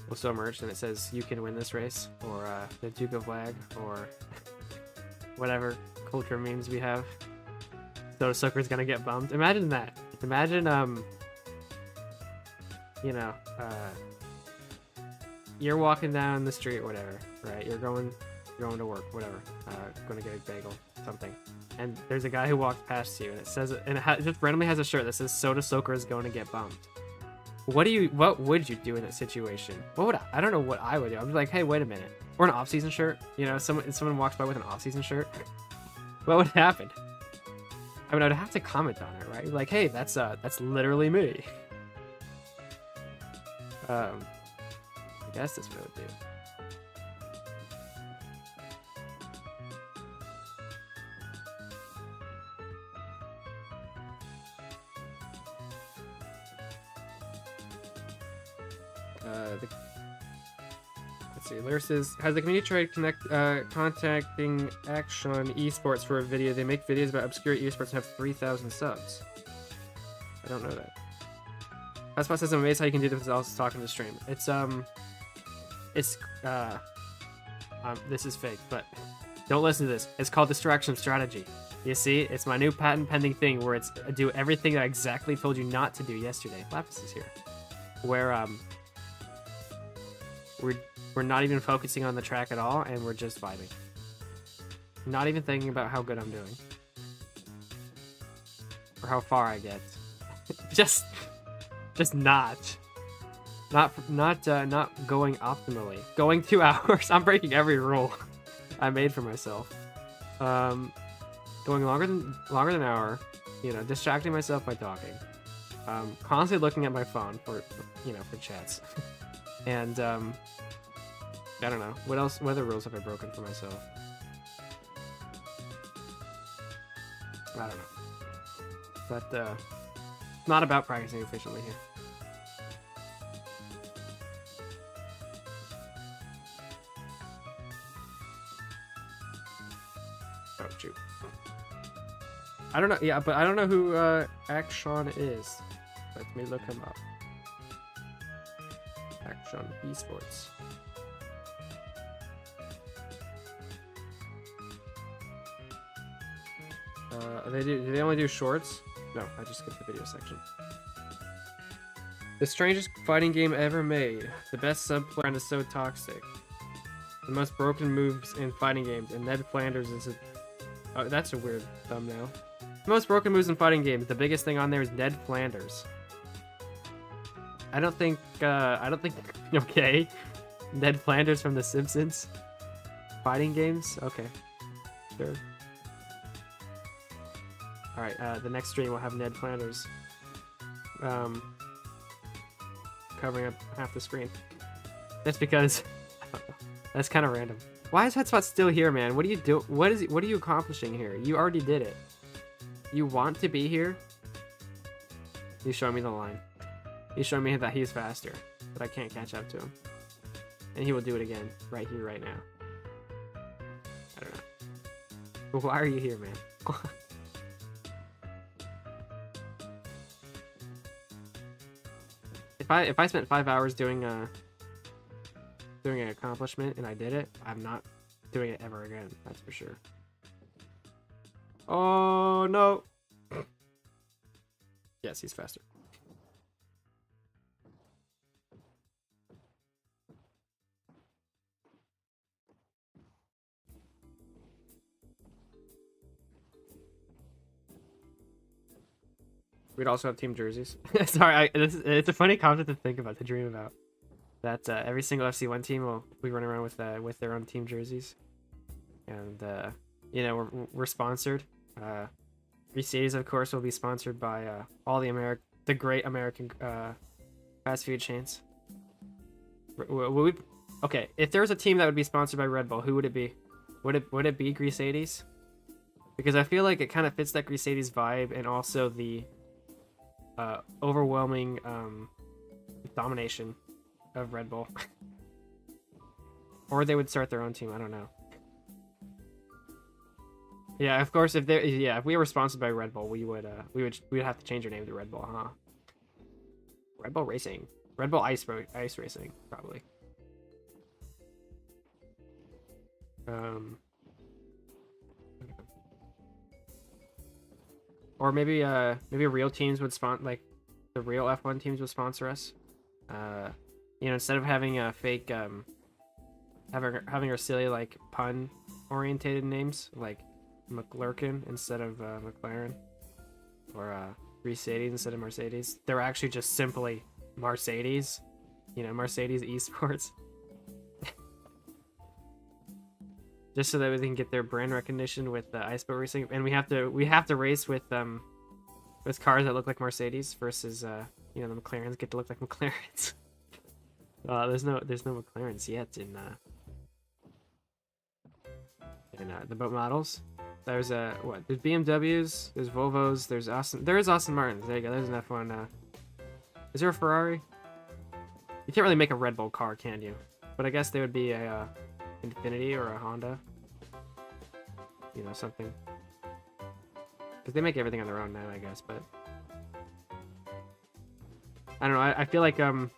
We'll sell merch and it says you can win this race, or the Duke of Lag, or whatever culture memes we have. So Sucker's gonna get bummed. Imagine that. Imagine you know, you're walking down the street, whatever, right? You're going to work, whatever. Going to get a bagel, something. And there's a guy who walks past you, and it says, and it just randomly has a shirt that says "Soda Soaker is going to get bumped." What would you do in that situation? I don't know what I would do. I'm like, hey, wait a minute. Or an off-season shirt. You know, someone walks by with an off-season shirt. What would happen? I mean, I'd have to comment on it, right? Like, hey, that's literally me. I guess that's what I would do. Let's see. Lyra says, has the community tried contacting Action Esports for a video? They make videos about obscure esports and have 3,000 subs. I don't know that. Hotspot says, I'm amazed how you can do this without also talking to the stream. This is fake, but don't listen to this. It's called distraction strategy. You see, it's my new patent pending thing where it's do everything that I exactly told you not to do yesterday. Lapis is here. Where we're not even focusing on the track at all, and we're just vibing. Not even thinking about how good I'm doing. Or how far I get. just not going optimally. Going 2 hours. I'm breaking every rule I made for myself. Going longer than an hour. You know, distracting myself by talking. Constantly looking at my phone for chats. And I don't know. What other rules have I broken for myself? I don't know. But not about practicing efficiently here. Oh, shoot. I don't know. Yeah, but I don't know who Action is. Let me look him up. Action Esports. Do they only do shorts? No, I just skipped the video section. The strangest fighting game ever made. The best sub-player is so toxic. The most broken moves in fighting games. And Ned Flanders is a... Oh, that's a weird thumbnail. The most broken moves in fighting games. The biggest thing on there is Ned Flanders. I don't think... Okay. Ned Flanders from The Simpsons. Fighting games? Okay. Sure. Alright, the next stream will have Ned Flanders covering up half the screen. That's because that's kind of random. Why is Hotspot still here, man? What do you do? What are you accomplishing here? You already did it. You want to be here? He's showing me the line. He's showing me that he's faster, but I can't catch up to him. And he will do it again, right here, right now. I don't know. But why are you here, man? If I spent 5 hours doing an accomplishment and I did it, I'm not doing it ever again. That's for sure. Oh no! Yes, he's faster. We'd also have team jerseys. Sorry, it's a funny concept to think about, to dream about. That every single FC1 team will be running around with their own team jerseys, and you know, we're sponsored. Mercedes, of course, will be sponsored by all the great American fast food chains. Okay, if there was a team that would be sponsored by Red Bull, who would it be? Would it be Grease 80s? Because I feel like it kind of fits that Grease 80s vibe, and also the overwhelming domination of Red Bull. Or they would start their own team, I don't know. Yeah, of course, if we were sponsored by Red Bull, we'd have to change our name to Red Bull, huh? Red Bull Racing. Red Bull Ice Racing, probably. Or maybe real teams would like the real F1 teams would sponsor us. You know, instead of having a fake having our silly like pun orientated names like McLurkin instead of McLaren, or Mercedes instead of Mercedes. They're actually just simply Mercedes. You know, Mercedes Esports. Just so that we can get their brand recognition with ice boat racing, and we have to race with cars that look like Mercedes versus you know, the McLarens get to look like McLarens. There's no McLarens yet in the boat models. There's there's BMWs, there's Volvos, there is Aston Martins. There you go. There's an F1. Is there a Ferrari? You can't really make a Red Bull car, can you? But I guess they would be a Infiniti or a Honda. You know, something. Because they make everything on their own now, I guess. But I don't know. I feel like if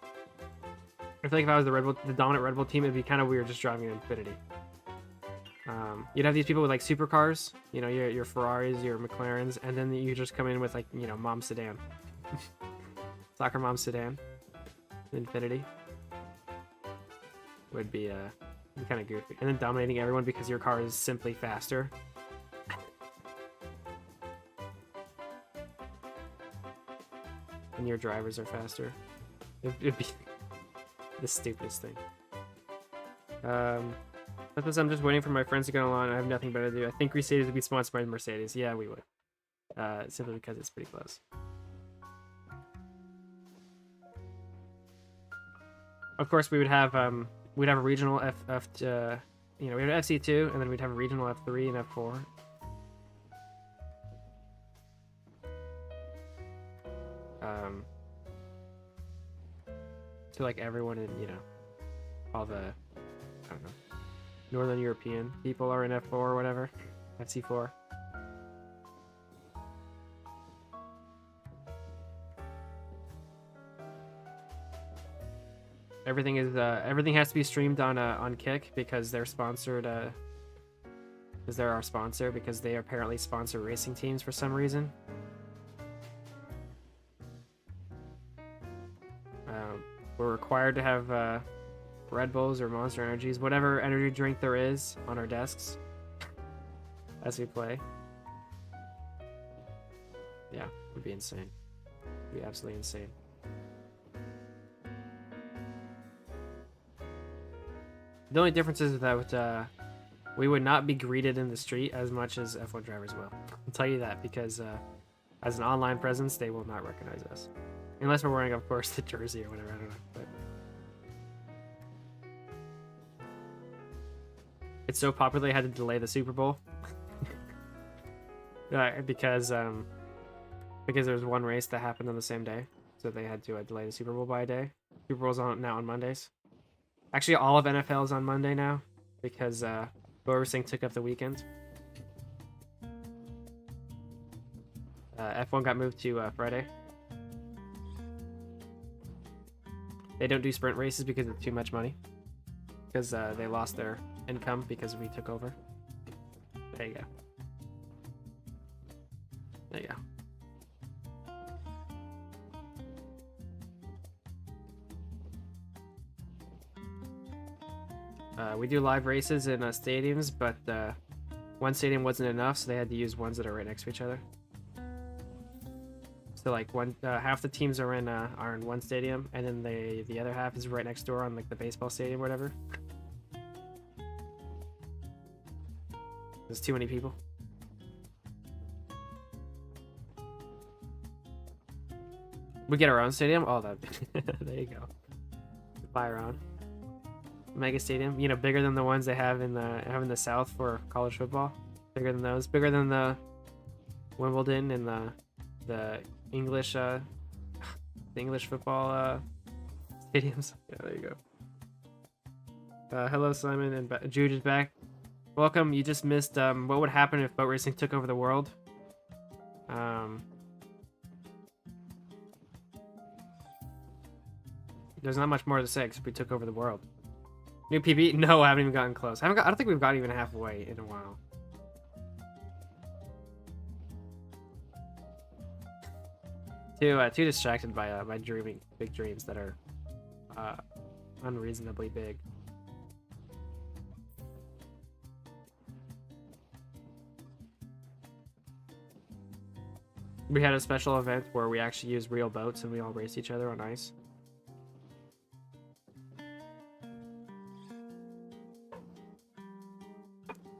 I was the dominant Red Bull team, it'd be kind of weird just driving an Infiniti. You'd have these people with like supercars, you know, your Ferraris, your McLarens, and then you just come in with like, you know, mom sedan, soccer mom sedan, Infiniti. Would be kind of goofy, and then dominating everyone because your car is simply faster. And your drivers are faster. It'd be the stupidest thing. But this, I'm just waiting for my friends to get online. I have nothing better to do. I think Mercedes would be sponsored by Mercedes. Yeah, we would. Simply because it's pretty close. Of course, we would have we'd have a regional you know, we have FC2, and then we'd have a regional F3 and F4. So like everyone in, you know, all the, I don't know, Northern European people are in F4 or whatever, FC4. Everything has to be streamed on Kick because they're sponsored. Because they're our sponsor, because they apparently sponsor racing teams for some reason. We're required to have Red Bulls or Monster Energies, whatever energy drink there is, on our desks as we play. Yeah, it would be insane. It would be absolutely insane. The only difference is that we would not be greeted in the street as much as F1 drivers will. I'll tell you that, because as an online presence, they will not recognize us. Unless we're wearing, of course, the jersey or whatever, I don't know. But it's so popular they had to delay the Super Bowl. Because there was one race that happened on the same day. So they had to delay the Super Bowl by a day. Super Bowl's now on Mondays. Actually, all of NFL is on Monday now, because boat racing took up the weekend. F1 got moved to Friday. They don't do sprint races because it's too much money. Because they lost their income because we took over. There you go. There you go. We do live races in stadiums, but one stadium wasn't enough, so they had to use ones that are right next to each other. So like one half the teams are in one stadium, and then the other half is right next door on like the baseball stadium or whatever. There's too many people. We get our own stadium. Oh, that there you go. Buy our own mega stadium. You know, bigger than the ones they have in the South for college football. Bigger than those. Bigger than the Wimbledon and the English football stadiums. Yeah, there you go. Hello, Simon, and Jude is back. Welcome. You just missed what would happen if boat racing took over the world. There's not much more to say except we took over the world. New PB? No, I haven't even gotten close. I don't think we've gotten even halfway in a while. Too distracted by dreaming big dreams that are unreasonably big. We had a special event where we actually used real boats and we all raced each other on ice.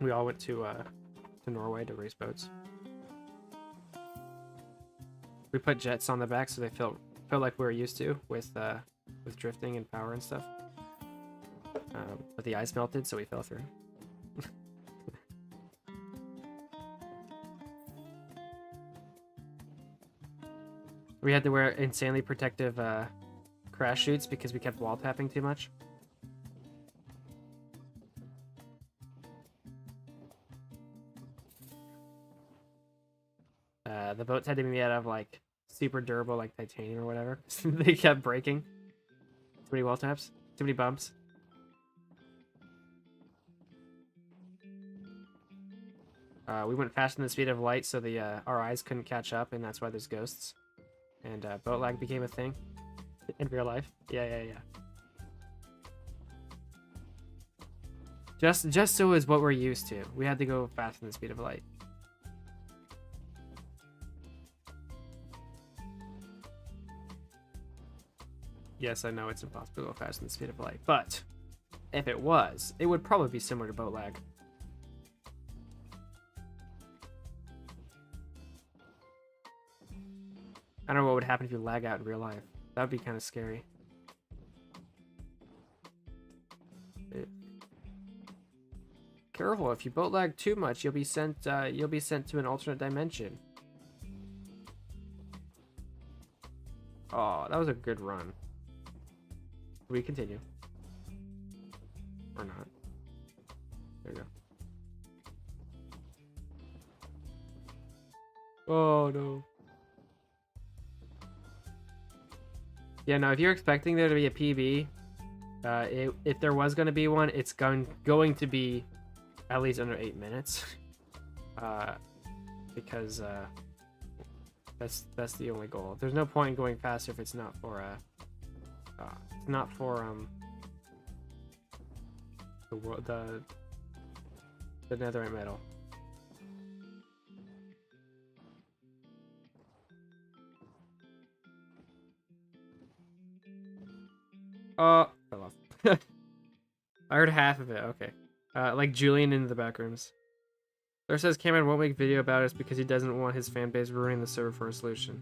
We all went to Norway to race boats. We put jets on the back so they felt like we were used to with drifting and power and stuff. But the ice melted, so we fell through. We had to wear insanely protective crash chutes because we kept wall tapping too much. The boats had to be made out of like super durable, like titanium or whatever. They kept breaking. Too many wall taps, too many bumps. We went faster than the speed of light, so our eyes couldn't catch up, and that's why there's ghosts. And boat lag became a thing in real life. Yeah. Just so is what we're used to. We had to go faster than the speed of light. Yes, I know it's impossible to go faster than the speed of light, but if it was, it would probably be similar to boat lag. I don't know what would happen if you lag out in real life. That would be kind of scary. Careful, if you boat lag too much, you'll be sent to an alternate dimension. Oh, that was a good run. We continue. Or not. There you go. Oh no. Yeah, no, if you're expecting there to be a PB, if there was going to be one, it's going to be at least under 8 minutes. Because that's the only goal. There's no point in going faster if it's not for the netherite metal. Oh, fell off. I heard half of it. Okay. Like Julian in the back rooms. There says Cameron won't make video about us because he doesn't want his fan base ruining the server for a solution.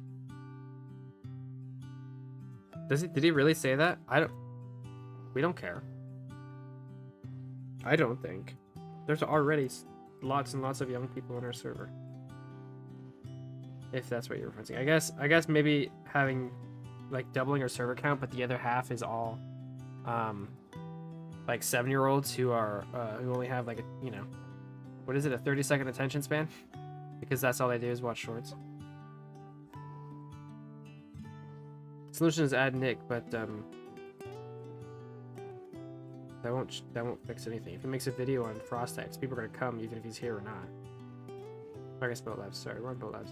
Did he really say that? We don't care. I don't think. There's already lots and lots of young people on our server. If that's what you're referencing. I guess maybe having like doubling our server count, but the other half is all like 7-year-olds who are who only have like a, what is it, a 30-second attention span? Because that's all they do is watch shorts. Solution is add Nick, but that won't fix anything. If he makes a video on Frost X, people are gonna come even if he's here or not. I guess Boat Labs. Sorry, we're on Boat Labs.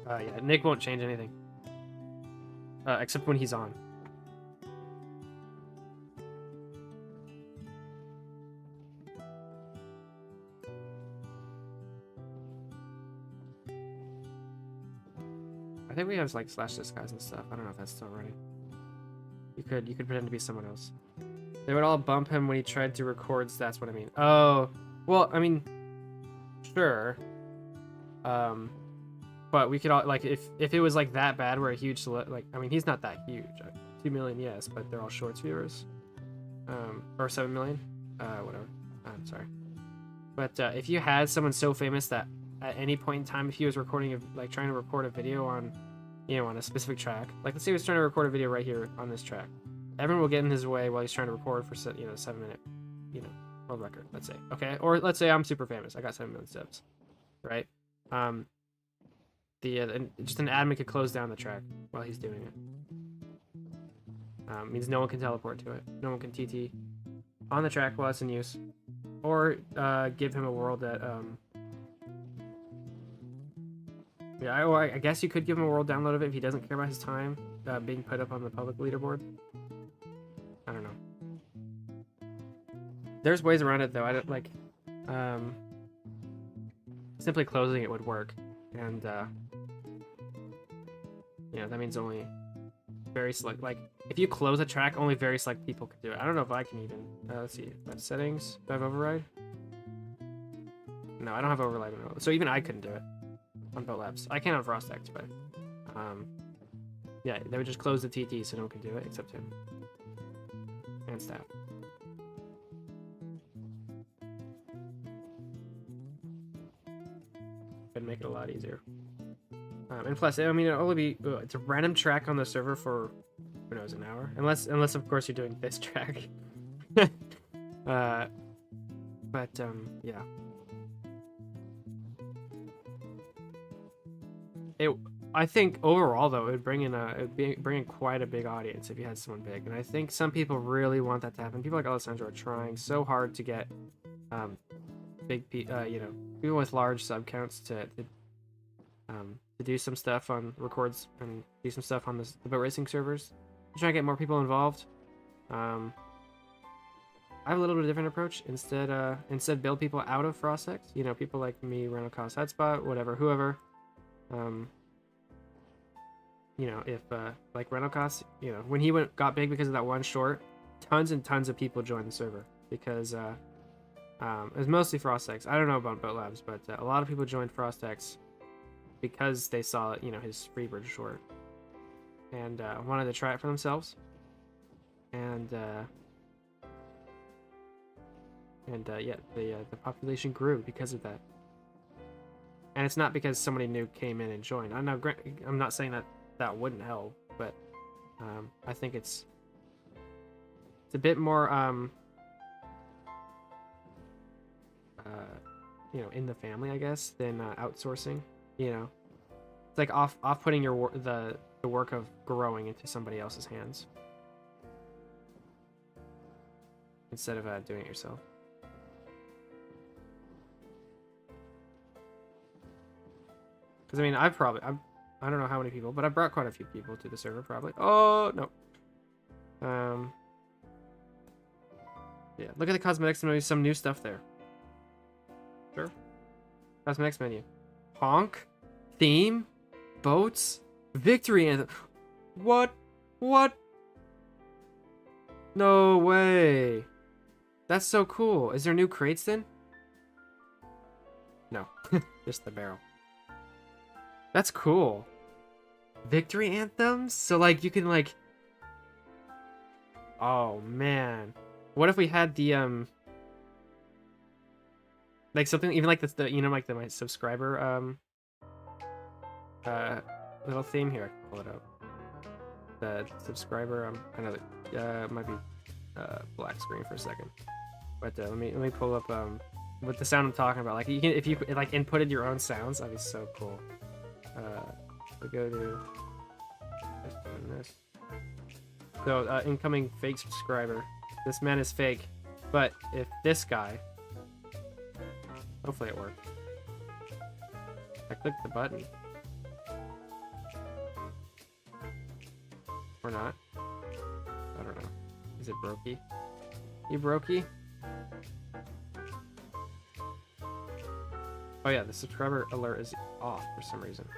Yeah, Nick won't change anything. Except when he's on. think we have like slash this guys and stuff. I don't know if that's still running. You could pretend to be someone else. They would all bump him when he tried to record. That's what I mean. Oh, well, I mean, sure. But we could all like if it was like that bad, we're a huge like. I mean, he's not that huge. 2 million, yes, but they're all shorts viewers. Or 7 million. Whatever. I'm sorry. But if you had someone so famous that at any point in time, if he was recording like trying to record a video on, you know, on a specific track, like let's say he was trying to record a video right here on this track, everyone will get in his way while he's trying to record for 7-minute, you know, world record. Let's say, okay, or let's say I'm super famous, I got 7 million subs, right? Just an admin could close down the track while he's doing it. Means no one can teleport to it, no one can TT on the track while it's in use, or give him a world that yeah, I guess you could give him a world download of it if he doesn't care about his time being put up on the public leaderboard. I don't know. There's ways around it though. I don't like simply closing it would work, and you know, that means only very select, like if you close a track, only very select people could do it. I don't know if I can even let's see, settings, do I have override? No, I don't have override, so even I couldn't do it on Boat Labs. I can on Frostex, but yeah, they would just close the TT so no one can do it except him and staff. Could make it a lot easier. And plus, I mean, it'll only be it's a random track on the server for who knows, an hour, unless of course you're doing this track. But yeah. I think overall though, it would bring in quite a big audience if you had someone big, and I think some people really want that to happen. People like Alessandro are trying so hard to get big you know, people with large sub counts to do some stuff on records and do some stuff on the boat racing servers. Trying to get more people involved. I have a little bit of a different approach. Instead build people out of Frostex. You know, people like me, Rental Cost, Headspot, whatever, whoever. You know, if like Rental Cost, you know, when he got big because of that one short, tons and tons of people joined the server because it was mostly Frostex. I don't know about Boat Labs, but a lot of people joined Frostex because they saw, you know, his Freebird short and wanted to try it for themselves. And yeah, the population grew because of that. And it's not because somebody new came in and joined. I know, I'm not saying that wouldn't help, but I think it's a bit more you know, in the family, I guess, than outsourcing. You know, it's like off-putting the work of growing into somebody else's hands instead of doing it yourself. Because I mean, I don't know how many people, but I brought quite a few people to the server probably. Oh no. Yeah, look at the cosmetics menu. Some new stuff there. Sure. Cosmetics menu. Honk. Theme. Boats. Victory anthem. What? No way. That's so cool. Is there new crates then? No. Just the barrel. That's cool. Victory anthems? So like you can like, oh man. What if we had the like something even like the you know, like my subscriber little theme here. I can pull it up. The subscriber I know that might be black screen for a second. But let me pull up what the sound I'm talking about. Like you can, if you like inputted your own sounds, that'd be so cool. We go to this. So incoming fake subscriber. This man is fake, but if this guy, hopefully it worked. I clicked the button, or not. I don't know. Is it brokey? You brokey? Oh yeah, the subscriber alert is off for some reason.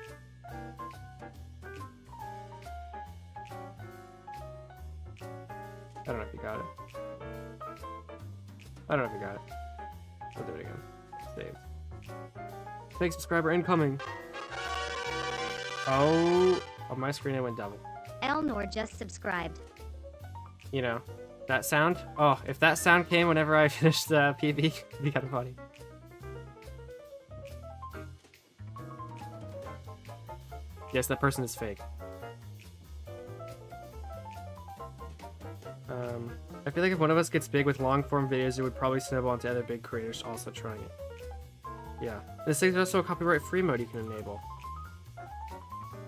I don't know if you got it. I don't know if you got it. I'll do it again. Save. Fake subscriber incoming. Oh, on my screen it went double. Elnor just subscribed. You know, that sound? Oh, if that sound came whenever I finished the PB, it'd be kind of funny. Yes, that person is fake. I feel like if one of us gets big with long-form videos, it would probably snowball into other big creators also trying it. Yeah. This thing's also a copyright-free mode you can enable.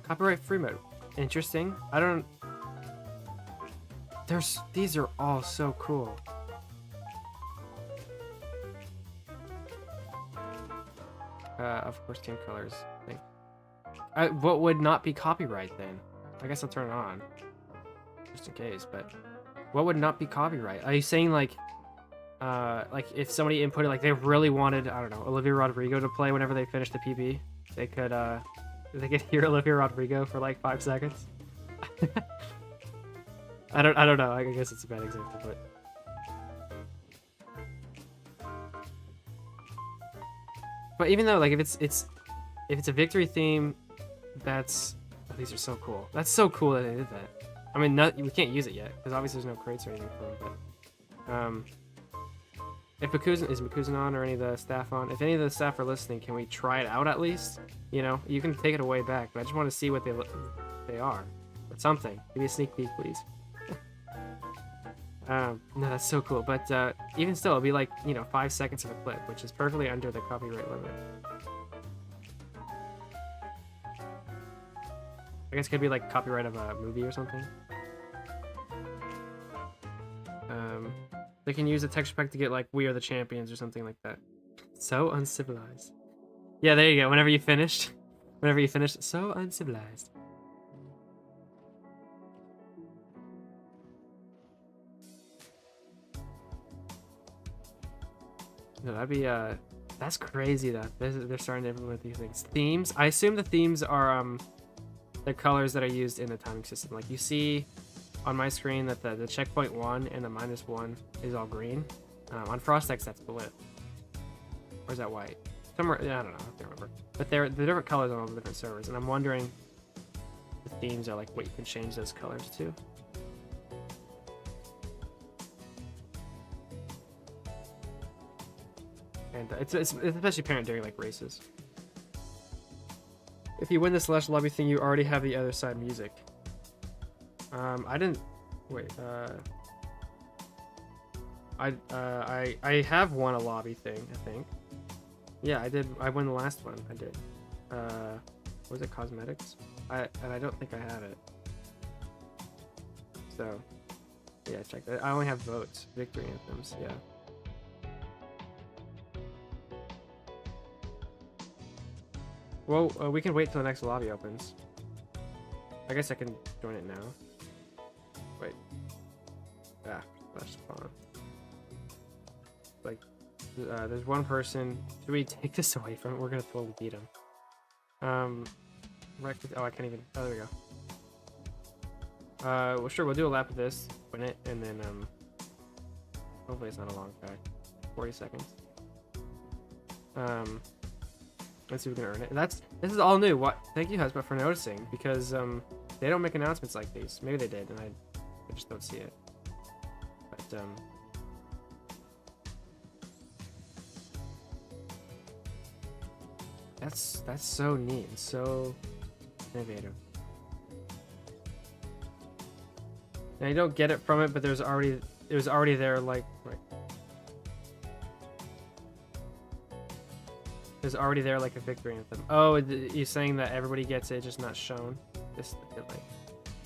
Copyright-free mode. Interesting. I don't... These are all so cool. Of course, team colors. What would not be copyright then? I guess I'll turn it on. Just in case, but... What would not be copyright? Are you saying like if somebody inputted, like they really wanted, I don't know, Olivia Rodrigo to play whenever they finished the PB, they could hear Olivia Rodrigo for like 5 seconds? I don't know. I guess it's a bad example, but even though like if it's a victory theme, that's these are so cool. That's so cool that they did that. I mean, we can't use it yet because obviously there's no crates or anything for them. But if is Makuzan on or any of the staff on? If any of the staff are listening, can we try it out at least? You know, you can take it away back, but I just want to see what they are. Or something. Give me a sneak peek, please. No, that's so cool. But even still, it'll be like 5 seconds of a clip, which is perfectly under the copyright limit. I guess it could be like copyright of a movie or something. They can use a texture pack to get like "We Are the Champions" or something like that. So uncivilized. Yeah, there you go. Whenever you finished, so uncivilized. No, that'd be that's crazy that they're starting to implement these things. Themes. I assume the themes are the colors that are used in the timing system. Like you see on my screen that the checkpoint 1 and the -1 is all green. On FrostX that's blue. Or is that white? Somewhere, yeah, I don't know, I can't remember. But they're different colors on all the different servers, and I'm wondering if the themes are like what you can change those colors to. And it's especially apparent during like races. If you win the Slash Lobby thing, you already have the other side music. I didn't... Wait, I have won a lobby thing, I think. Yeah, I did. I won the last one. I did. Was it cosmetics? And I don't think I have it. So, yeah, check that. I only have votes. Victory anthems, yeah. Well, we can wait till the next lobby opens. I guess I can join it now. Wait. Ah, that's fun. Like, there's one person. Should we take this away from him? We're gonna totally beat him. Oh, I can't even. Oh, there we go. Well, sure, we'll do a lap of this, win it, and then, hopefully it's not a long track. 40 seconds. Let's see if we can earn it. This is all new. What? Thank you, Husband, for noticing, because they don't make announcements like these. Maybe they did, and I just don't see it. But that's so neat and so innovative. Now you don't get it from it, but it was already there. Like right. There's already there like a victory anthem. Oh, you're saying that everybody gets it, just not shown. Just like,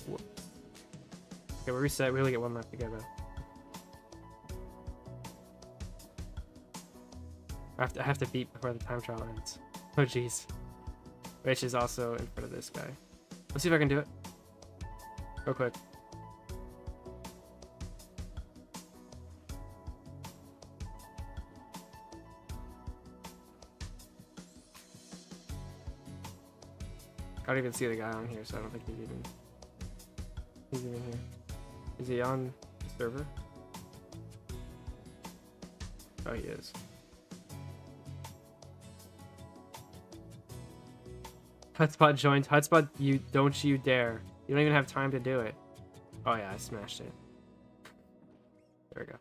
whoops. Okay, we reset. We only get one left to go though. I have to beat before the time trial ends. Oh jeez. Which is also in front of this guy. Let's see if I can do it. Real quick. I don't even see the guy on here, so I don't think he's even here. Is he on? server? Oh, he is. Hotspot joined. Hotspot, you don't you dare. You don't even have time to do it. Oh yeah, I smashed it. There we go.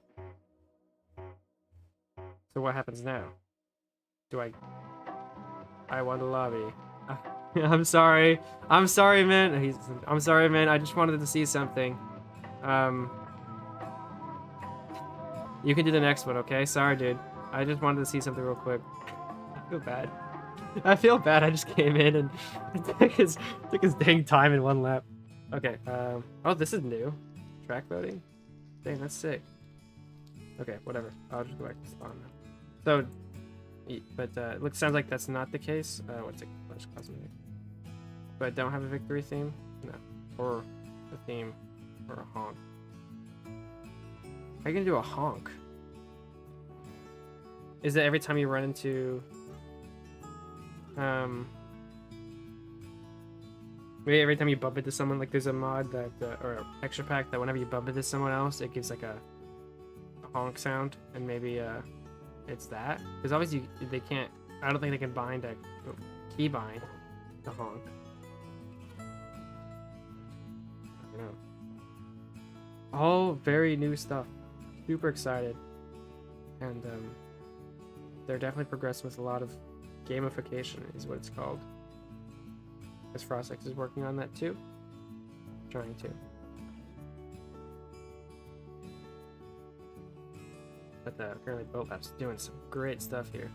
So what happens now? Do I won the lobby. I'm sorry. I'm sorry, man. I'm sorry, man. I just wanted to see something. You can do the next one, okay? Sorry, dude. I just wanted to see something real quick. I feel bad. I feel bad. I just came in and took his dang time in one lap. Okay. Oh, this is new. Track voting. Dang, that's sick. Okay, whatever. I'll just go back to spawn now. So, but sounds like that's not the case. What's it? What's cosmetic? But don't have a victory theme? No. Or a theme, or a honk. How are you gonna do a honk? Is it every time you run into maybe every time you bump into someone, like there's a mod that or an extra pack that whenever you bump into someone else, it gives like a honk sound, and maybe it's that, because obviously they can't. I don't think they can bind a key bind to honk. I don't know. All very new stuff. Super excited, and they're definitely progressing with a lot of gamification, is what it's called. Because Frostex is working on that too, trying to. But apparently Boat Lab's doing some great stuff here.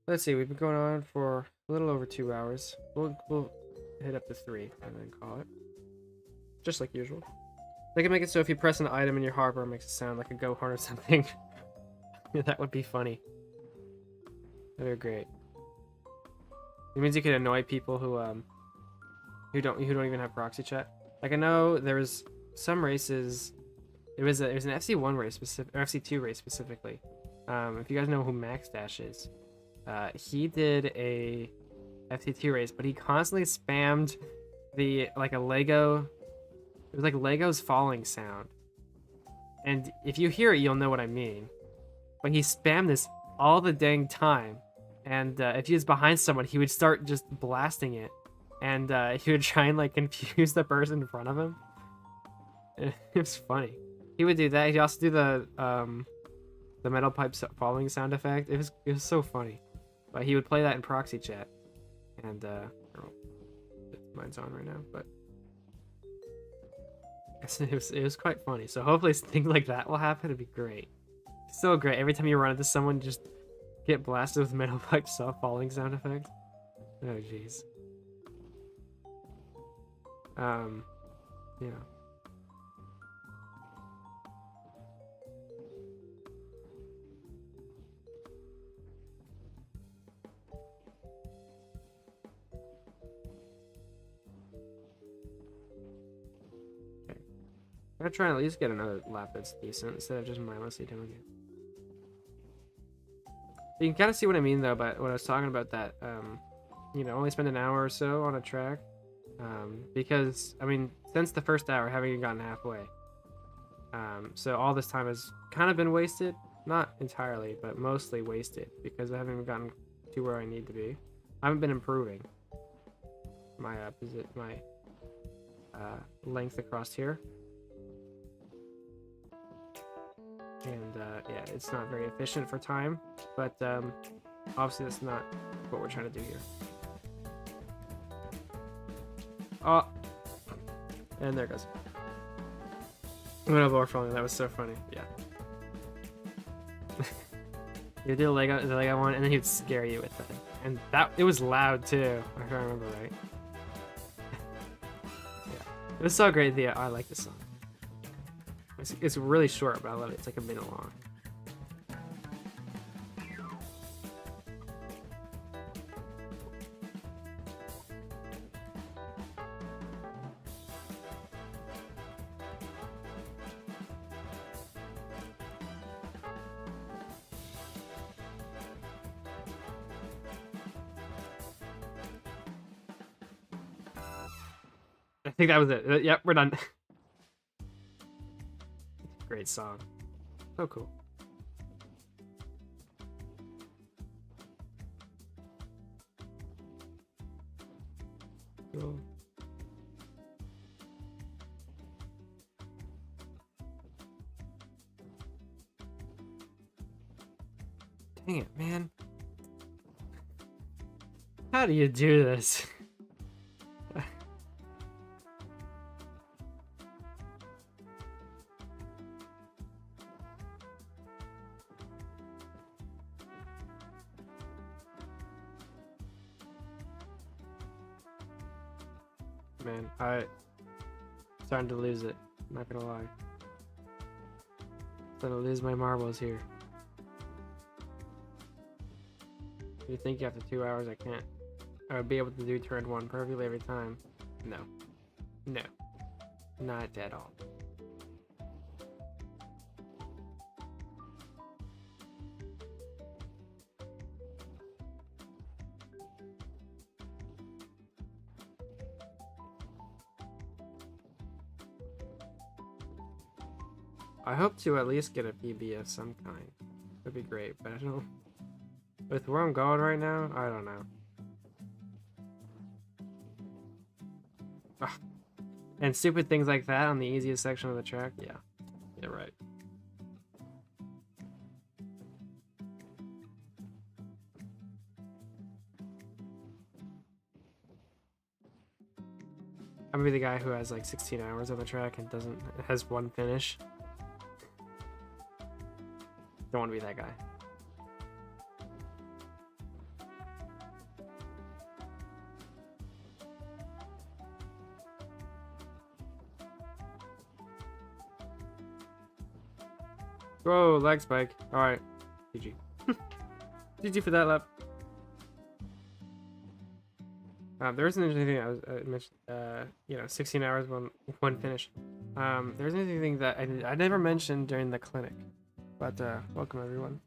Let's see, we've been going on for a little over 2 hours. We'll hit up to 3 and then call it. Just like usual. They can make it so if you press an item in your harbor, it makes it sound like a go horn or something. That would be funny. That'd be great. It means you can annoy people who don't even have proxy chat. Like I know there was some races. It was an FC1 race specific, or FC2 race specifically. If you guys know who Max Dash is. He did a FC2 race, but he constantly spammed like a Lego. It was like Lego's falling sound, and if you hear it, you'll know what I mean. But he spammed this all the dang time, and if he was behind someone, he would start just blasting it, and he would try and like confuse the person in front of him. It was funny. He would do that. He'd also do the metal pipe falling sound effect. It was so funny. But he would play that in proxy chat, and I don't know if mine's on right now, but it was quite funny. So hopefully things like that will happen. It'd be great. So great. Every time you run into someone, just get blasted with metal pipe falling sound effect. Oh jeez. Yeah. I'm gonna try and at least get another lap that's decent instead of just mindlessly doing it. You can kind of see what I mean though, but when I was talking about that, you know, only spend an hour or so on a track, because I mean, since the first hour, I haven't even gotten halfway. So all this time has kind of been wasted, not entirely, but mostly wasted because I haven't even gotten to where I need to be. I haven't been improving my length across here. And yeah, it's not very efficient for time, but obviously that's not what we're trying to do here. Oh, and there it goes. I'm gonna blow falling. That was so funny. Yeah. You do the Lego one, and then he'd scare you with it, and it was loud too. If I remember right. Yeah, it was so great. I like this song. It's really short, but I love it. It's like a minute long. think that was it. Yep, we're done. Great song. So cool. Cool. Dang it, man. How do you do this? Man, I'm starting to lose it. I'm not gonna lie. Starting to lose my marbles here. You think after 2 hours I would be able to do turn 1 perfectly every time? No. No. Not at all. I hope to at least get a PB of some kind. That'd be great, but I don't. With where I'm going right now, I don't know. Ugh. And stupid things like that on the easiest section of the track, yeah. Yeah, right. I'm gonna be the guy who has like 16 hours on the track and has one finish. Don't want to be that guy. Whoa, leg spike. Alright. GG. GG for that lap. There's an interesting thing I mentioned, you know, 16 hours, one finish. There's an interesting thing that I never mentioned during the clinic. But, welcome everyone.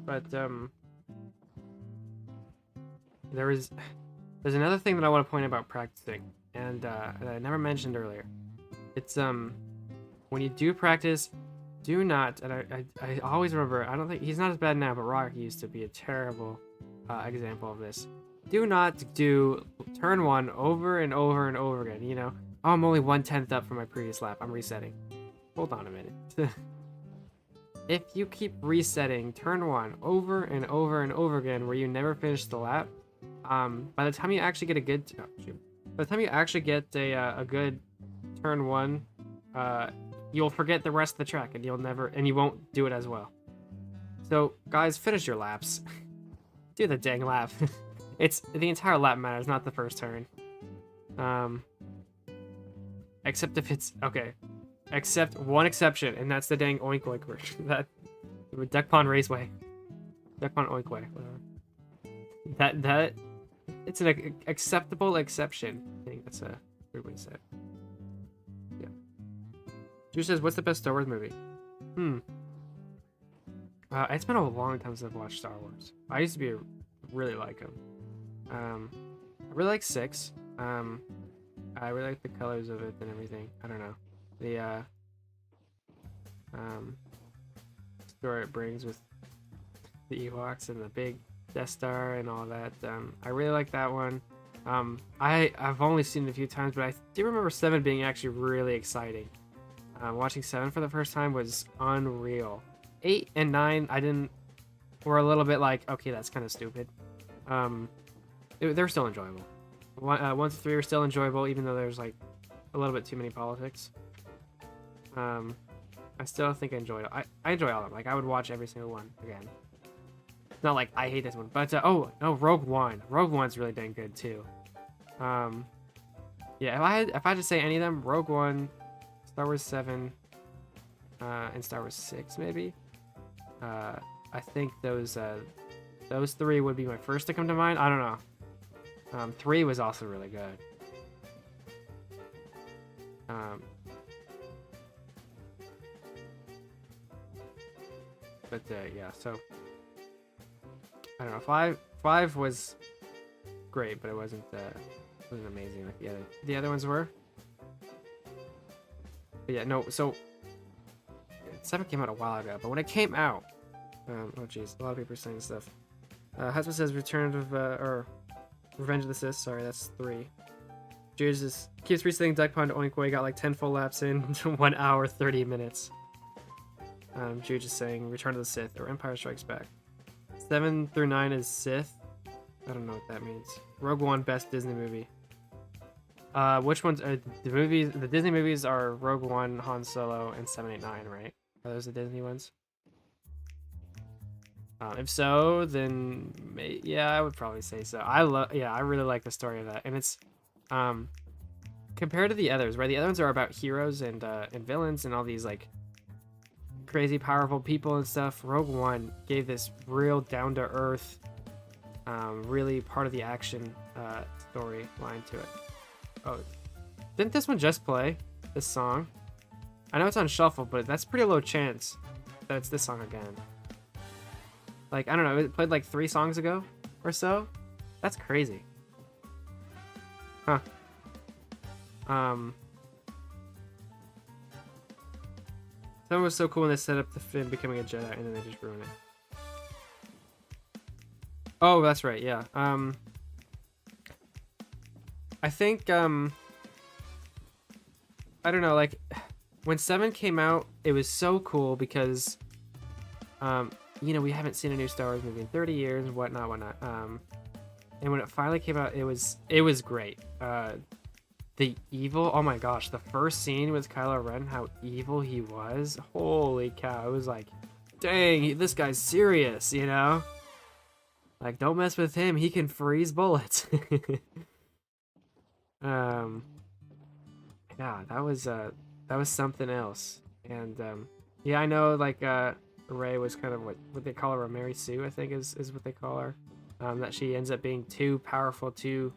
But, there's another thing that I want to point out about practicing, and that I never mentioned earlier. It's, when you do practice, do not, and I always remember, I don't think, he's not as bad now, but Rock used to be a terrible, example of this. Do not do turn 1 over and over and over again, you know? Oh, I'm only 1/10 up from my previous lap, I'm resetting. Hold on a minute. If you keep resetting turn 1 over and over and over again where you never finish the lap, by the time you actually get a good by the time you actually get a good turn 1, you'll forget the rest of the track and you won't do it as well. So guys, finish your laps. Do the dang lap. It's the entire lap matters, not the first turn. Except if it's okay. Except one exception, and that's the dang oink oink version. That Duck Pond Raceway. Duck Pond Oinkway, whatever. That it's an acceptable exception. I think that's a weird way to say it. Yeah. Drew says, what's the best Star Wars movie? It's been a long time since I've watched Star Wars. I used to really like them. I really like 6. I really like the colors of it and everything. I don't know. The story it brings with the Ewoks and the big Death Star and all that. I really like that one. I've only seen it a few times, but I do remember 7 being actually really exciting. Watching 7 for the first time was unreal. 8 and 9 were a little bit like, okay, that's kind of stupid. They're still enjoyable. 1 to 3 are still enjoyable, even though there's like a little bit too many politics. I still think I enjoyed it. I enjoy all of them. Like, I would watch every single one again. It's not like I hate this one, but oh no, Rogue One. Rogue One's really dang good too. Yeah, if I had to say any of them, Rogue One, Star Wars 7, and Star Wars 6 maybe. I think those 3 would be my first to come to mind. I don't know. 3 was also really good. But yeah, so I don't know. 5 was great, but it wasn't amazing like the other ones were. But yeah, no. So 7 came out a while ago, but when it came out, oh geez, a lot of people are saying stuff. Husband says Return of or Revenge of the Sith. Sorry, that's 3. Jesus keeps resetting Duck Pond Oink Boy got like 10 full laps in 1 hour 30 minutes. Juge is saying Return of the Sith or Empire Strikes Back. 7 through 9 is Sith. I don't know what that means. Rogue One, best Disney movie. Which ones are the movies? The Disney movies are Rogue One, Han Solo, and 7, 8, 9, right? Are those the Disney ones? If so, then yeah, I would probably say so. I really like the story of that, and it's compared to the others, right? The other ones are about heroes and villains and all these like crazy powerful people and stuff. Rogue One gave this real down to earth, really part of the action storyline to it. Oh, didn't this one just play this song? I know it's on shuffle, but that's pretty low chance that it's this song again. Like, I don't know, it played like 3 songs ago or so. That's crazy. Huh. That was so cool when they set up the Finn becoming a Jedi and then they just ruined it. Oh, that's right, yeah. I think, I don't know, like, when 7 came out, it was so cool because, you know, we haven't seen a new Star Wars movie in 30 years and whatnot. And when it finally came out, it was great. The evil, oh my gosh, the first scene with Kylo Ren, how evil he was, holy cow, it was like, dang, this guy's serious, you know? Like, don't mess with him, he can freeze bullets. Yeah, that was something else. And yeah, I know, like, Rey was kind of what they call her, a Mary Sue, I think is what they call her. That she ends up being too powerful, too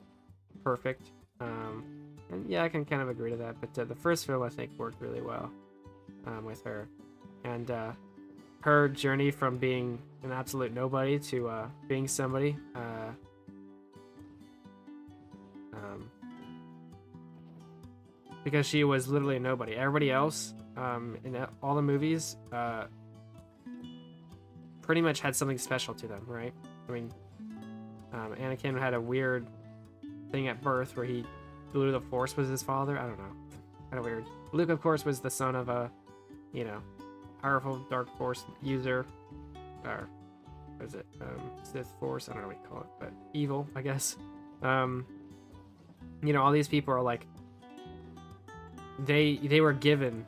perfect. And yeah, I can kind of agree to that. But the first film, I think, worked really well with her. And her journey from being an absolute nobody to being somebody. Because she was literally a nobody. Everybody else in all the movies pretty much had something special to them, right? I mean, Anakin had a weird thing at birth where he believed the Force was his father. I don't know. Kind of weird. Luke, of course, was the son of a, you know, powerful dark Force user. Or, what is it? Sith Force? I don't know what you call it, but evil, I guess. You know, all these people are like, they were given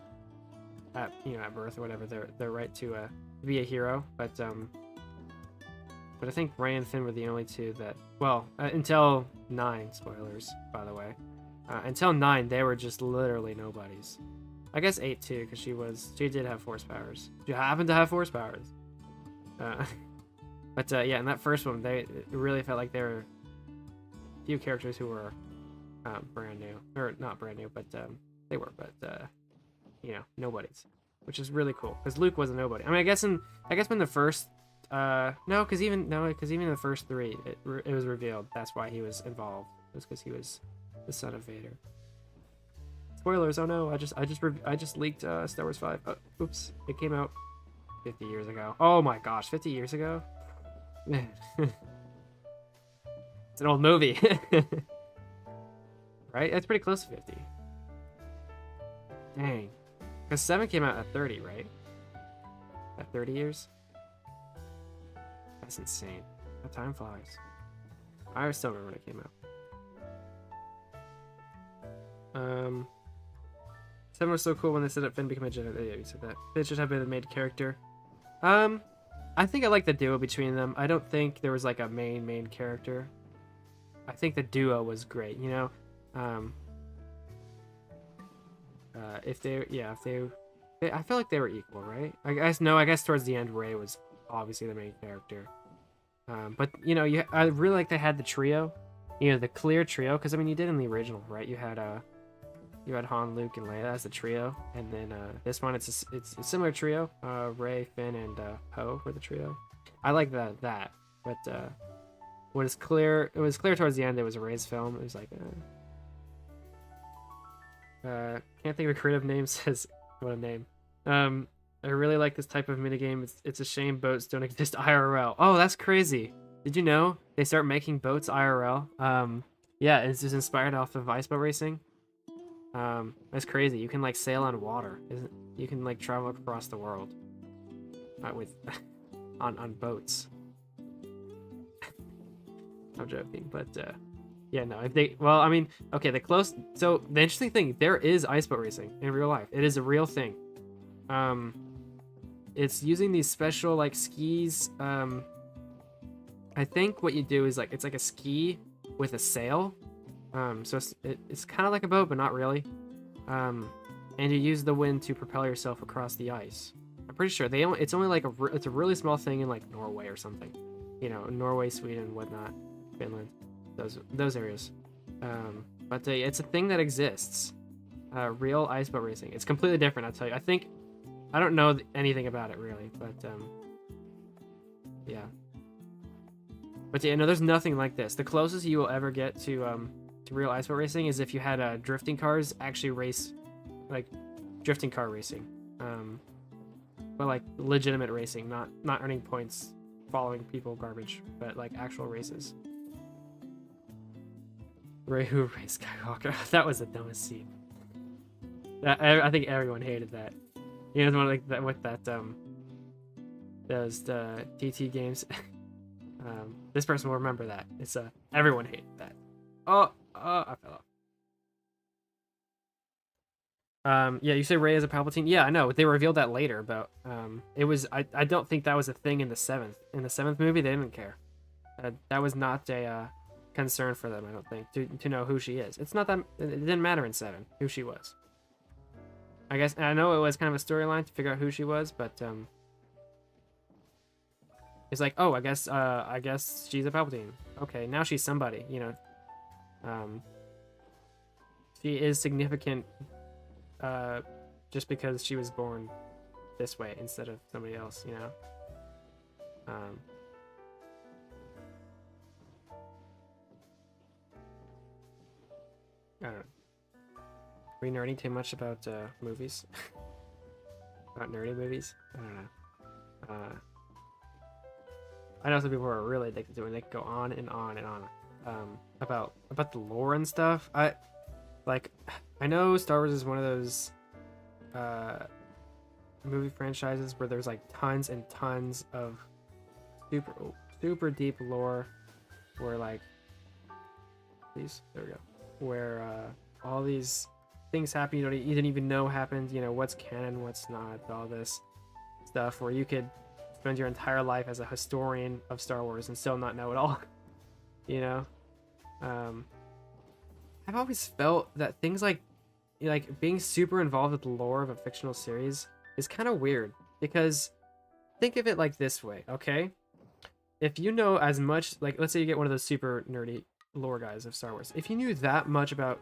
at, you know, at birth or whatever, their right to be a hero, but I think Rey and Finn were the only two that, well, until 9, spoilers, by the way. Until 9, they were just literally nobodies. I guess 8 too, because she did have Force powers. She happened to have Force powers. But yeah, in that first one, it really felt like there were a few characters who were brand new, or not brand new, but they were, but you know, nobodies, which is really cool because Luke was a nobody. I mean, I guess when the first because even in the first 3, it was revealed that's why he was involved. It was because he was the son of Vader. Spoilers! Oh no, I just leaked Star Wars 5. Oh, oops, it came out 50 years ago. Oh my gosh, 50 years ago. It's an old movie, right? That's pretty close to 50. Dang, because 7 came out at 30, right? At 30 years. That's insane. How time flies. I still remember when it came out. 7 was so cool when they set up Finn become a Jedi. Yeah, you said that. It should have been a main character. I think I like the duo between them. I don't think there was like a main character. I think the duo was great, you know? I feel like they were equal, right? I guess towards the end, Rey was obviously the main character. But you know, I really like they had the trio, you know, the clear trio, because I mean, you did in the original, right? You had Han, Luke, and Leia as the trio, and then this one it's a similar trio. Rey, Finn, and Poe were the trio. I like that, but what is clear? It was clear towards the end. It was a Rey's film. It was like, Can't think of a creative name. Says what a name. I really like this type of minigame. It's a shame boats don't exist IRL. Oh, that's crazy. Did you know they start making boats IRL? Yeah, it's just inspired off of ice boat racing. That's crazy. You can like sail on water. You can like travel across the world with on boats. I'm joking, but yeah, no. If they, well, I mean, okay, So the interesting thing, there is ice boat racing in real life. It is a real thing. It's using these special like skis. I think what you do is like it's like a ski with a sail. So it's kind of like a boat, but not really. And you use the wind to propel yourself across the ice. I'm pretty sure it's only like it's a really small thing in like Norway or something. You know, Norway, Sweden, whatnot, Finland, those areas. But it's a thing that exists. Real ice boat racing. It's completely different, I'll tell you. I don't know anything about it really, but yeah. But yeah, no, there's nothing like this. The closest you will ever get to real ice boat racing is if you had drifting cars actually race, like drifting car racing, but like legitimate racing, not earning points, following people garbage, but like actual races. Ray who raced Skywalker. That was the dumbest scene. I think everyone hated that. You know, one like that with that those TT games. This person will remember that. It's everyone hated that. Oh, I fell off. Yeah, you say Rey is a Palpatine. Yeah, I know. They revealed that later, but it was I don't think that was a thing in the seventh. In the seventh movie, they didn't care. That was not a concern for them. I don't think to know who she is. It's not that it didn't matter in 7 who she was. I guess I know it was kind of a storyline to figure out who she was, but it's like, oh, I guess she's a Palpatine. Okay, now she's somebody, you know. She is significant just because she was born this way instead of somebody else, you know. I don't know. Are we nerding too much about movies? About nerdy movies? I don't know. I know some people are really addicted to it, and they can go on and on and on about the lore and stuff. I know Star Wars is one of those movie franchises where there's like tons and tons of super deep lore, where like where all these things happen you didn't even know happened. You know, what's canon, what's not, all this stuff, where you could spend your entire life as a historian of Star Wars and still not know it all. You know, I've always felt that things like being super involved with the lore of a fictional series is kind of weird, because think of it like this way, okay? If you know as much, like let's say you get one of those super nerdy lore guys of Star Wars, if you knew that much about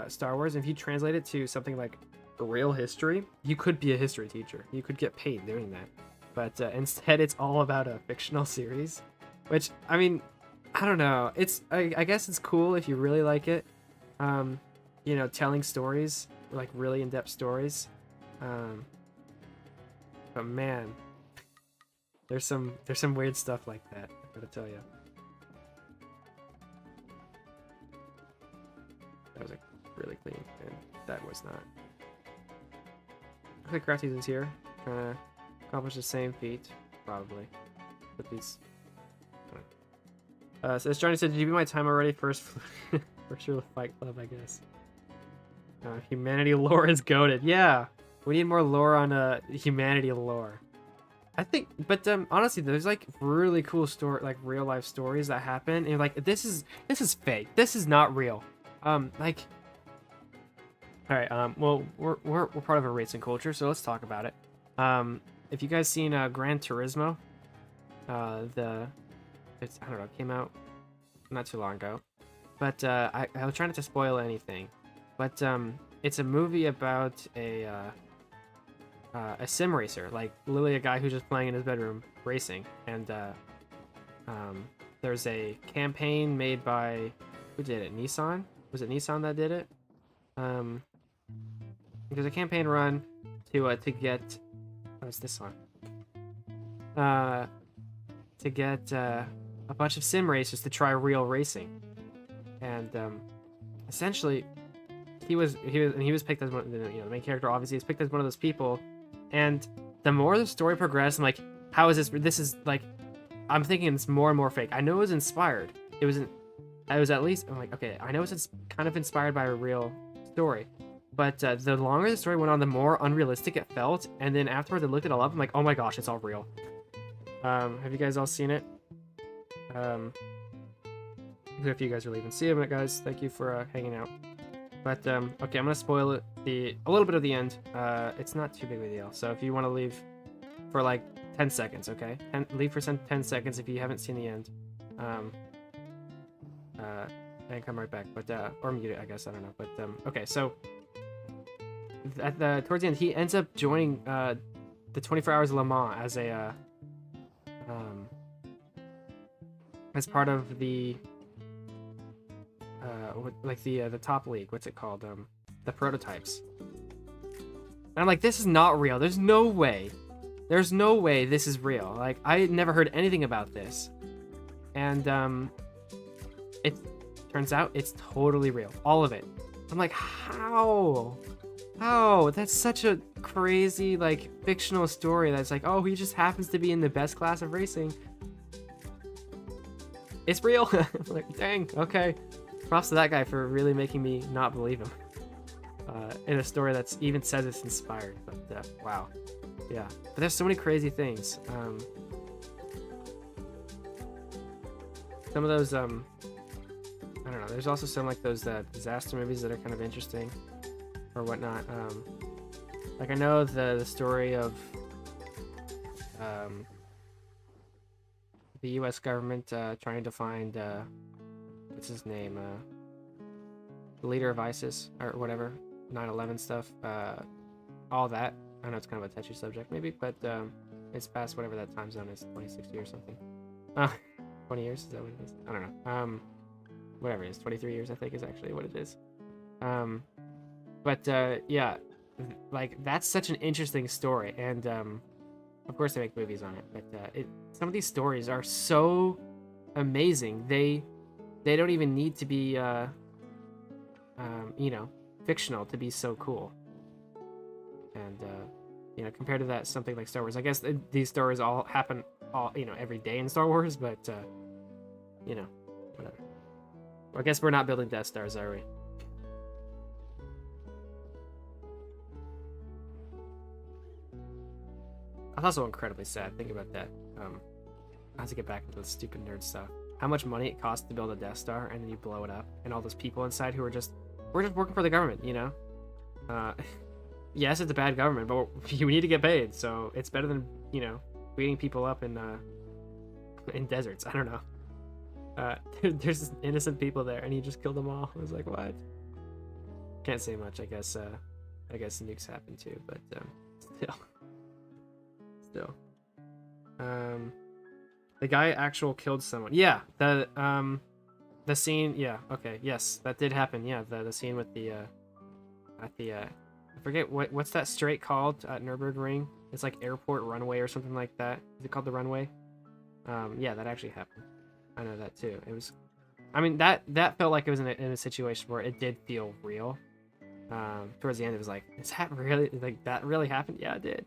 Star Wars, if you translate it to something like real history, you could be a history teacher. You could get paid doing that. But instead, it's all about a fictional series, which, I mean, I don't know. I guess it's cool if you really like it. You know, telling stories, like really in-depth stories. But man, there's some weird stuff like that, I gotta tell you. That was like really clean, and that was not. I think Craft Season's here, trying to accomplish the same feat, probably. But these. So as Johnny said, did you beat my time already? First, for sure, the Fight Club, I guess. Humanity lore is goated. Yeah, we need more lore on humanity lore. I think, but honestly, there's like really cool like real life stories that happen, and like this is fake. This is not real. Like, all right. Well, we're part of a racing culture, so let's talk about it. If you guys seen Gran Turismo, I don't know, it came out not too long ago, but I was trying not to spoil anything, but it's a movie about a sim racer, like literally a guy who's just playing in his bedroom racing, and there's a campaign made by, who did it? Nissan? Was it Nissan that did it? there's a campaign run to get what's this one? To get a bunch of sim racers to try real racing, and essentially he was picked as one, the main character. Obviously, he's picked as one of those people, and the more the story progressed, I'm like, how is this? This is like, I'm thinking it's more and more fake. I know it was inspired. It was at least, I'm like, okay, I know it's kind of inspired by a real story, but the longer the story went on, the more unrealistic it felt. And then afterwards, I looked it all up. I'm like, oh my gosh, it's all real. Have you guys all seen it? If you guys are leaving, see you, guys. Thank you for hanging out. But okay, I'm gonna spoil it, a little bit of the end. It's not too big of a deal. So if you want to leave for like 10 seconds, okay? Leave for 10 seconds if you haven't seen the end. And come right back. But or mute it, I guess. I don't know. But okay, so towards the end, he ends up joining the 24 Hours of Le Mans as part of the the top league. What's it called? The prototypes. And I'm like, this is not real. There's no way. There's no way this is real. Like, I had never heard anything about this. And it turns out it's totally real. All of it. I'm like, how? How? That's such a crazy, like, fictional story that's like, oh, he just happens to be in the best class of racing. It's real. I'm like, dang, okay. Props to that guy for really making me not believe him. In a story that's even says it's inspired. But wow. Yeah. But there's so many crazy things. Some of those, I don't know. There's also some like those disaster movies that are kind of interesting or whatnot. Like I know the story of the U.S. government trying to find what's his name, the leader of ISIS or whatever, 9/11 stuff, all that. I know it's kind of a touchy subject maybe, but it's past whatever that time zone is, 2060 or something. 20 years, is that what it is? I don't know. Whatever it is, 23 years I think is actually what it is. But yeah, like that's such an interesting story, and of course they make movies on it, but some of these stories are so amazing. They don't even need to be you know, fictional to be so cool. And you know, compared to that, something like Star Wars, I guess these stories all happen you know, every day in Star Wars, but you know, whatever. Well, I guess we're not building Death Stars, are we? That's also incredibly sad. Think about that. I have to get back into the stupid nerd stuff. How much money it costs to build a Death Star, and then you blow it up, and all those people inside who are we're just working for the government, you know? Yes, it's a bad government, but we need to get paid, so it's better than, you know, beating people up in deserts. I don't know. There's just innocent people there, and he just killed them all. I was like, what? Can't say much. I guess nukes happen too, but still. The guy killed someone. Yeah, the scene. Yeah, okay, yes, that did happen. Yeah, the scene with the I forget what's that straight called at Nürburgring. It's like airport runway or something like that. Is it called the runway? Yeah, that actually happened. I know that too. It was, I mean, that felt like it was in a situation where it did feel real. Towards the end, it was like, is that really, like, that really happened? Yeah, it did.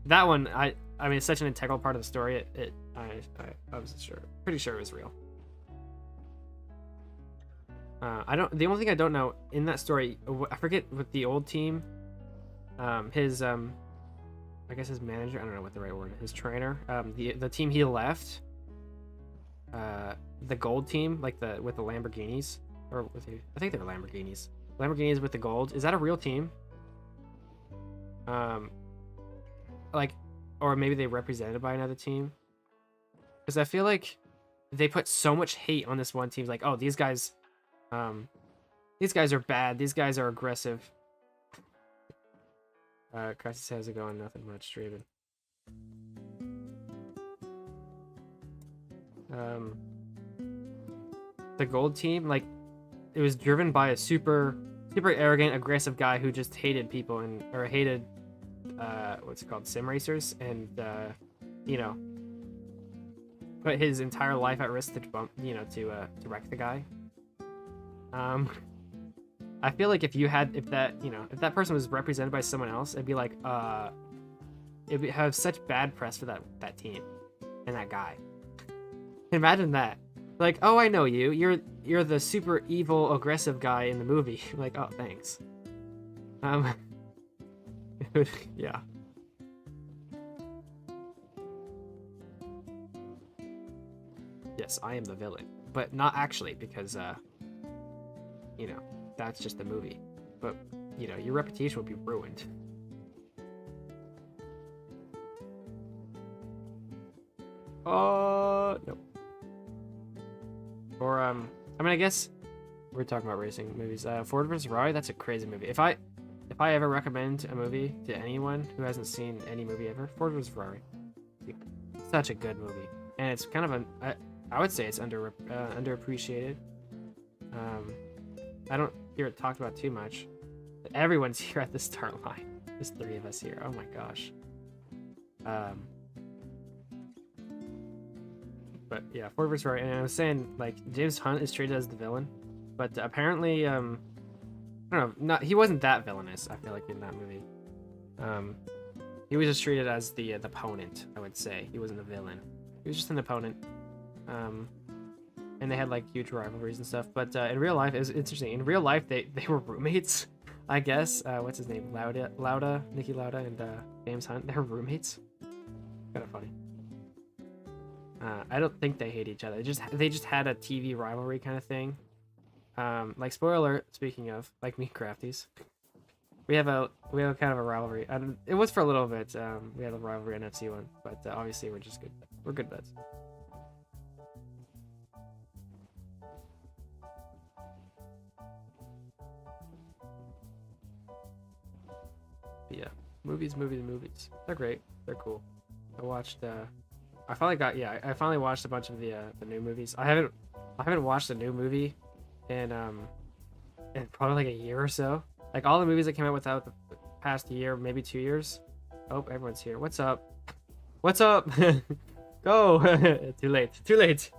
That one, I mean, it's such an integral part of the story. I was pretty sure it was real. The only thing I don't know in that story, I forget with the old team, his, I guess his manager, I don't know what the right word is, his trainer, the team he left, the gold team, like with the Lamborghinis, or I think they were Lamborghinis. Lamborghinis with the gold. Is that a real team? Like, or maybe they represented by another team? Because I feel like they put so much hate on this one team. Like, oh, these guys are bad. These guys are aggressive. Crisis, how's it going? Nothing much, Draven. The gold team, like, it was driven by a super super arrogant, aggressive guy who just hated people or hated what's it called, sim racers, and you know, put his entire life at risk to to wreck the guy. I feel like if that person was represented by someone else, it'd be like it would have such bad press for that team and that guy. Imagine that. Like, oh, I know you. You're the super evil, aggressive guy in the movie. Like, oh, thanks. Yeah. Yes, I am the villain, but not actually, because that's just the movie. But your reputation would be ruined. Nope. Or I mean, I guess we're talking about racing movies. Ford vs Ferrari, that's a crazy movie. If I ever recommend a movie to anyone who hasn't seen any movie ever, Ford vs Ferrari, such a good movie, and it's kind of I would say it's underappreciated. I don't hear it talked about too much. But everyone's here at the start line. There's 3 of us here. Oh my gosh. But yeah, Ford vs Ferrari. And I was saying, like, James Hunt is treated as the villain, but apparently, I don't know, he wasn't that villainous. I feel like in that movie, he was just treated as the opponent. I would say he wasn't a villain. He was just an opponent. And they had like huge rivalries and stuff. But in real life, it was interesting. In real life, they were roommates, I guess. What's his name? Niki Lauda, and James Hunt. They were roommates. Kind of funny. I don't think they hate each other. They just had a TV rivalry kind of thing. Like, spoiler alert, speaking of, like me and Crafties, we have kind of a rivalry. It was for a little bit. We had a rivalry on FC1, but obviously we're just good. We're good buds. But yeah, movies. They're great. They're cool. I finally watched a bunch of the new movies. I haven't watched a new movie in probably like a year or so. Like, all the movies that came out without the past year, maybe 2 years. Oh, everyone's here. What's up? What's up? Go. Too late.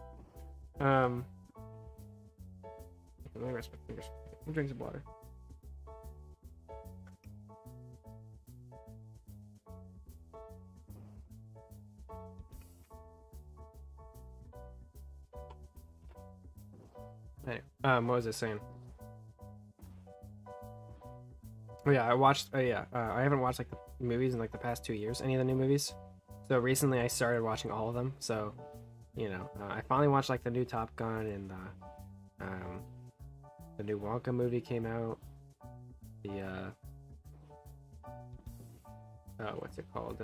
Let me rest my fingers. Let me drink some water. Anyway, what was I saying? Oh yeah, I haven't watched like the movies in like the past 2 years, any of the new movies. So recently I started watching all of them. So, I finally watched like the new Top Gun, and the new Wonka movie came out. The what's it called?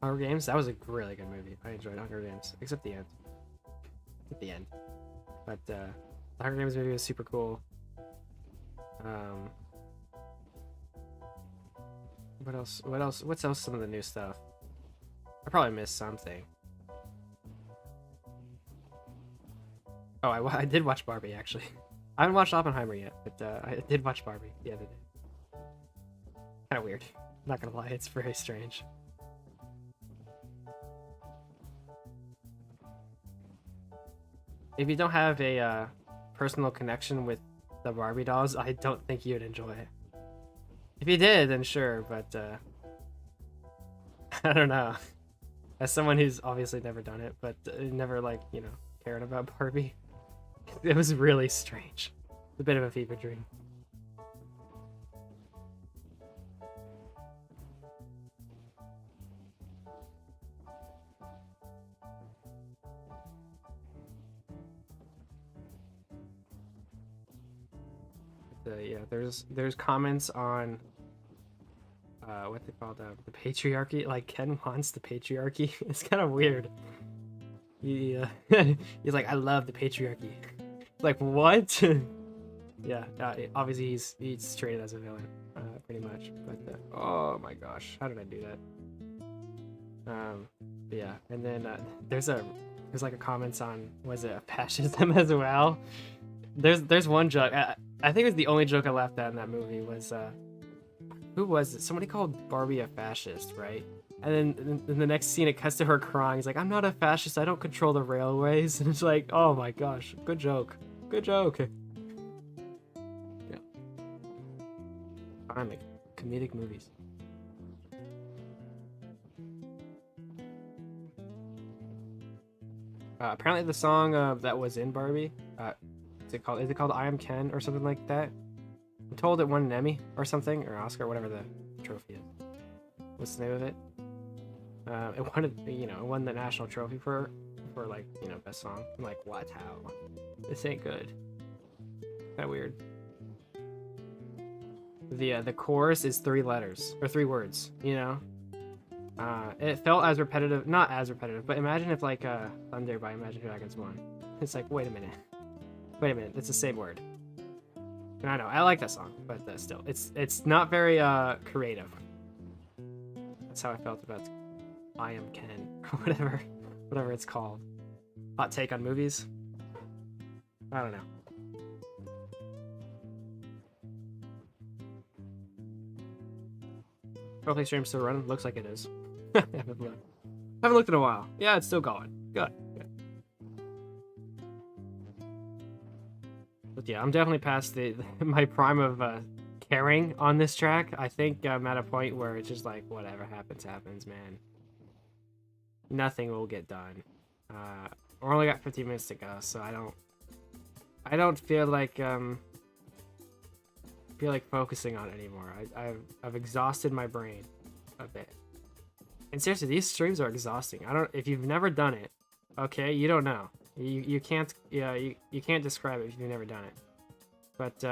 Hunger Games. That was a really good movie. I enjoyed Hunger Games, except the end. At the end. But the Hunger Games movie was super cool. What else? What's else? Some of the new stuff. I probably missed something. Oh, I did watch Barbie, actually. I haven't watched Oppenheimer yet, but I did watch Barbie the other day. Kind of weird. Not gonna lie, it's very strange. If you don't have a personal connection with the Barbie dolls, I don't think you'd enjoy it. If you did, then sure, but I don't know. As someone who's obviously never done it, but never, like, cared about Barbie, it was really strange. It's a bit of a fever dream. Yeah, there's comments on what's it called, the patriarchy. Like, Ken wants the patriarchy. It's kind of weird. He's like, I love the patriarchy. Like, what? Yeah, obviously he's treated as a villain, pretty much. But oh my gosh, how did I do that? Yeah, and then there's like a comments on, was it fascism as well? There's one joke. I think it was the only joke I laughed at in that movie was who was it? Somebody called Barbie a fascist, right? And then in the next scene, it cuts to her crying. He's like, "I'm not a fascist. I don't control the railways." And it's like, oh my gosh, good joke, good joke. Yeah, finally, comedic movies. Apparently, the song that was in Barbie, is it called "I Am Ken" or something like that? I'm told it won an Emmy or something, or Oscar, whatever the trophy is. What's the name of it? It won, it won the national trophy for like, best song. I'm like, what? How? This ain't good. That weird. The chorus is 3 letters or 3 words. It felt as repetitive, not as repetitive, but imagine if like Thunder by Imagine Dragons won. It's like, wait a minute, it's the same word. And I know I like that song, but still, it's not very creative. That's how I felt about I Am Ken or whatever it's called. Hot take on movies. I don't know. Hopefully stream's still running. Looks like it is. Haven't looked in a while. Yeah, it's still going. Good. But yeah, I'm definitely past my prime of caring on this track. I think I'm at a point where it's just like, whatever happens, man. Nothing will get done. We're only got 15 minutes to go, so I don't feel like focusing on it anymore. I've exhausted my brain a bit. And seriously, these streams are exhausting. If you've never done it, okay, you don't know. You can't you can't describe it if you've never done it. But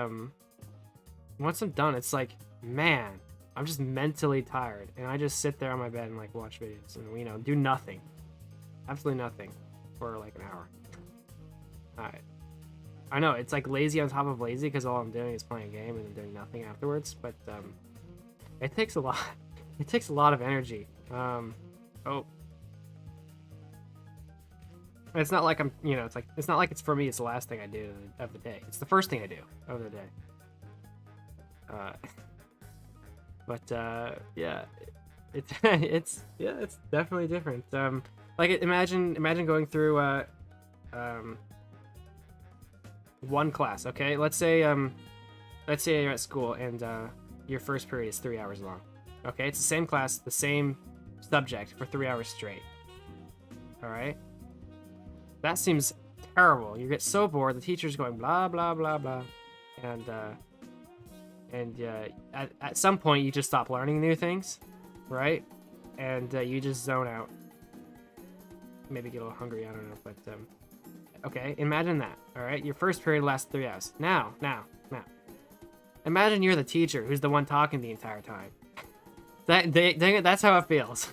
once I'm done, it's like, man, I'm just mentally tired, and I just sit there on my bed and like watch videos and do nothing, absolutely nothing, for like an hour. Alright. I know it's like lazy on top of lazy because all I'm doing is playing a game and then doing nothing afterwards. But it takes a lot. It takes a lot of energy. Oh, it's not like it's not like it's for me. It's the last thing I do of the day. It's the first thing I do of the day. But yeah, it's definitely different. Like imagine going through one class. Okay, let's say you're at school and your first period is 3 hours long. Okay, it's the same class, the same subject for 3 hours straight. All right, that seems terrible. You get so bored. The teacher's going blah blah blah blah, and at some point you just stop learning new things, right? And you just zone out. Maybe get a little hungry. I don't know, but okay, imagine that. All right, your first period lasts 3 hours. Now, imagine you're the teacher who's the one talking the entire time. Dang it, that's how it feels.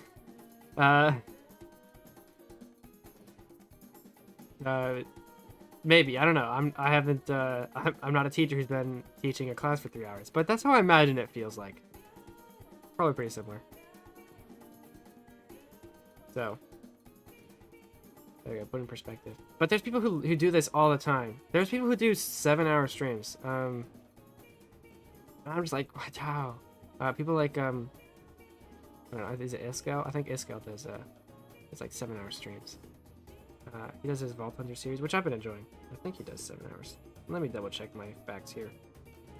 Maybe, I don't know. I'm not a teacher who's been teaching a class for 3 hours, but that's how I imagine it feels like. Probably pretty similar. So there you go, put in perspective. But there's people who do this all the time. There's people who do 7-hour streams. I'm just like, wow. People like I don't know, is it Iskal? I think Iskal does it's like 7-hour streams. He does his Vault Hunter series, which I've been enjoying. I think he does 7 hours. Let me double check my facts here.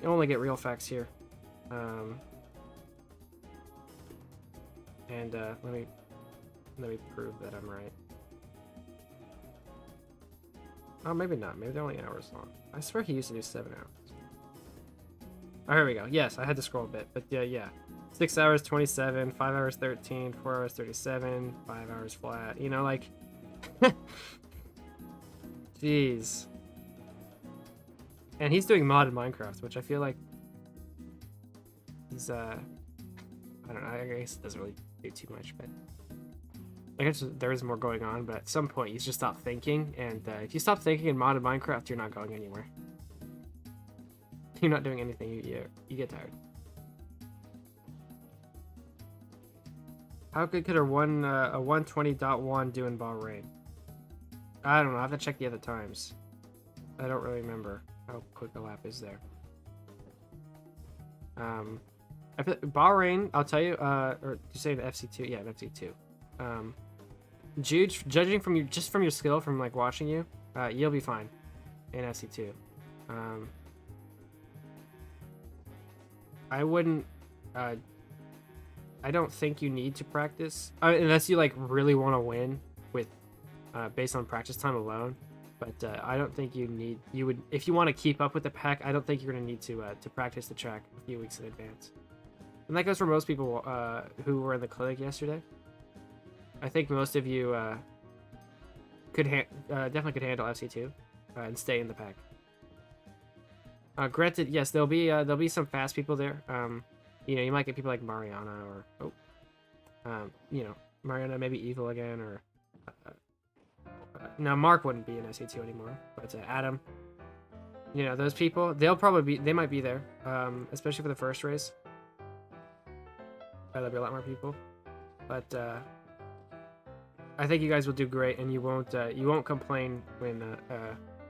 You only get real facts here. And let me prove that I'm right. Oh, maybe not. Maybe they're only hours long. I swear he used to do 7 hours. Oh, here we go. Yes, I had to scroll a bit, but yeah. 6 hours 27, 5 hours 13, 4 hours 37, 5 hours flat. Like, jeez. And he's doing modded Minecraft, which I feel like he's I don't know. I guess it doesn't really do too much, but I guess there is more going on. But at some point, you just stop thinking, and if you stop thinking in modded Minecraft, you're not going anywhere. You're not doing anything. You get tired. How good could a 120.1 do in Bahrain? I don't know. I have to check the other times. I don't really remember how quick a lap is there. Bahrain, I'll tell you, or you say the FC2? Yeah, FC2. Judging from from your skill from like watching you, you'll be fine in FC2. I wouldn't. I don't think you need to practice unless you like really want to win with based on practice time alone. But I don't think you would if you want to keep up with the pack. I don't think you're gonna need to practice the track a few weeks in advance. And that goes for most people who were in the clinic yesterday. I think most of you definitely could handle FC2 and stay in the pack. Granted, yes, there'll be some fast people there. You might get people like Mariana or Mariana, maybe Evil again, or now Mark wouldn't be in SC2 anymore, but Adam, those people, they might be there, especially for the first race. There'll be a lot more people, but I think you guys will do great, and you won't complain when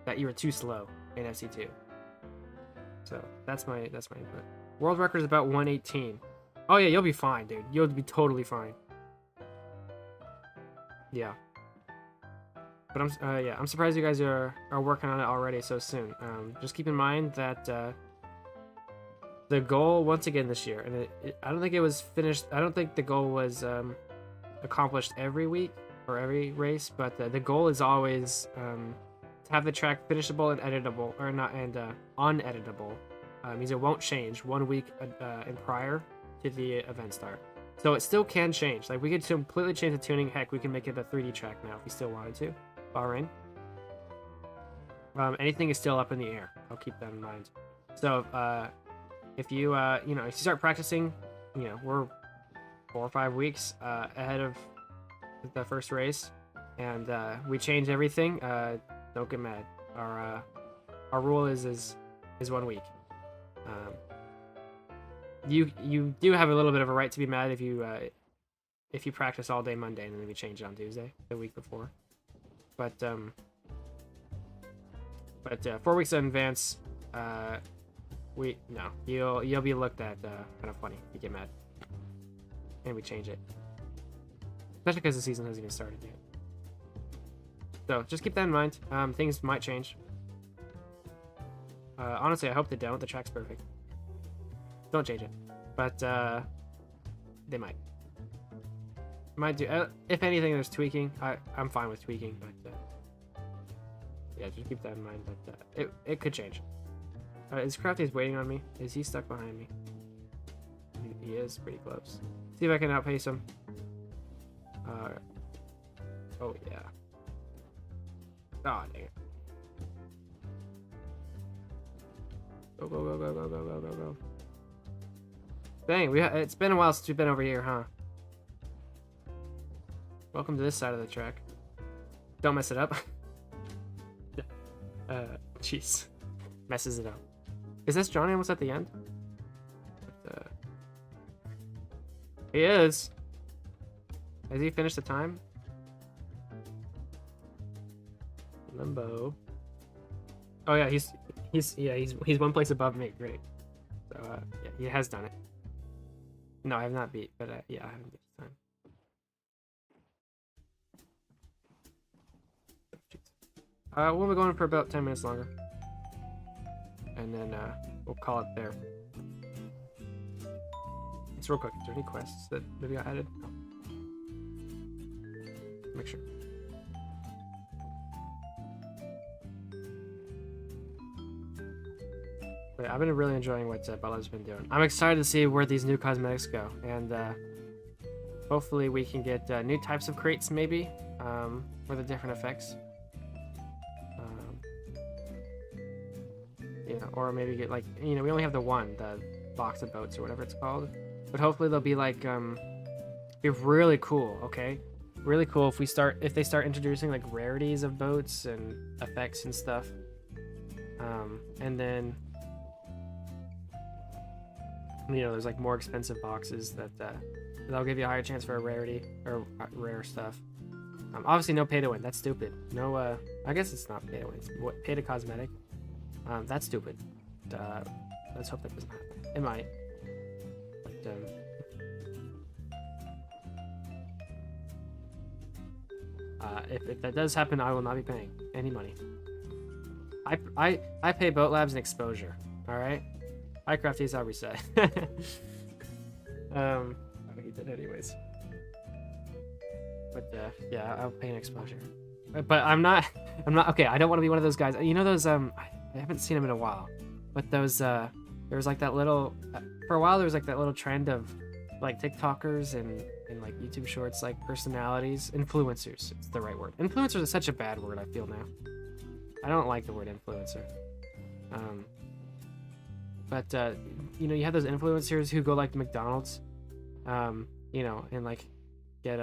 that you were too slow in SC2. So that's my input. World record is about 118. Oh yeah, you'll be fine, dude. You'll be totally fine. Yeah. But I'm surprised you guys are working on it already so soon. Just keep in mind that the goal once again this year, and I don't think it was finished. I don't think the goal was accomplished every week or every race, but the goal is always to have the track finishable and editable, or not, and uneditable. Means it won't change 1 week in prior to the event start. So it still can change. Like we could completely change the tuning. Heck, we can make it a 3D track now if we still wanted to. Bahrain. Anything is still up in the air. I'll keep that in mind. So if you if you start practicing, we're 4 or 5 weeks ahead of the first race, and we change everything. Don't get mad. Our rule is 1 week. You do have a little bit of a right to be mad if you practice all day Monday and then we change it on Tuesday, the week before. But 4 weeks in advance, you'll be looked at kind of funny if you get mad, and we change it, especially because the season hasn't even started yet. So just keep that in mind. Things might change. Honestly, I hope they don't. The track's perfect. Don't change it. But they might. Might do. If anything, there's tweaking. I'm fine with tweaking, but yeah, just keep that in mind. But it could change. Is Crafty's waiting on me? Is he stuck behind me? He is pretty close. See if I can outpace him. Oh yeah. Oh dang it. Go, go, go, go, go, go, go, go, go. Dang, it's been a while since we've been over here, huh? Welcome to this side of the track. Don't mess it up. Jeez. Messes it up. Is this Johnny almost at the end? He is. Has he finished the time? Limbo. Oh yeah, he's 1 place above me. Great. So yeah, he has done it. No, I have not beat, but yeah, I haven't beat the time. We'll be going for about 10 minutes longer, and then we'll call it there. It's real quick. Is there any quests that maybe got added? No. Make sure. But I've been really enjoying what Bella's been doing. I'm excited to see where these new cosmetics go, and hopefully we can get new types of crates, maybe, with the different effects. Or maybe get we only have the box of boats or whatever it's called, but hopefully they'll be be really cool. Okay, really cool if they start introducing like rarities of boats and effects and stuff, and then. There's like more expensive boxes that'll give you a higher chance for a rarity or rare stuff. Obviously, no pay to win. That's stupid. No, I guess it's not pay to win. It's pay to cosmetic. That's stupid. Let's hope that doesn't happen. It might. if that does happen, I will not be paying any money. I pay Boat Labs and exposure. All right. Hi, Crafty's how reset. He did anyways. But yeah, I'll pay an exposure. But I'm not okay. I don't want to be one of those guys. You know those I haven't seen them in a while, but those there was like that little for a while there was like that little trend of like TikTokers and like YouTube Shorts, like personalities, influencers. It's the right word. Influencers is such a bad word, I feel now. I don't like the word influencer. But you know, you have those influencers who go like to McDonald's, you know, and like get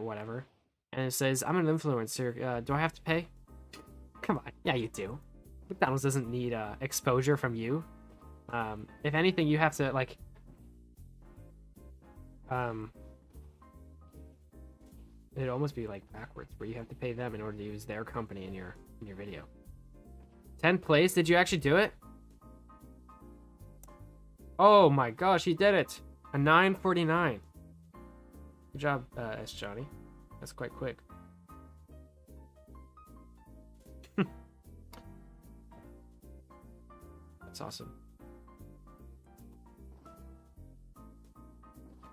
whatever, and it says, I'm an influencer. Do I have to pay? Come on, yeah, you do. McDonald's doesn't need exposure from you. If anything, you have to like it'd almost be like backwards, where you have to pay them in order to use their company in your video. 10th place? Did you actually do it? Oh my gosh, he did it! A 949. Good job, S. Johnny. That's quite quick. That's awesome.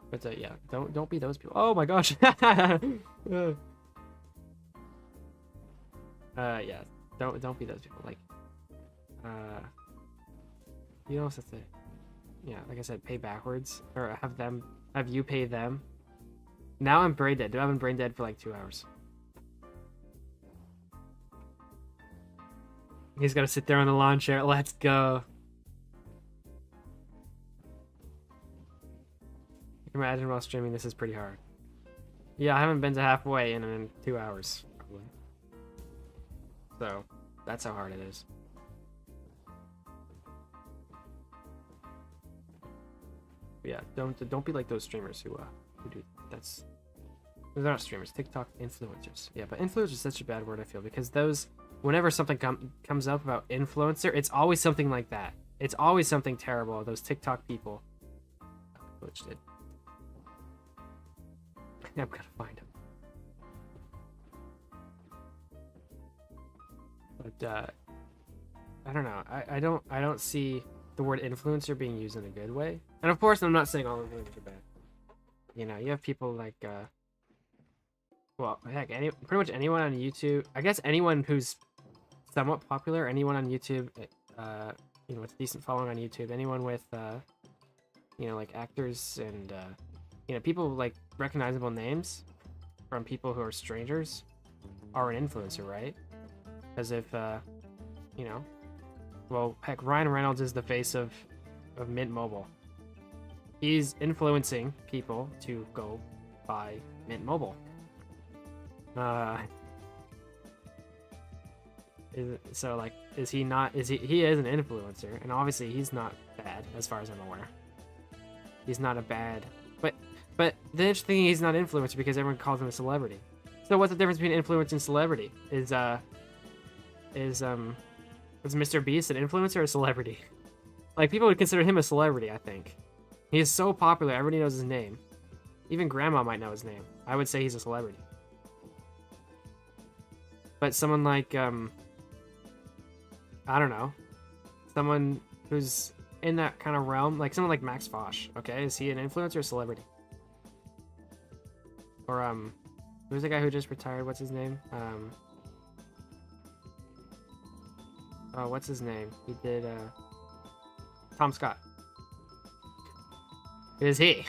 But yeah, don't be those people. Oh my gosh. Yeah, don't be those people. Like, you don't have to. Yeah, like I said, pay backwards, or have you pay them. Now I'm brain dead. Dude, I've been brain dead for like 2 hours. He's got to sit there on the lawn chair. Let's go. Imagine while streaming, this is pretty hard. Yeah, I haven't been to halfway in 2 hours, probably. So, that's how hard it is. But yeah, don't be like those streamers who do that's. They're not streamers, TikTok influencers. Yeah, but influencer is such a bad word, I feel, because those, whenever something comes up about influencer, it's always something like that. It's always something terrible. Those TikTok people. Glitched it. I'm gonna find him. But I don't know. I don't see the word influencer being used in a good way. And of course, I'm not saying all influencers are bad. You know, you have people like well, heck, pretty much anyone on YouTube. I guess anyone who's somewhat popular, anyone on YouTube, you know, with a decent following on YouTube, anyone with you know, like actors and you know, people with, like, recognizable names from people who are strangers are an influencer, right? As if, you know, well, heck, Ryan Reynolds is the face of Mint Mobile. He's influencing people to go buy Mint Mobile. So, like, is he not? He is an influencer, and obviously he's not bad, as far as I'm aware. He's not a bad, but the interesting thing, he's not influencer because everyone calls him a celebrity. So what's the difference between influencer and celebrity? Is Mr. Beast an influencer or a celebrity? Like, people would consider him a celebrity, I think. He is so popular, everybody knows his name. Even grandma might know his name. I would say he's a celebrity. But someone like, I don't know, someone who's in that kind of realm, like someone like Max Fosh, okay? Is he an influencer or celebrity? Or, who's the guy who just retired? What's his name? Oh, what's his name? He did, Tom Scott. Is he?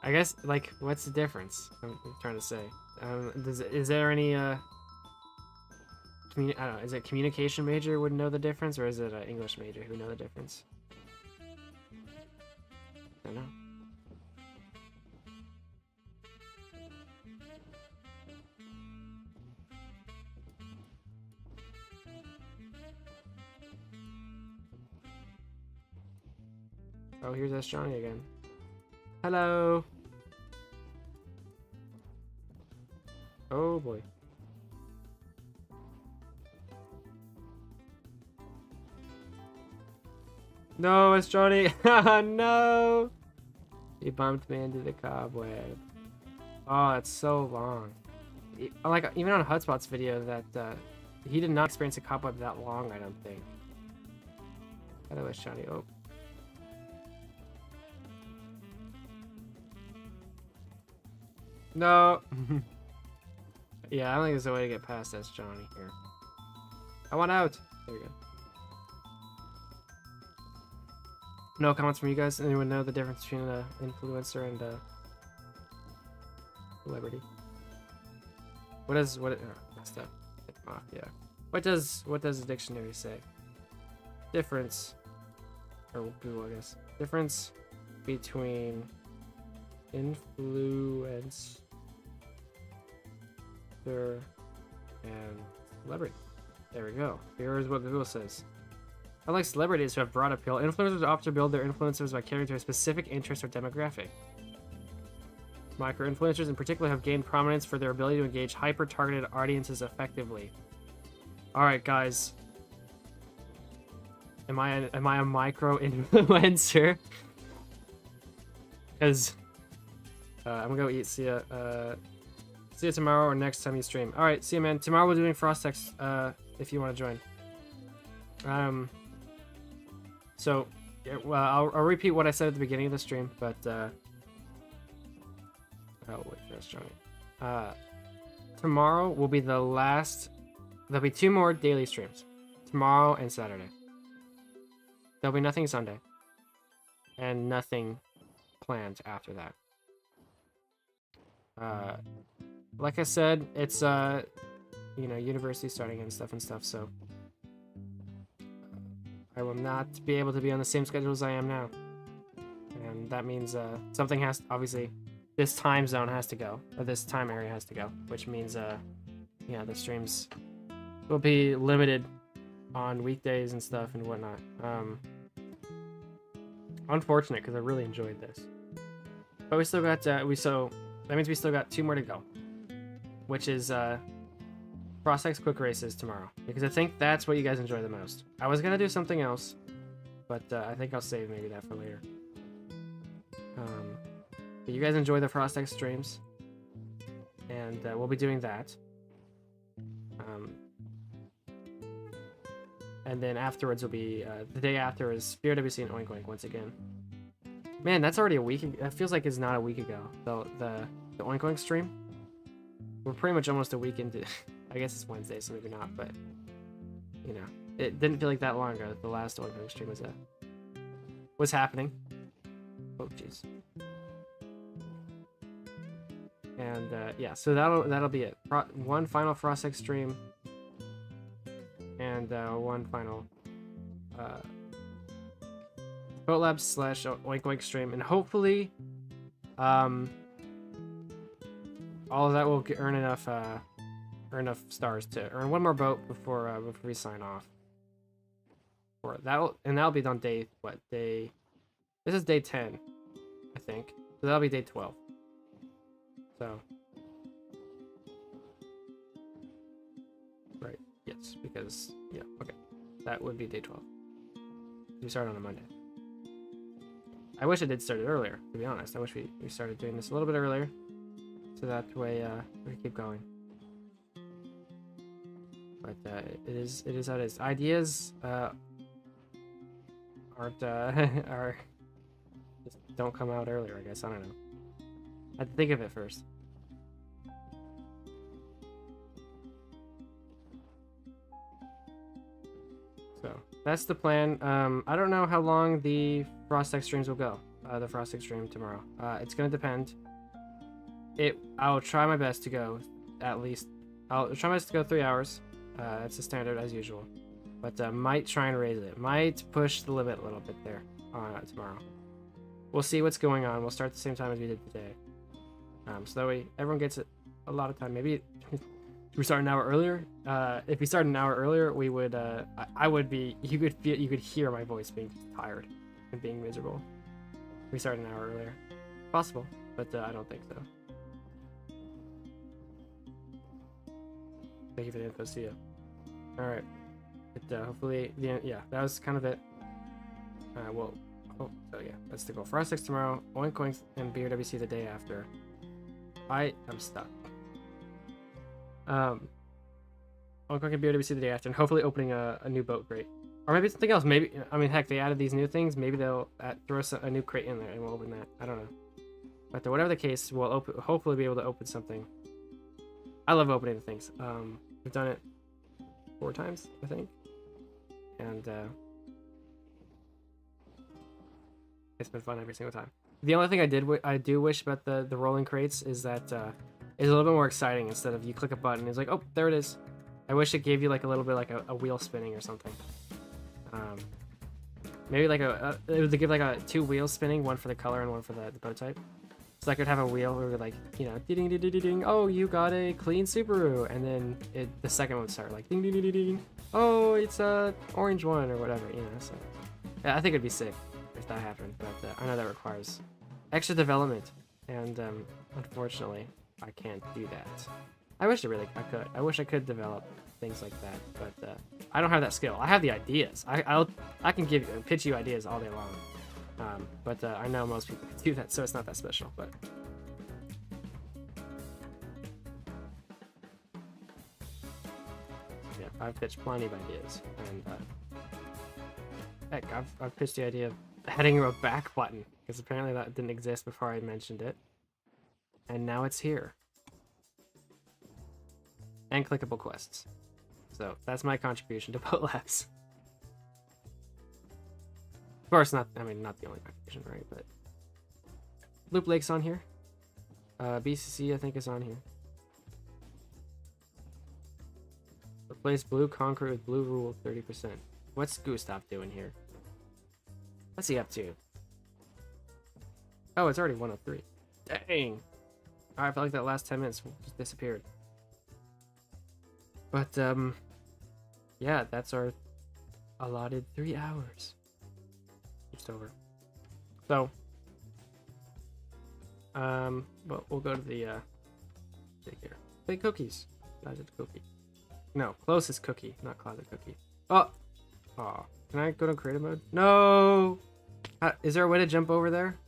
I guess, like, what's the difference? I'm trying to say. Is there any, I don't know, is it communication major would know the difference, or is it an English major who know the difference? I don't know. Oh, here's S. Johnny again. Hello! Oh boy. No, it's Johnny. No. He bumped me into the cobweb. Oh, it's so long. Like, even on Hutspot's video, that he did not experience a cobweb that long, I don't think. By the way, Johnny. Oh. No. Yeah, I don't think there's a way to get past this, Johnny. Here. I want out. There we go. No comments from you guys? Anyone know the difference between an influencer and a celebrity? Messed up. Yeah. What does the dictionary say? Difference, or Google, I guess. Difference between influencer and celebrity. There we go. Here's what Google says. Unlike celebrities who have broad appeal, influencers often build their influencers by catering to a specific interest or demographic. Micro-influencers in particular have gained prominence for their ability to engage hyper-targeted audiences effectively. Alright, guys. Am I a micro-influencer? Because I'm gonna go eat. See ya tomorrow or next time you stream. Alright, see ya, man. Tomorrow we're doing Frostex, if you want to join. So, yeah, well, I'll repeat what I said at the beginning of the stream, but, oh, wait for us, Johnny. Tomorrow will be the last, there'll be 2 more daily streams. Tomorrow and Saturday. There'll be nothing Sunday. And nothing planned after that. Like I said, it's, you know, university starting and stuff, so I will not be able to be on the same schedule as I am now. And that means something has to, obviously, this time zone has to go, or this time area has to go, which means, yeah, the streams will be limited on weekdays and stuff and whatnot. Unfortunate, because I really enjoyed this. But we still got, that means we still got 2 more to go, which is, Frostex Quick Races tomorrow, because I think that's what you guys enjoy the most. I was gonna do something else, but I think I'll save maybe that for later. But you guys enjoy the Frostex streams, and we'll be doing that. And then afterwards will be, the day after is Fear WC and Oink Oink once again. Man, that's already a week ago. That feels like it's not a week ago. The Oink Oink stream. We're pretty much almost a week into... I guess it's Wednesday, so maybe not, but... You know, it didn't feel like that long ago that the last Oink Oink stream was happening. Oh, jeez. And, yeah, so that'll be it. One final Frostex stream. And, one final... Boat Lab / Oink Oink stream, and hopefully, all of that will earn enough stars to earn 1 more boat before we sign off. That'll be on day this is day 10, I think. So that'll be day 12. So, right, yes, because yeah, okay, that would be day 12. We start on a Monday. I wish I did start it earlier, to be honest. I wish we started doing this a little bit earlier, so that way we keep going. But it is how it is. Ideas aren't are just don't come out earlier, I guess. I don't know. I had to think of it first. So that's the plan. I don't know how long the Frostex streams will go. The Frostex stream tomorrow. It's gonna depend. I'll try my best to go at least. I'll try my best to go 3 hours. That's the standard as usual. But might try and raise it. Might push the limit a little bit there tomorrow. We'll see what's going on. We'll start at the same time as we did today. So that way everyone gets a lot of time. Maybe we start an hour earlier. If we start an hour earlier, we would. I would be. You could hear my voice being tired and being miserable. If we start an hour earlier, possible, but I don't think so. Thank you for the info. See ya. All right. But hopefully, yeah, that was kind of it. Well, oh, so yeah, that's the goal. Frost 6 tomorrow, Oink Oink and BRWC the day after. I am stuck. Oink Oink and BRWC the day after, and hopefully opening a new boat crate. Or maybe something else. Maybe, I mean, heck, they added these new things. Maybe they'll throw a new crate in there and we'll open that. I don't know. But whatever the case, we'll hopefully be able to open something. I love opening things. We've done it 4 times, I think. And it's been fun every single time. The only thing I do wish about the rolling crates is that it's a little bit more exciting. Instead of you click a button, it's like, oh, there it is. I wish it gave you like a little bit like a wheel spinning or something. Maybe like it would give like 2 wheels spinning, one for the color and one for the boat type. So I could have a wheel where like, you know, ding ding ding ding ding. Oh, you got a clean Subaru, and then the second one would start like ding ding ding ding ding. Oh, it's a orange one or whatever, you know. So yeah, I think it'd be sick if that happened, but I know that requires extra development, and unfortunately, I can't do that. I wish I could. I wish I could develop things like that, but I don't have that skill. I have the ideas. I can pitch you ideas all day long, but I know most people can do that, so it's not that special. But yeah, I've pitched plenty of ideas, and heck, I've pitched the idea of adding a back button because apparently that didn't exist before I mentioned it, and now it's here. And clickable quests. So that's my contribution to Boat Labs. Of course, not the only contribution, right? But Loop Lake's on here. BCC, I think, is on here. Replace blue concrete with blue rule 30%. What's Gustav doing here? What's he up to? Oh, it's already 103. Dang! I felt like that last 10 minutes just disappeared. But, yeah, that's our allotted 3 hours. Just over. So, but we'll go to the, take here. Big cookies. Closet cookie. No, closest cookie, not closet cookie. Oh! Aw. Can I go to creative mode? No! Is there a way to jump over there?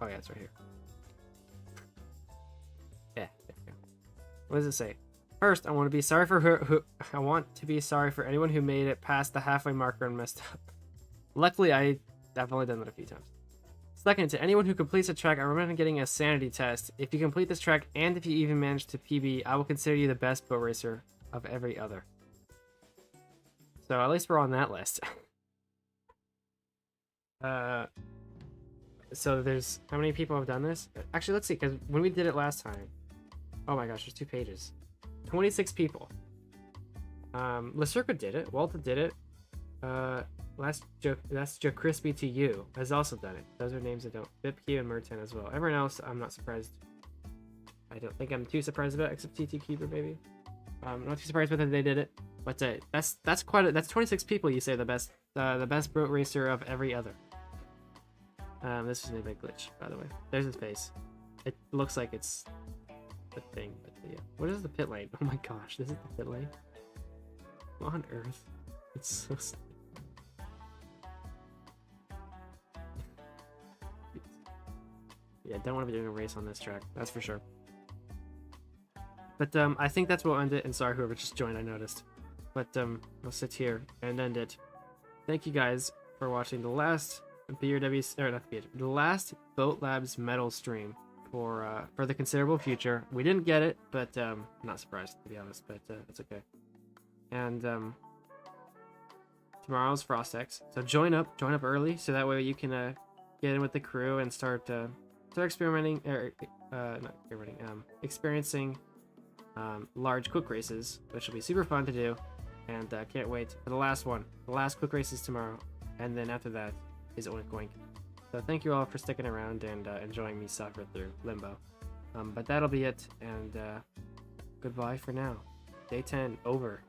Oh yeah, it's right here. Yeah, there we go. What does it say? First, I want to be sorry for I want to be sorry for anyone who made it past the halfway marker and messed up. Luckily, I've only done that a few times. Second, to anyone who completes a track, I recommend getting a sanity test. If you complete this track, and if you even manage to PB, I will consider you the best boat racer of every other. So at least we're on that list. So there's how many people have done this? Actually, let's see, because when we did it last time, oh my gosh, there's 2 pages. 26 people. LaCirca did it. Walter did it. That's Joe Crispy to you has also done it. Those are names I don't. BipQ and Merton as well. Everyone else, I'm not surprised. I don't think I'm too surprised about, except TT Keeper maybe. I'm not too surprised with that they did it. But that's quite that's 26 people. You say the best boat racer of every other. This is a big glitch, by the way. There's his face. It looks like it's the thing, but yeah. What is the pit lane? Oh my gosh, this is the pit lane. What on earth? It's so stupid. Yeah, don't want to be doing a race on this track, that's for sure. But I think that's what we'll end it, and sorry whoever just joined, I noticed. But we'll sit here and end it. Thank you guys for watching the last the last Boat Labs medal stream for the considerable future. We didn't get it, but not surprised to be honest, but it's okay. And tomorrow's Frost X, so join up early, so that way you can get in with the crew and start experimenting, experiencing large quick races, which will be super fun to do, and can't wait for the last one. The last quick race is tomorrow, and then after that is Oink Oink. So thank you all for sticking around and enjoying me suffer through Limbo. But that'll be it, and goodbye for now. Day 10 over.